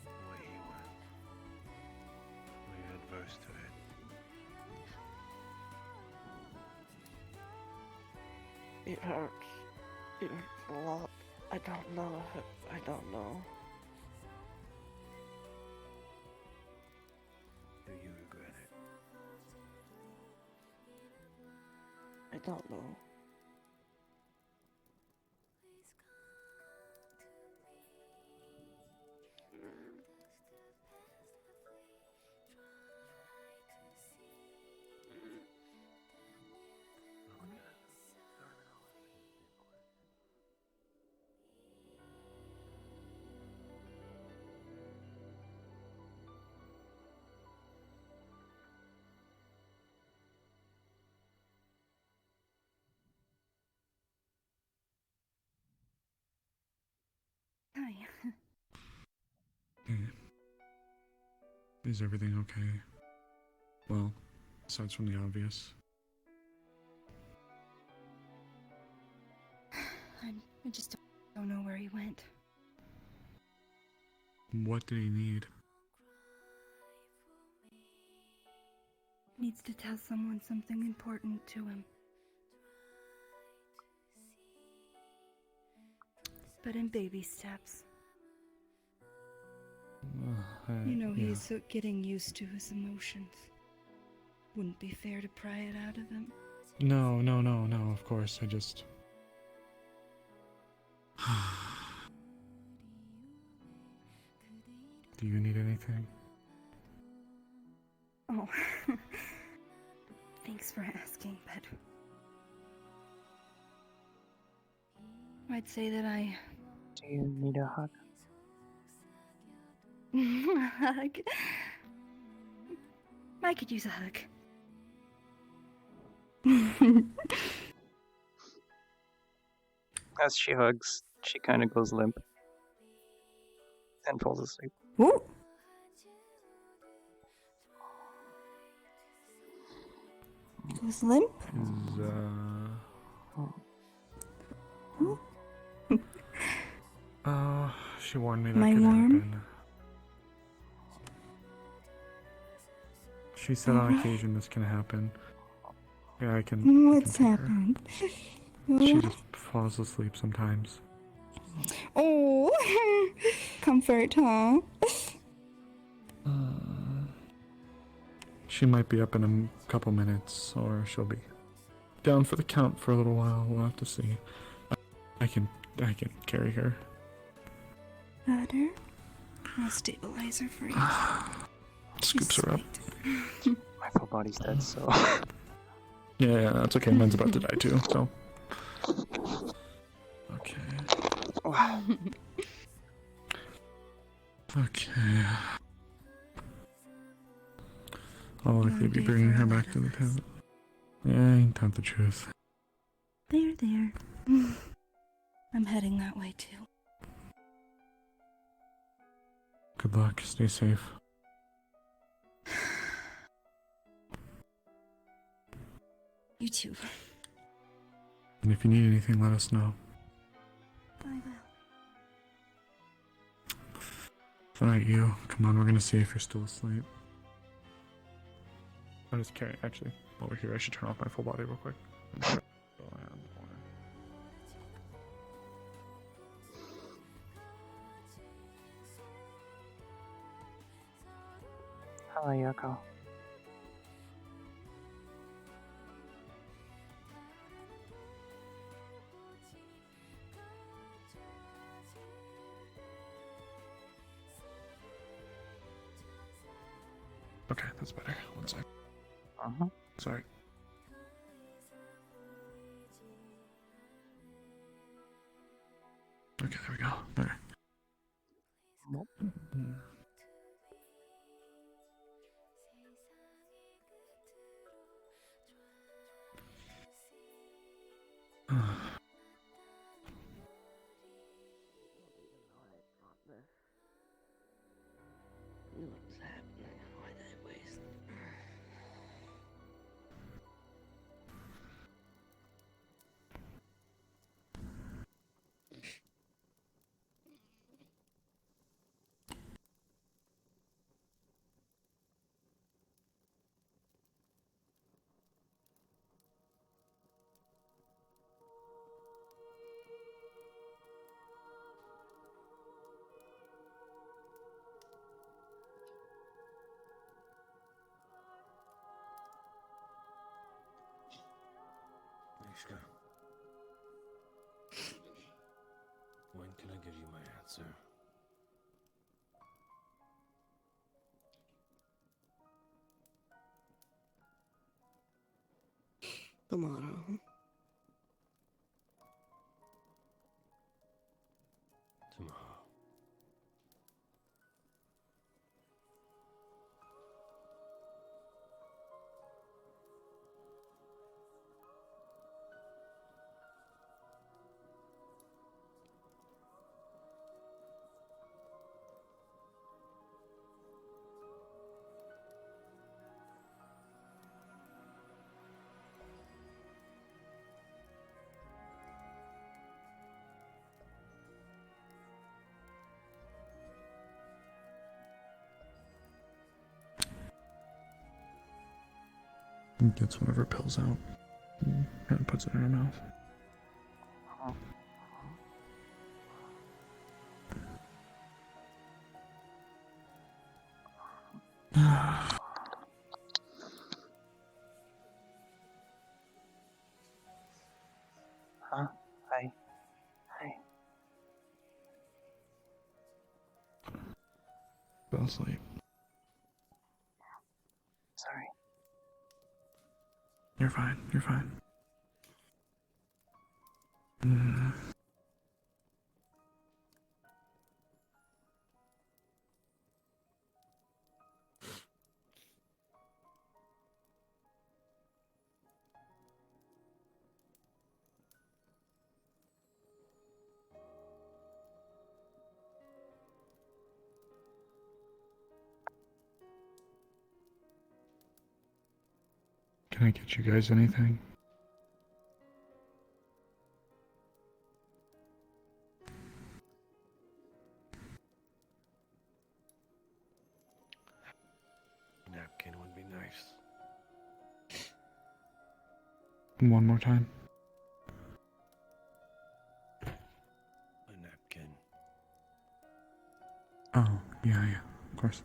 The way he went. We adverse to it. It hurts. It hurts a lot. I don't know if I don't know. Do you regret it? I don't know. Is everything okay? Well, aside from the obvious. I just don't know where he went. What did he need? Needs to tell someone something important to him. But in baby steps. You know, yeah. he's getting used to his emotions. Wouldn't be fair to pry it out of him. No, of course, I just... Do you need anything? Oh, thanks for asking, but... I'd say that I... Do you need a hug? A hug? I could use a hug. As she hugs, she kind of goes limp and falls asleep. Ooh. Goes limp? She warned me that Am I could warm? happen. She said on occasion this can happen. Yeah, I can. What's happened? She just falls asleep sometimes. Oh, comfort, huh? She might be up in a couple minutes, or she'll be down for the count for a little while. We'll have to see. I can carry her. Butter? I'll stabilize her for you. Scoops her up. My full body's dead, so... Yeah, that's okay. Mine's about to die too, so... Okay. Okay. I'll likely be bringing her back to the tent. Yeah, ain't that the truth. There. I'm heading that way too. Good luck. Stay safe. You too. And if you need anything, let us know. I will. Alright, you. Come on, we're gonna see if you're still asleep. I'll just carry. Actually, while we're here, I should turn off my full body real quick. Hello, Yoko. Okay, that's better. One sec. Sorry. Okay, there we go. There. What's happening? Why did I waste? Mishka, when can I give you my answer? Tomorrow. Tomorrow. And gets one of her pills out and puts it in her mouth. Huh? Hi. Hi. Fell asleep. Sorry. You're fine. You're fine. Mm. Can I get you guys anything? Napkin would be nice. One more time. A napkin. Oh, yeah, of course.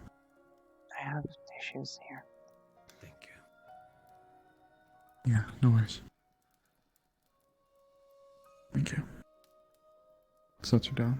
I have tissues here. Thank you. Yeah, no worries. Thank you. Sets her down.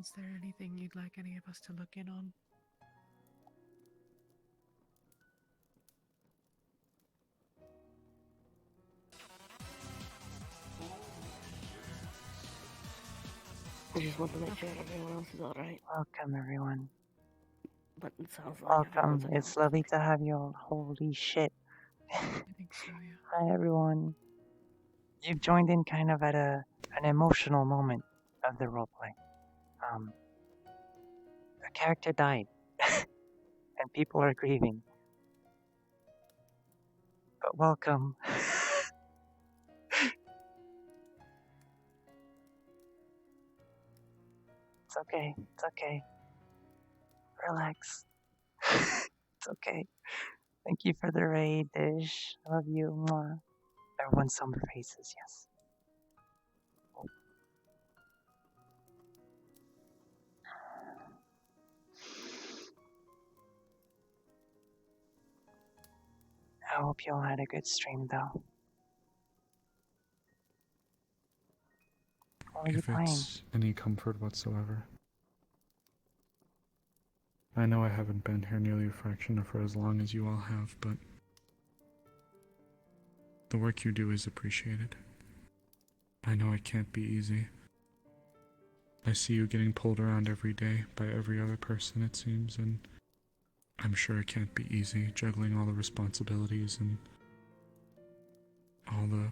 Is there anything you'd like any of us to look in on? I just want to make sure everyone else is alright. Welcome, everyone. But it sounds like everyone's Welcome. It's lovely to have you all. Holy shit. I think so, yeah. Hi, everyone. You've joined in kind of at an emotional moment of the roleplay. A character died, and people are grieving. But welcome. It's okay. It's okay. Relax. It's okay. Thank you for the raid, Dish. I love you. Mwah. Everyone's somber faces, yes. I hope you all had a good stream, though. What were you If playing? it's any comfort whatsoever. I know I haven't been here nearly a fraction of for as long as you all have, but the work you do is appreciated. I know it can't be easy. I see you getting pulled around every day by every other person, it seems, and I'm sure it can't be easy juggling all the responsibilities and all the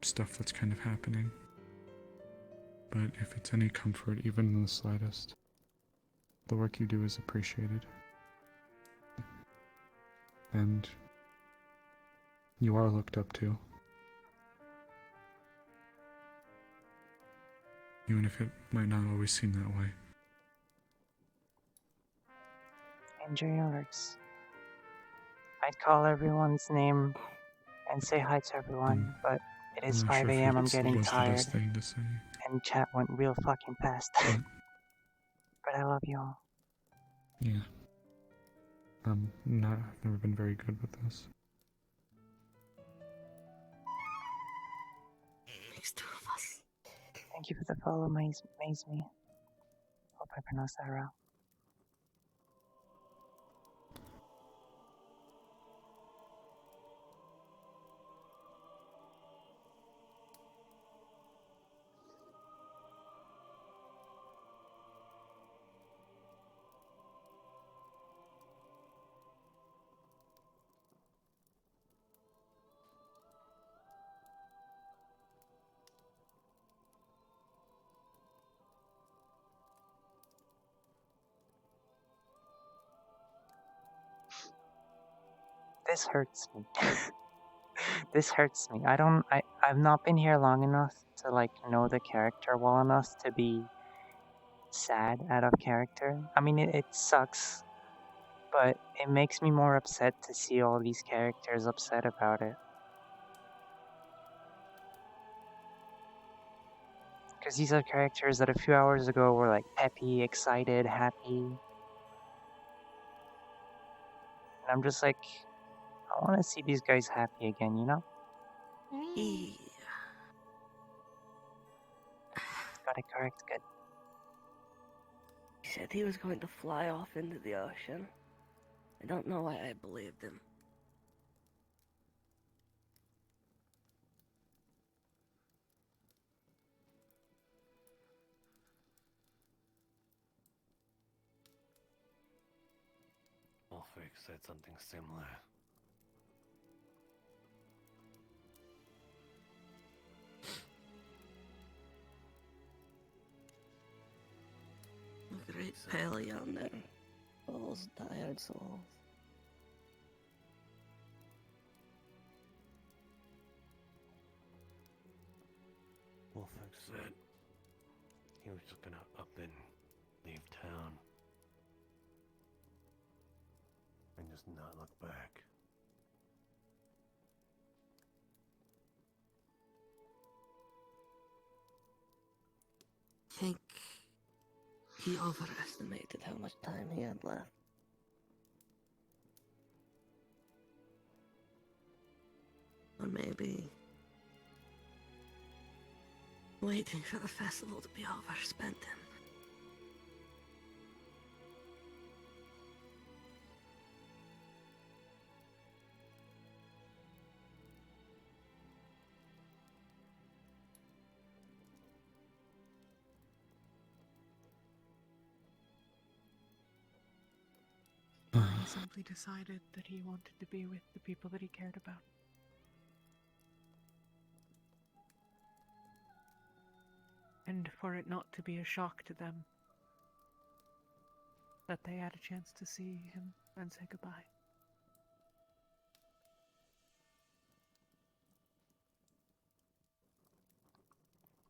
stuff that's kind of happening. But if it's any comfort, even in the slightest, the work you do is appreciated. And you are looked up to. Even if it might not always seem that way. Enjoy yours. I'd call everyone's name and say hi to everyone, but it is I'm not 5 sure if a.m. I'm it's getting the tired. best thing to say. And chat went real fucking fast. But I love you all. Yeah. I've never been very good with this. Makes two of us. Thank you for the follow, Maze Me. Hope I pronounced that right. This hurts me. This hurts me. I've not been here long enough to like know the character well enough to be sad out of character. I mean, it sucks, but it makes me more upset to see all these characters upset about it. Because these are characters that a few hours ago were like peppy, excited, happy. And I'm just like, I want to see these guys happy again, you know? He Got it correct, good. said he was going to fly off into the ocean. I don't know why I believed him. Ulfric said something similar. The great pale yonder, those tired souls. Ulfric said he was just gonna up and leave town. And just not look back. I think he overestimated how much time he had left. Or maybe waiting for the festival to be over spent him. He simply decided that he wanted to be with the people that he cared about. And for it not to be a shock to them that they had a chance to see him and say goodbye.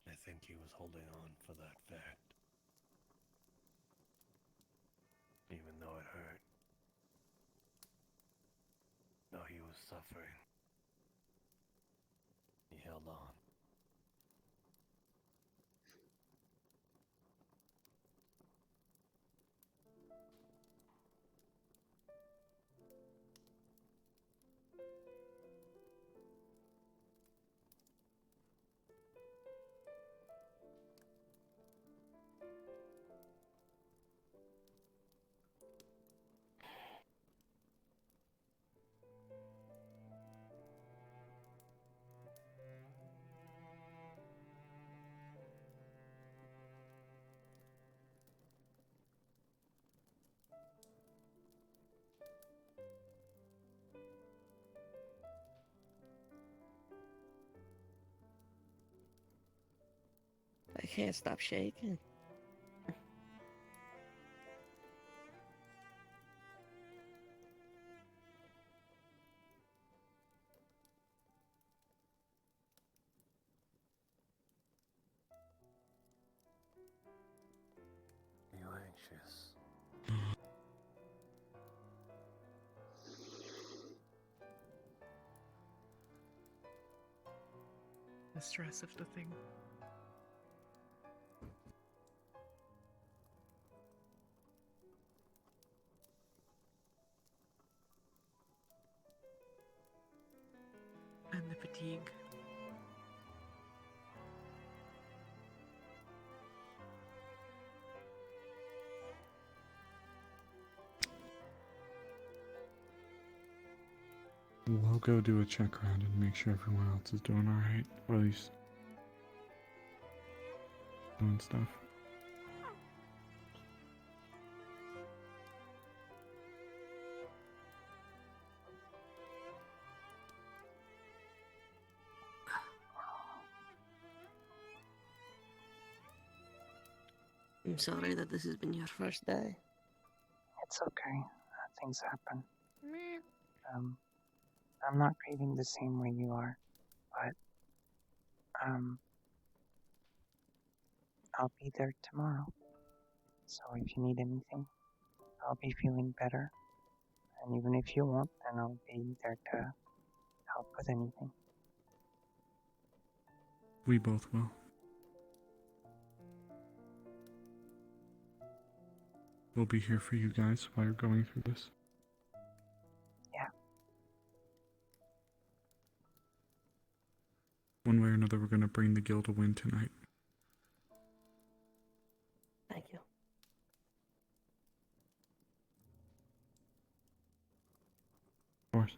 I think he was holding on for that fact. Even though it hurt. Though he was suffering. He held on. I can't stop shaking. Are you anxious? The stress of the thing. And the fatigue. We'll go do a check around and make sure everyone else is doing alright. Or at least doing stuff. I'm sorry that this has been your first day. It's okay. Things happen. I'm not grieving the same way you are, but I'll be there tomorrow. So if you need anything, I'll be feeling better. And even if you won't, then I'll be there to help with anything. We both will. We'll be here for you guys while you're going through this. Yeah. One way or another, we're going to bring the guild a win tonight. Thank you. Of course.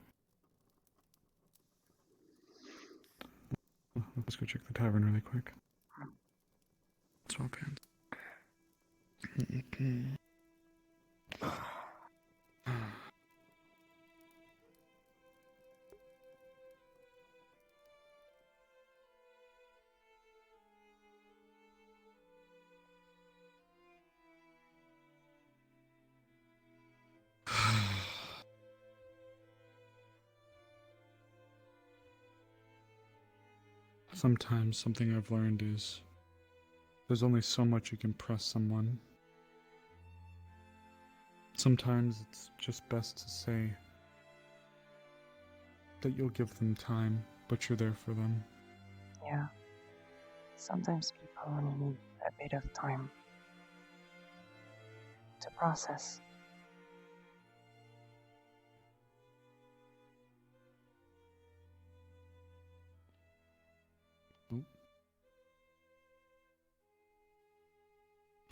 Let's go check the tavern really quick. Swap hands. Sometimes something I've learned is there's only so much you can press someone. Sometimes it's just best to say that you'll give them time, but you're there for them. Yeah. Sometimes people only need a bit of time to process.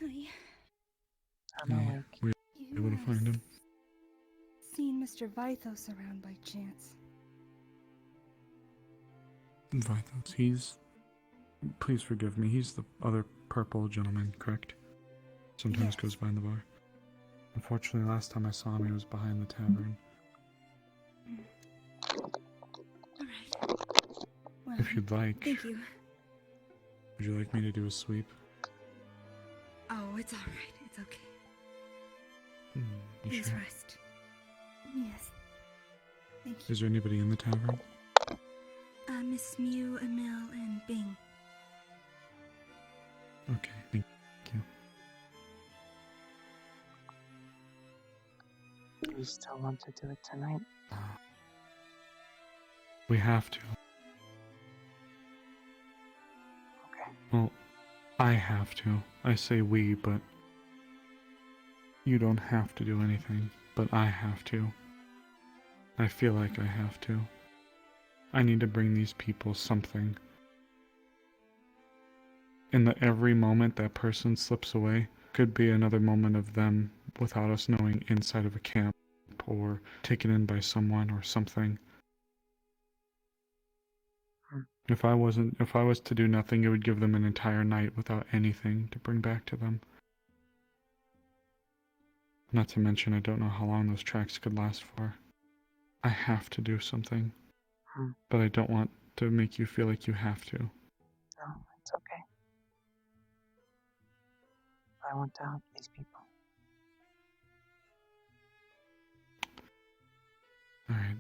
Honey, I'm awake. We were able to find him. seen Mr. Vithos around by chance. Vithos, he's... Please forgive me, he's the other purple gentleman, correct? Sometimes goes by in the bar. Unfortunately, last time I saw him, he was behind the tavern. Alright. Well, If you'd like, thank you. would you like me to do a sweep? Oh, it's alright. It's okay. You Please sure? rest. Yes. Thank you. Is there anybody in the tavern? Miss Mew, Emil, and Bing. Okay, thank you. Do you still want to do it tonight? We have to. Okay. Well, I have to. I say we, but you don't have to do anything, but I have to. I feel like I have to. I need to bring these people something. And that every moment that person slips away could be another moment of them without us knowing inside of a camp or taken in by someone or something. If I was to do nothing, it would give them an entire night without anything to bring back to them. Not to mention, I don't know how long those tracks could last for. I have to do something. But I don't want to make you feel like you have to. No, it's okay. I want to help these people. Alright.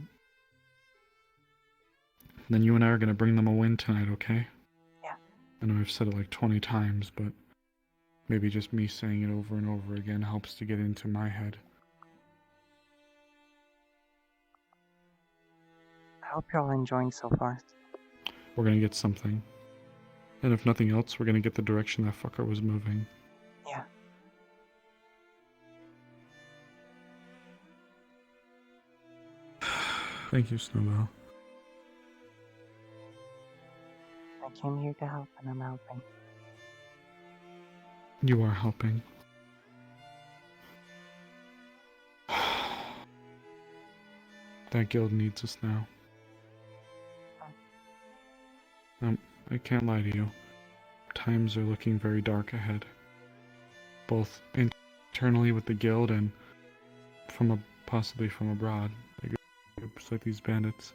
Then you and I are going to bring them a win tonight, okay? Yeah. I know I've said it like 20 times, but maybe just me saying it over and over again helps to get into my head. I hope you're all enjoying so far. We're going to get something. And if nothing else, we're going to get the direction that fucker was moving. Yeah. Thank you, Snowbell. I came here to help, and I'm helping. You are helping. That guild needs us now. I can't lie to you. Times are looking very dark ahead. Both internally with the guild and possibly from abroad. Groups like these bandits.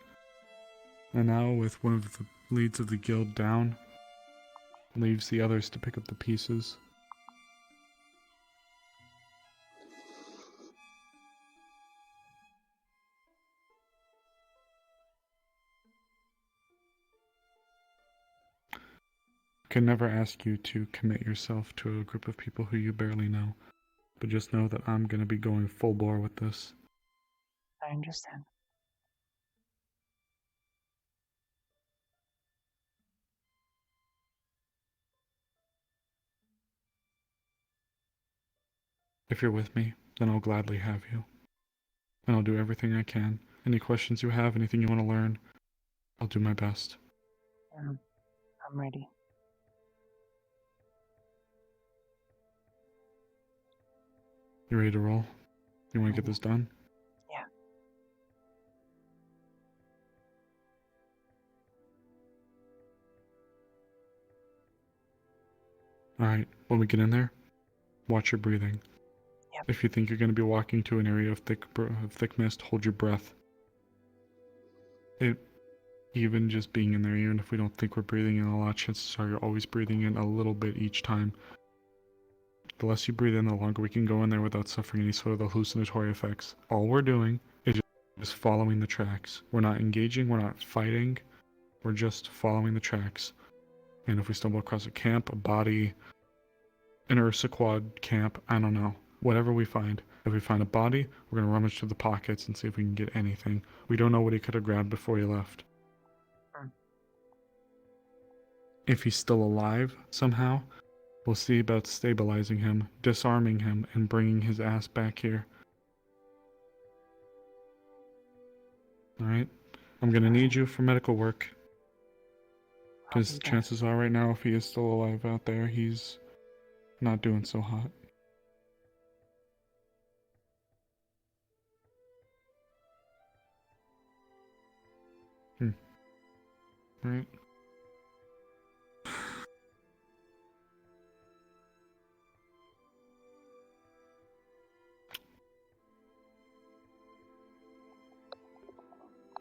And now with one of the leads of the guild down, leaves the others to pick up the pieces. can never ask you to commit yourself to a group of people who you barely know. But just know that I'm going to be going full bore with this. I understand. If you're with me, then I'll gladly have you. And I'll do everything I can. Any questions you have, anything you want to learn, I'll do my best. I'm ready. You ready to roll? You want to get this done? Yeah. Alright, when we get in there, watch your breathing. Yep. If you think you're going to be walking to an area of thick mist, hold your breath. Even just being in there, even if we don't think we're breathing in a lot, chances are you're always breathing in a little bit each time. The less you breathe in, the longer we can go in there without suffering any sort of hallucinatory effects. All we're doing is just following the tracks. We're not engaging, we're not fighting, we're just following the tracks. And if we stumble across a camp, a body, an Ursa quad camp, I don't know. Whatever we find. If we find a body, we're going to rummage through the pockets and see if we can get anything. We don't know what he could have grabbed before he left. If he's still alive somehow, we'll see about stabilizing him, disarming him, and bringing his ass back here. Alright? I'm going to need you for medical work. Because chances are right now, if he is still alive out there, he's not doing so hot. Right.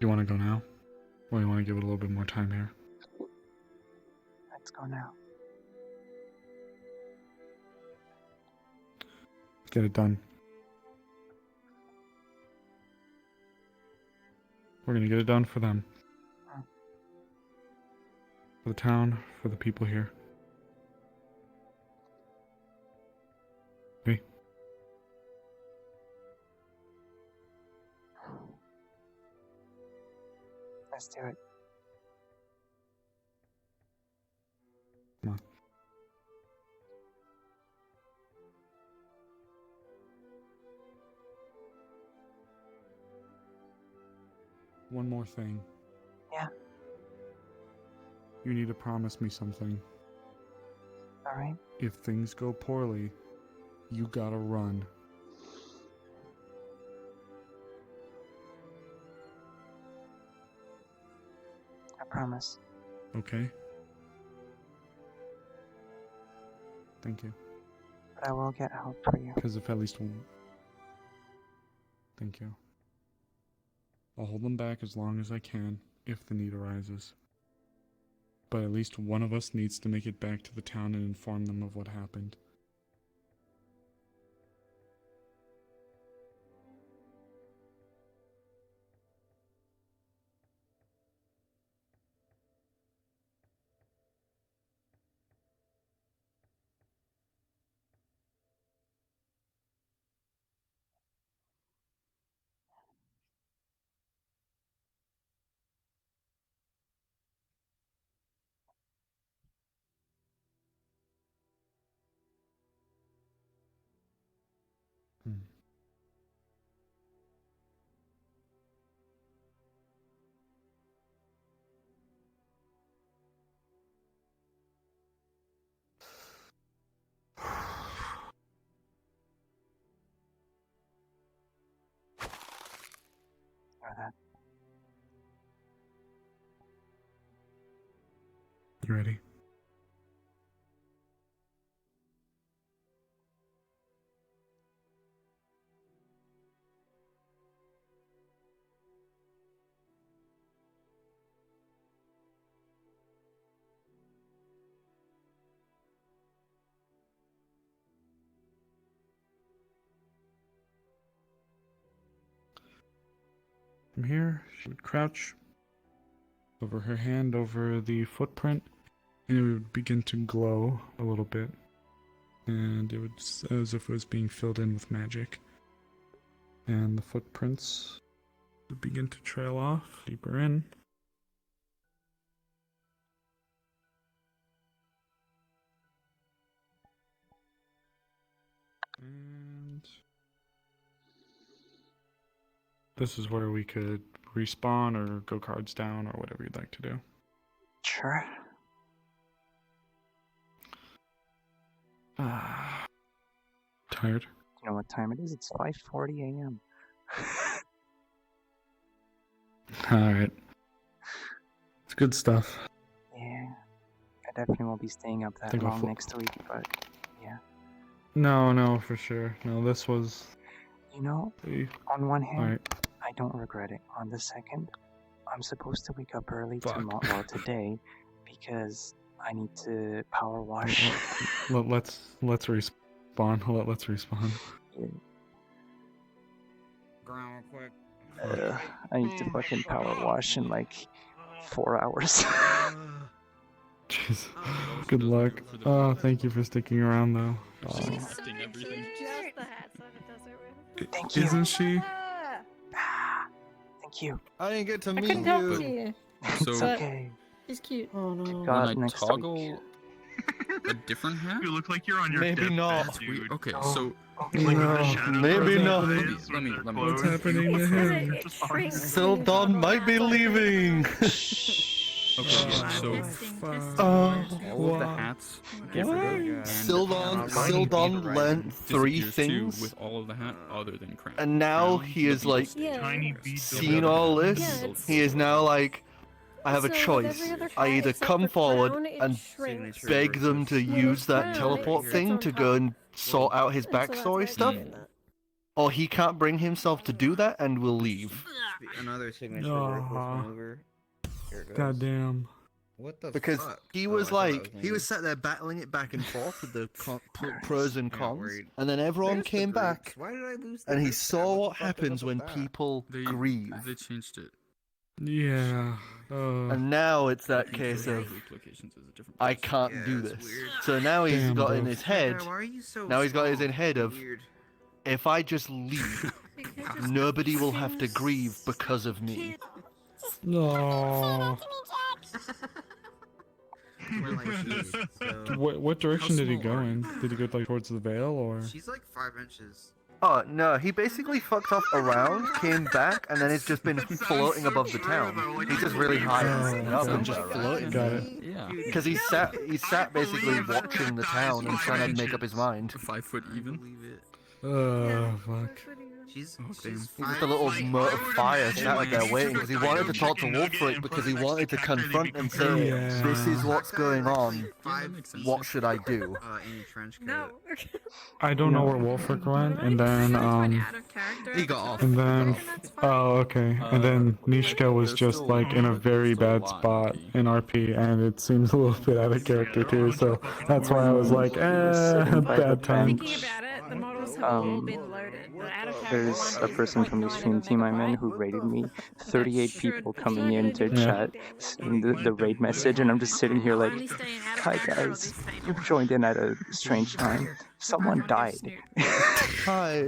You want to go now? Or you want to give it a little bit more time here? Let's go now. Get it done. We're gonna get it done for them. For the town, for the people here. Me? Let's do it. Come on. One more thing. Yeah. You need to promise me something. Alright. If things go poorly, you gotta run. I promise. Okay? Thank you. But I will get help for you. Because if at least one... Thank you. I'll hold them back as long as I can, if the need arises. But at least one of us needs to make it back to the town and inform them of what happened. You ready? From here, she would crouch over her hand over the footprint and it would begin to glow a little bit, and it would, as if it was being filled in with magic. And the footprints would begin to trail off deeper in. And this is where we could respawn or go cards down or whatever you'd like to do. Sure. Tired? You know what time it is? It's 5:40 a.m. Alright. It's good stuff. Yeah. I definitely won't be staying up that Think I'll long flip. next week, but yeah. No, for sure. No, this was... You know, on one hand, Alright. I don't regret it. On the second, I'm supposed to wake up early today because I need to power wash. Let's respawn. Let's respawn. Ground quick. I need to fucking power wash in like 4 hours. Jeez. Good luck. Oh, thank you for sticking around though. Thank you. Isn't she? Thank you. I didn't get to I meet couldn't help you. you. It's But okay. He's cute. Oh no. God, When I next toggle a different hat? You look like you're on your Maybe not. deathbed, dude. Okay, No. so Like No, the shadows maybe of not. the let eyes me. with their What's clothes. happening to him? Sildon might be leaving. Okay, so Oh, all of the hats get rid of, and Sildon learned 3 disappears too things, with all of the hat other than crown. and now Crown, he is the like Yeah. Tiny beads of seen all this. Yeah, it's- He is now like, I have a So with choice. every other I hat either except come for forward crown, it and shrinks. beg them to When use it's that crown, teleport it thing sits to on go top. and sort out his And so that's why backstory I keep stuff, doing that. or he can't bring himself to do that and will leave. Another signature Aw. worthless maneuver. Here it goes. goddamn. What the Because fuck? he Oh, was I thought like, that he was me. sat there battling it back and forth with the pros and Yeah, cons, worried. and then everyone There's the came back, groups. Why did I lose the and he group chat? saw what the fuck is happens up when with that? people They grieve. They changed it. Yeah. And now it's that case of, Duplications is a different I person. can't Yeah, do it's this. weird. So now he's Damn, got bro. in his head, Why are you so now he's got his small? in head of, Weird. if I just leave, nobody will have to grieve because of me. No. We're like, jeez, so- What direction did he small go are in? Did he go like towards the veil or? She's like 5 inches. Oh, no, he basically fucked off around, came back, and then it's just been floating above the town. He's just really high up and just floating. Got it. Yeah. Because he sat basically watching the town and trying to make up his mind. 5 foot even. Fuck. She's He's just a little mote of fire sat there waiting because he wanted to talk to Wolfric because he wanted to confront and say, Yeah. this is what's going on, what should I do? in a trench coat. No. I don't know where Wolfric went, and then He got off. and then okay, and then Nishka was just like in a very bad spot in RP, and it seems a little bit out of character too. So that's why I was like, bad time. Thinking about it, the models have all been loaded. The out of character There's one a person from the stream team I'm in who rated me. 38 people coming in to chat in the raid message, and I'm just sitting here like, hi guys, you've joined in at a strange time. Someone died. Hi.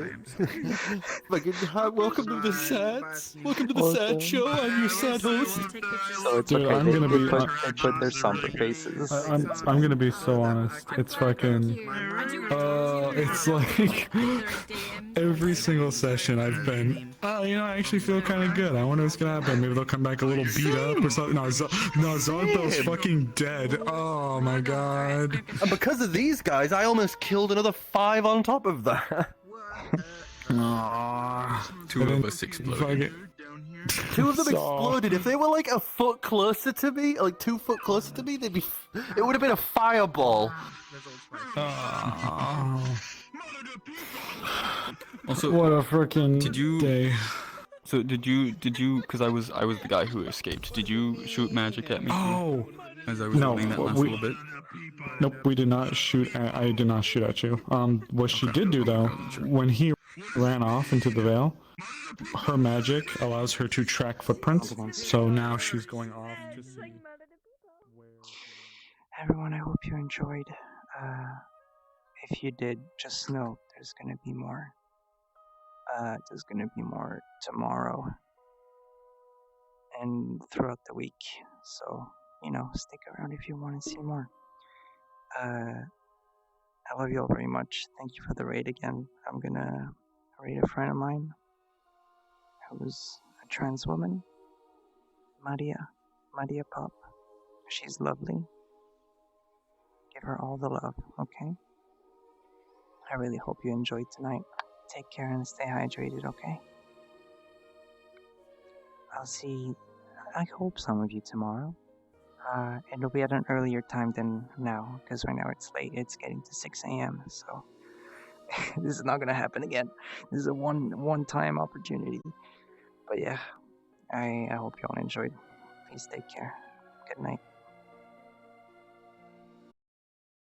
Welcome to the SADs. Welcome to the SAD show. I'm your SAD host. So it's Dude, okay. I'm They, gonna they be- put their somber faces. I'm gonna be so honest. It's fucking. It's like every single session I've been. Oh, you know, I actually feel kind of good. I wonder what's gonna happen. Maybe they'll come back a little beat up or something. No, Zonthell's fucking dead. Oh my god. And because of these guys, I almost killed another 5 on top of that. Two of us exploded. 2 of them So- exploded. If they were like a foot closer to me, like 2 foot closer to me, they'd be. It would have been a fireball. Also, what a freaking day. So did you? Because I was the guy who escaped. Did you shoot magic at me? Oh. As I was No, letting that last we- little bit. Nope, we did not shoot. I did not shoot at you. What she did do though, when he ran off into the veil, her magic allows her to track footprints. So now she's going off to see. everyone, I hope you enjoyed. If you did, just know there's gonna be more. There's gonna be more tomorrow and throughout the week. So, stick around if you want to see more. I love you all very much. Thank you for the raid again. I'm gonna raid a friend of mine who's a trans woman, Maria Pop. She's lovely. Give her all the love, okay? I really hope you enjoyed tonight. Take care and stay hydrated, okay? I hope some of you tomorrow. It'll be at an earlier time than now, because right now it's late. It's getting to 6 a.m., so this is not gonna happen again. This is a one-time opportunity. But yeah, I hope you all enjoyed. Please take care. Good night.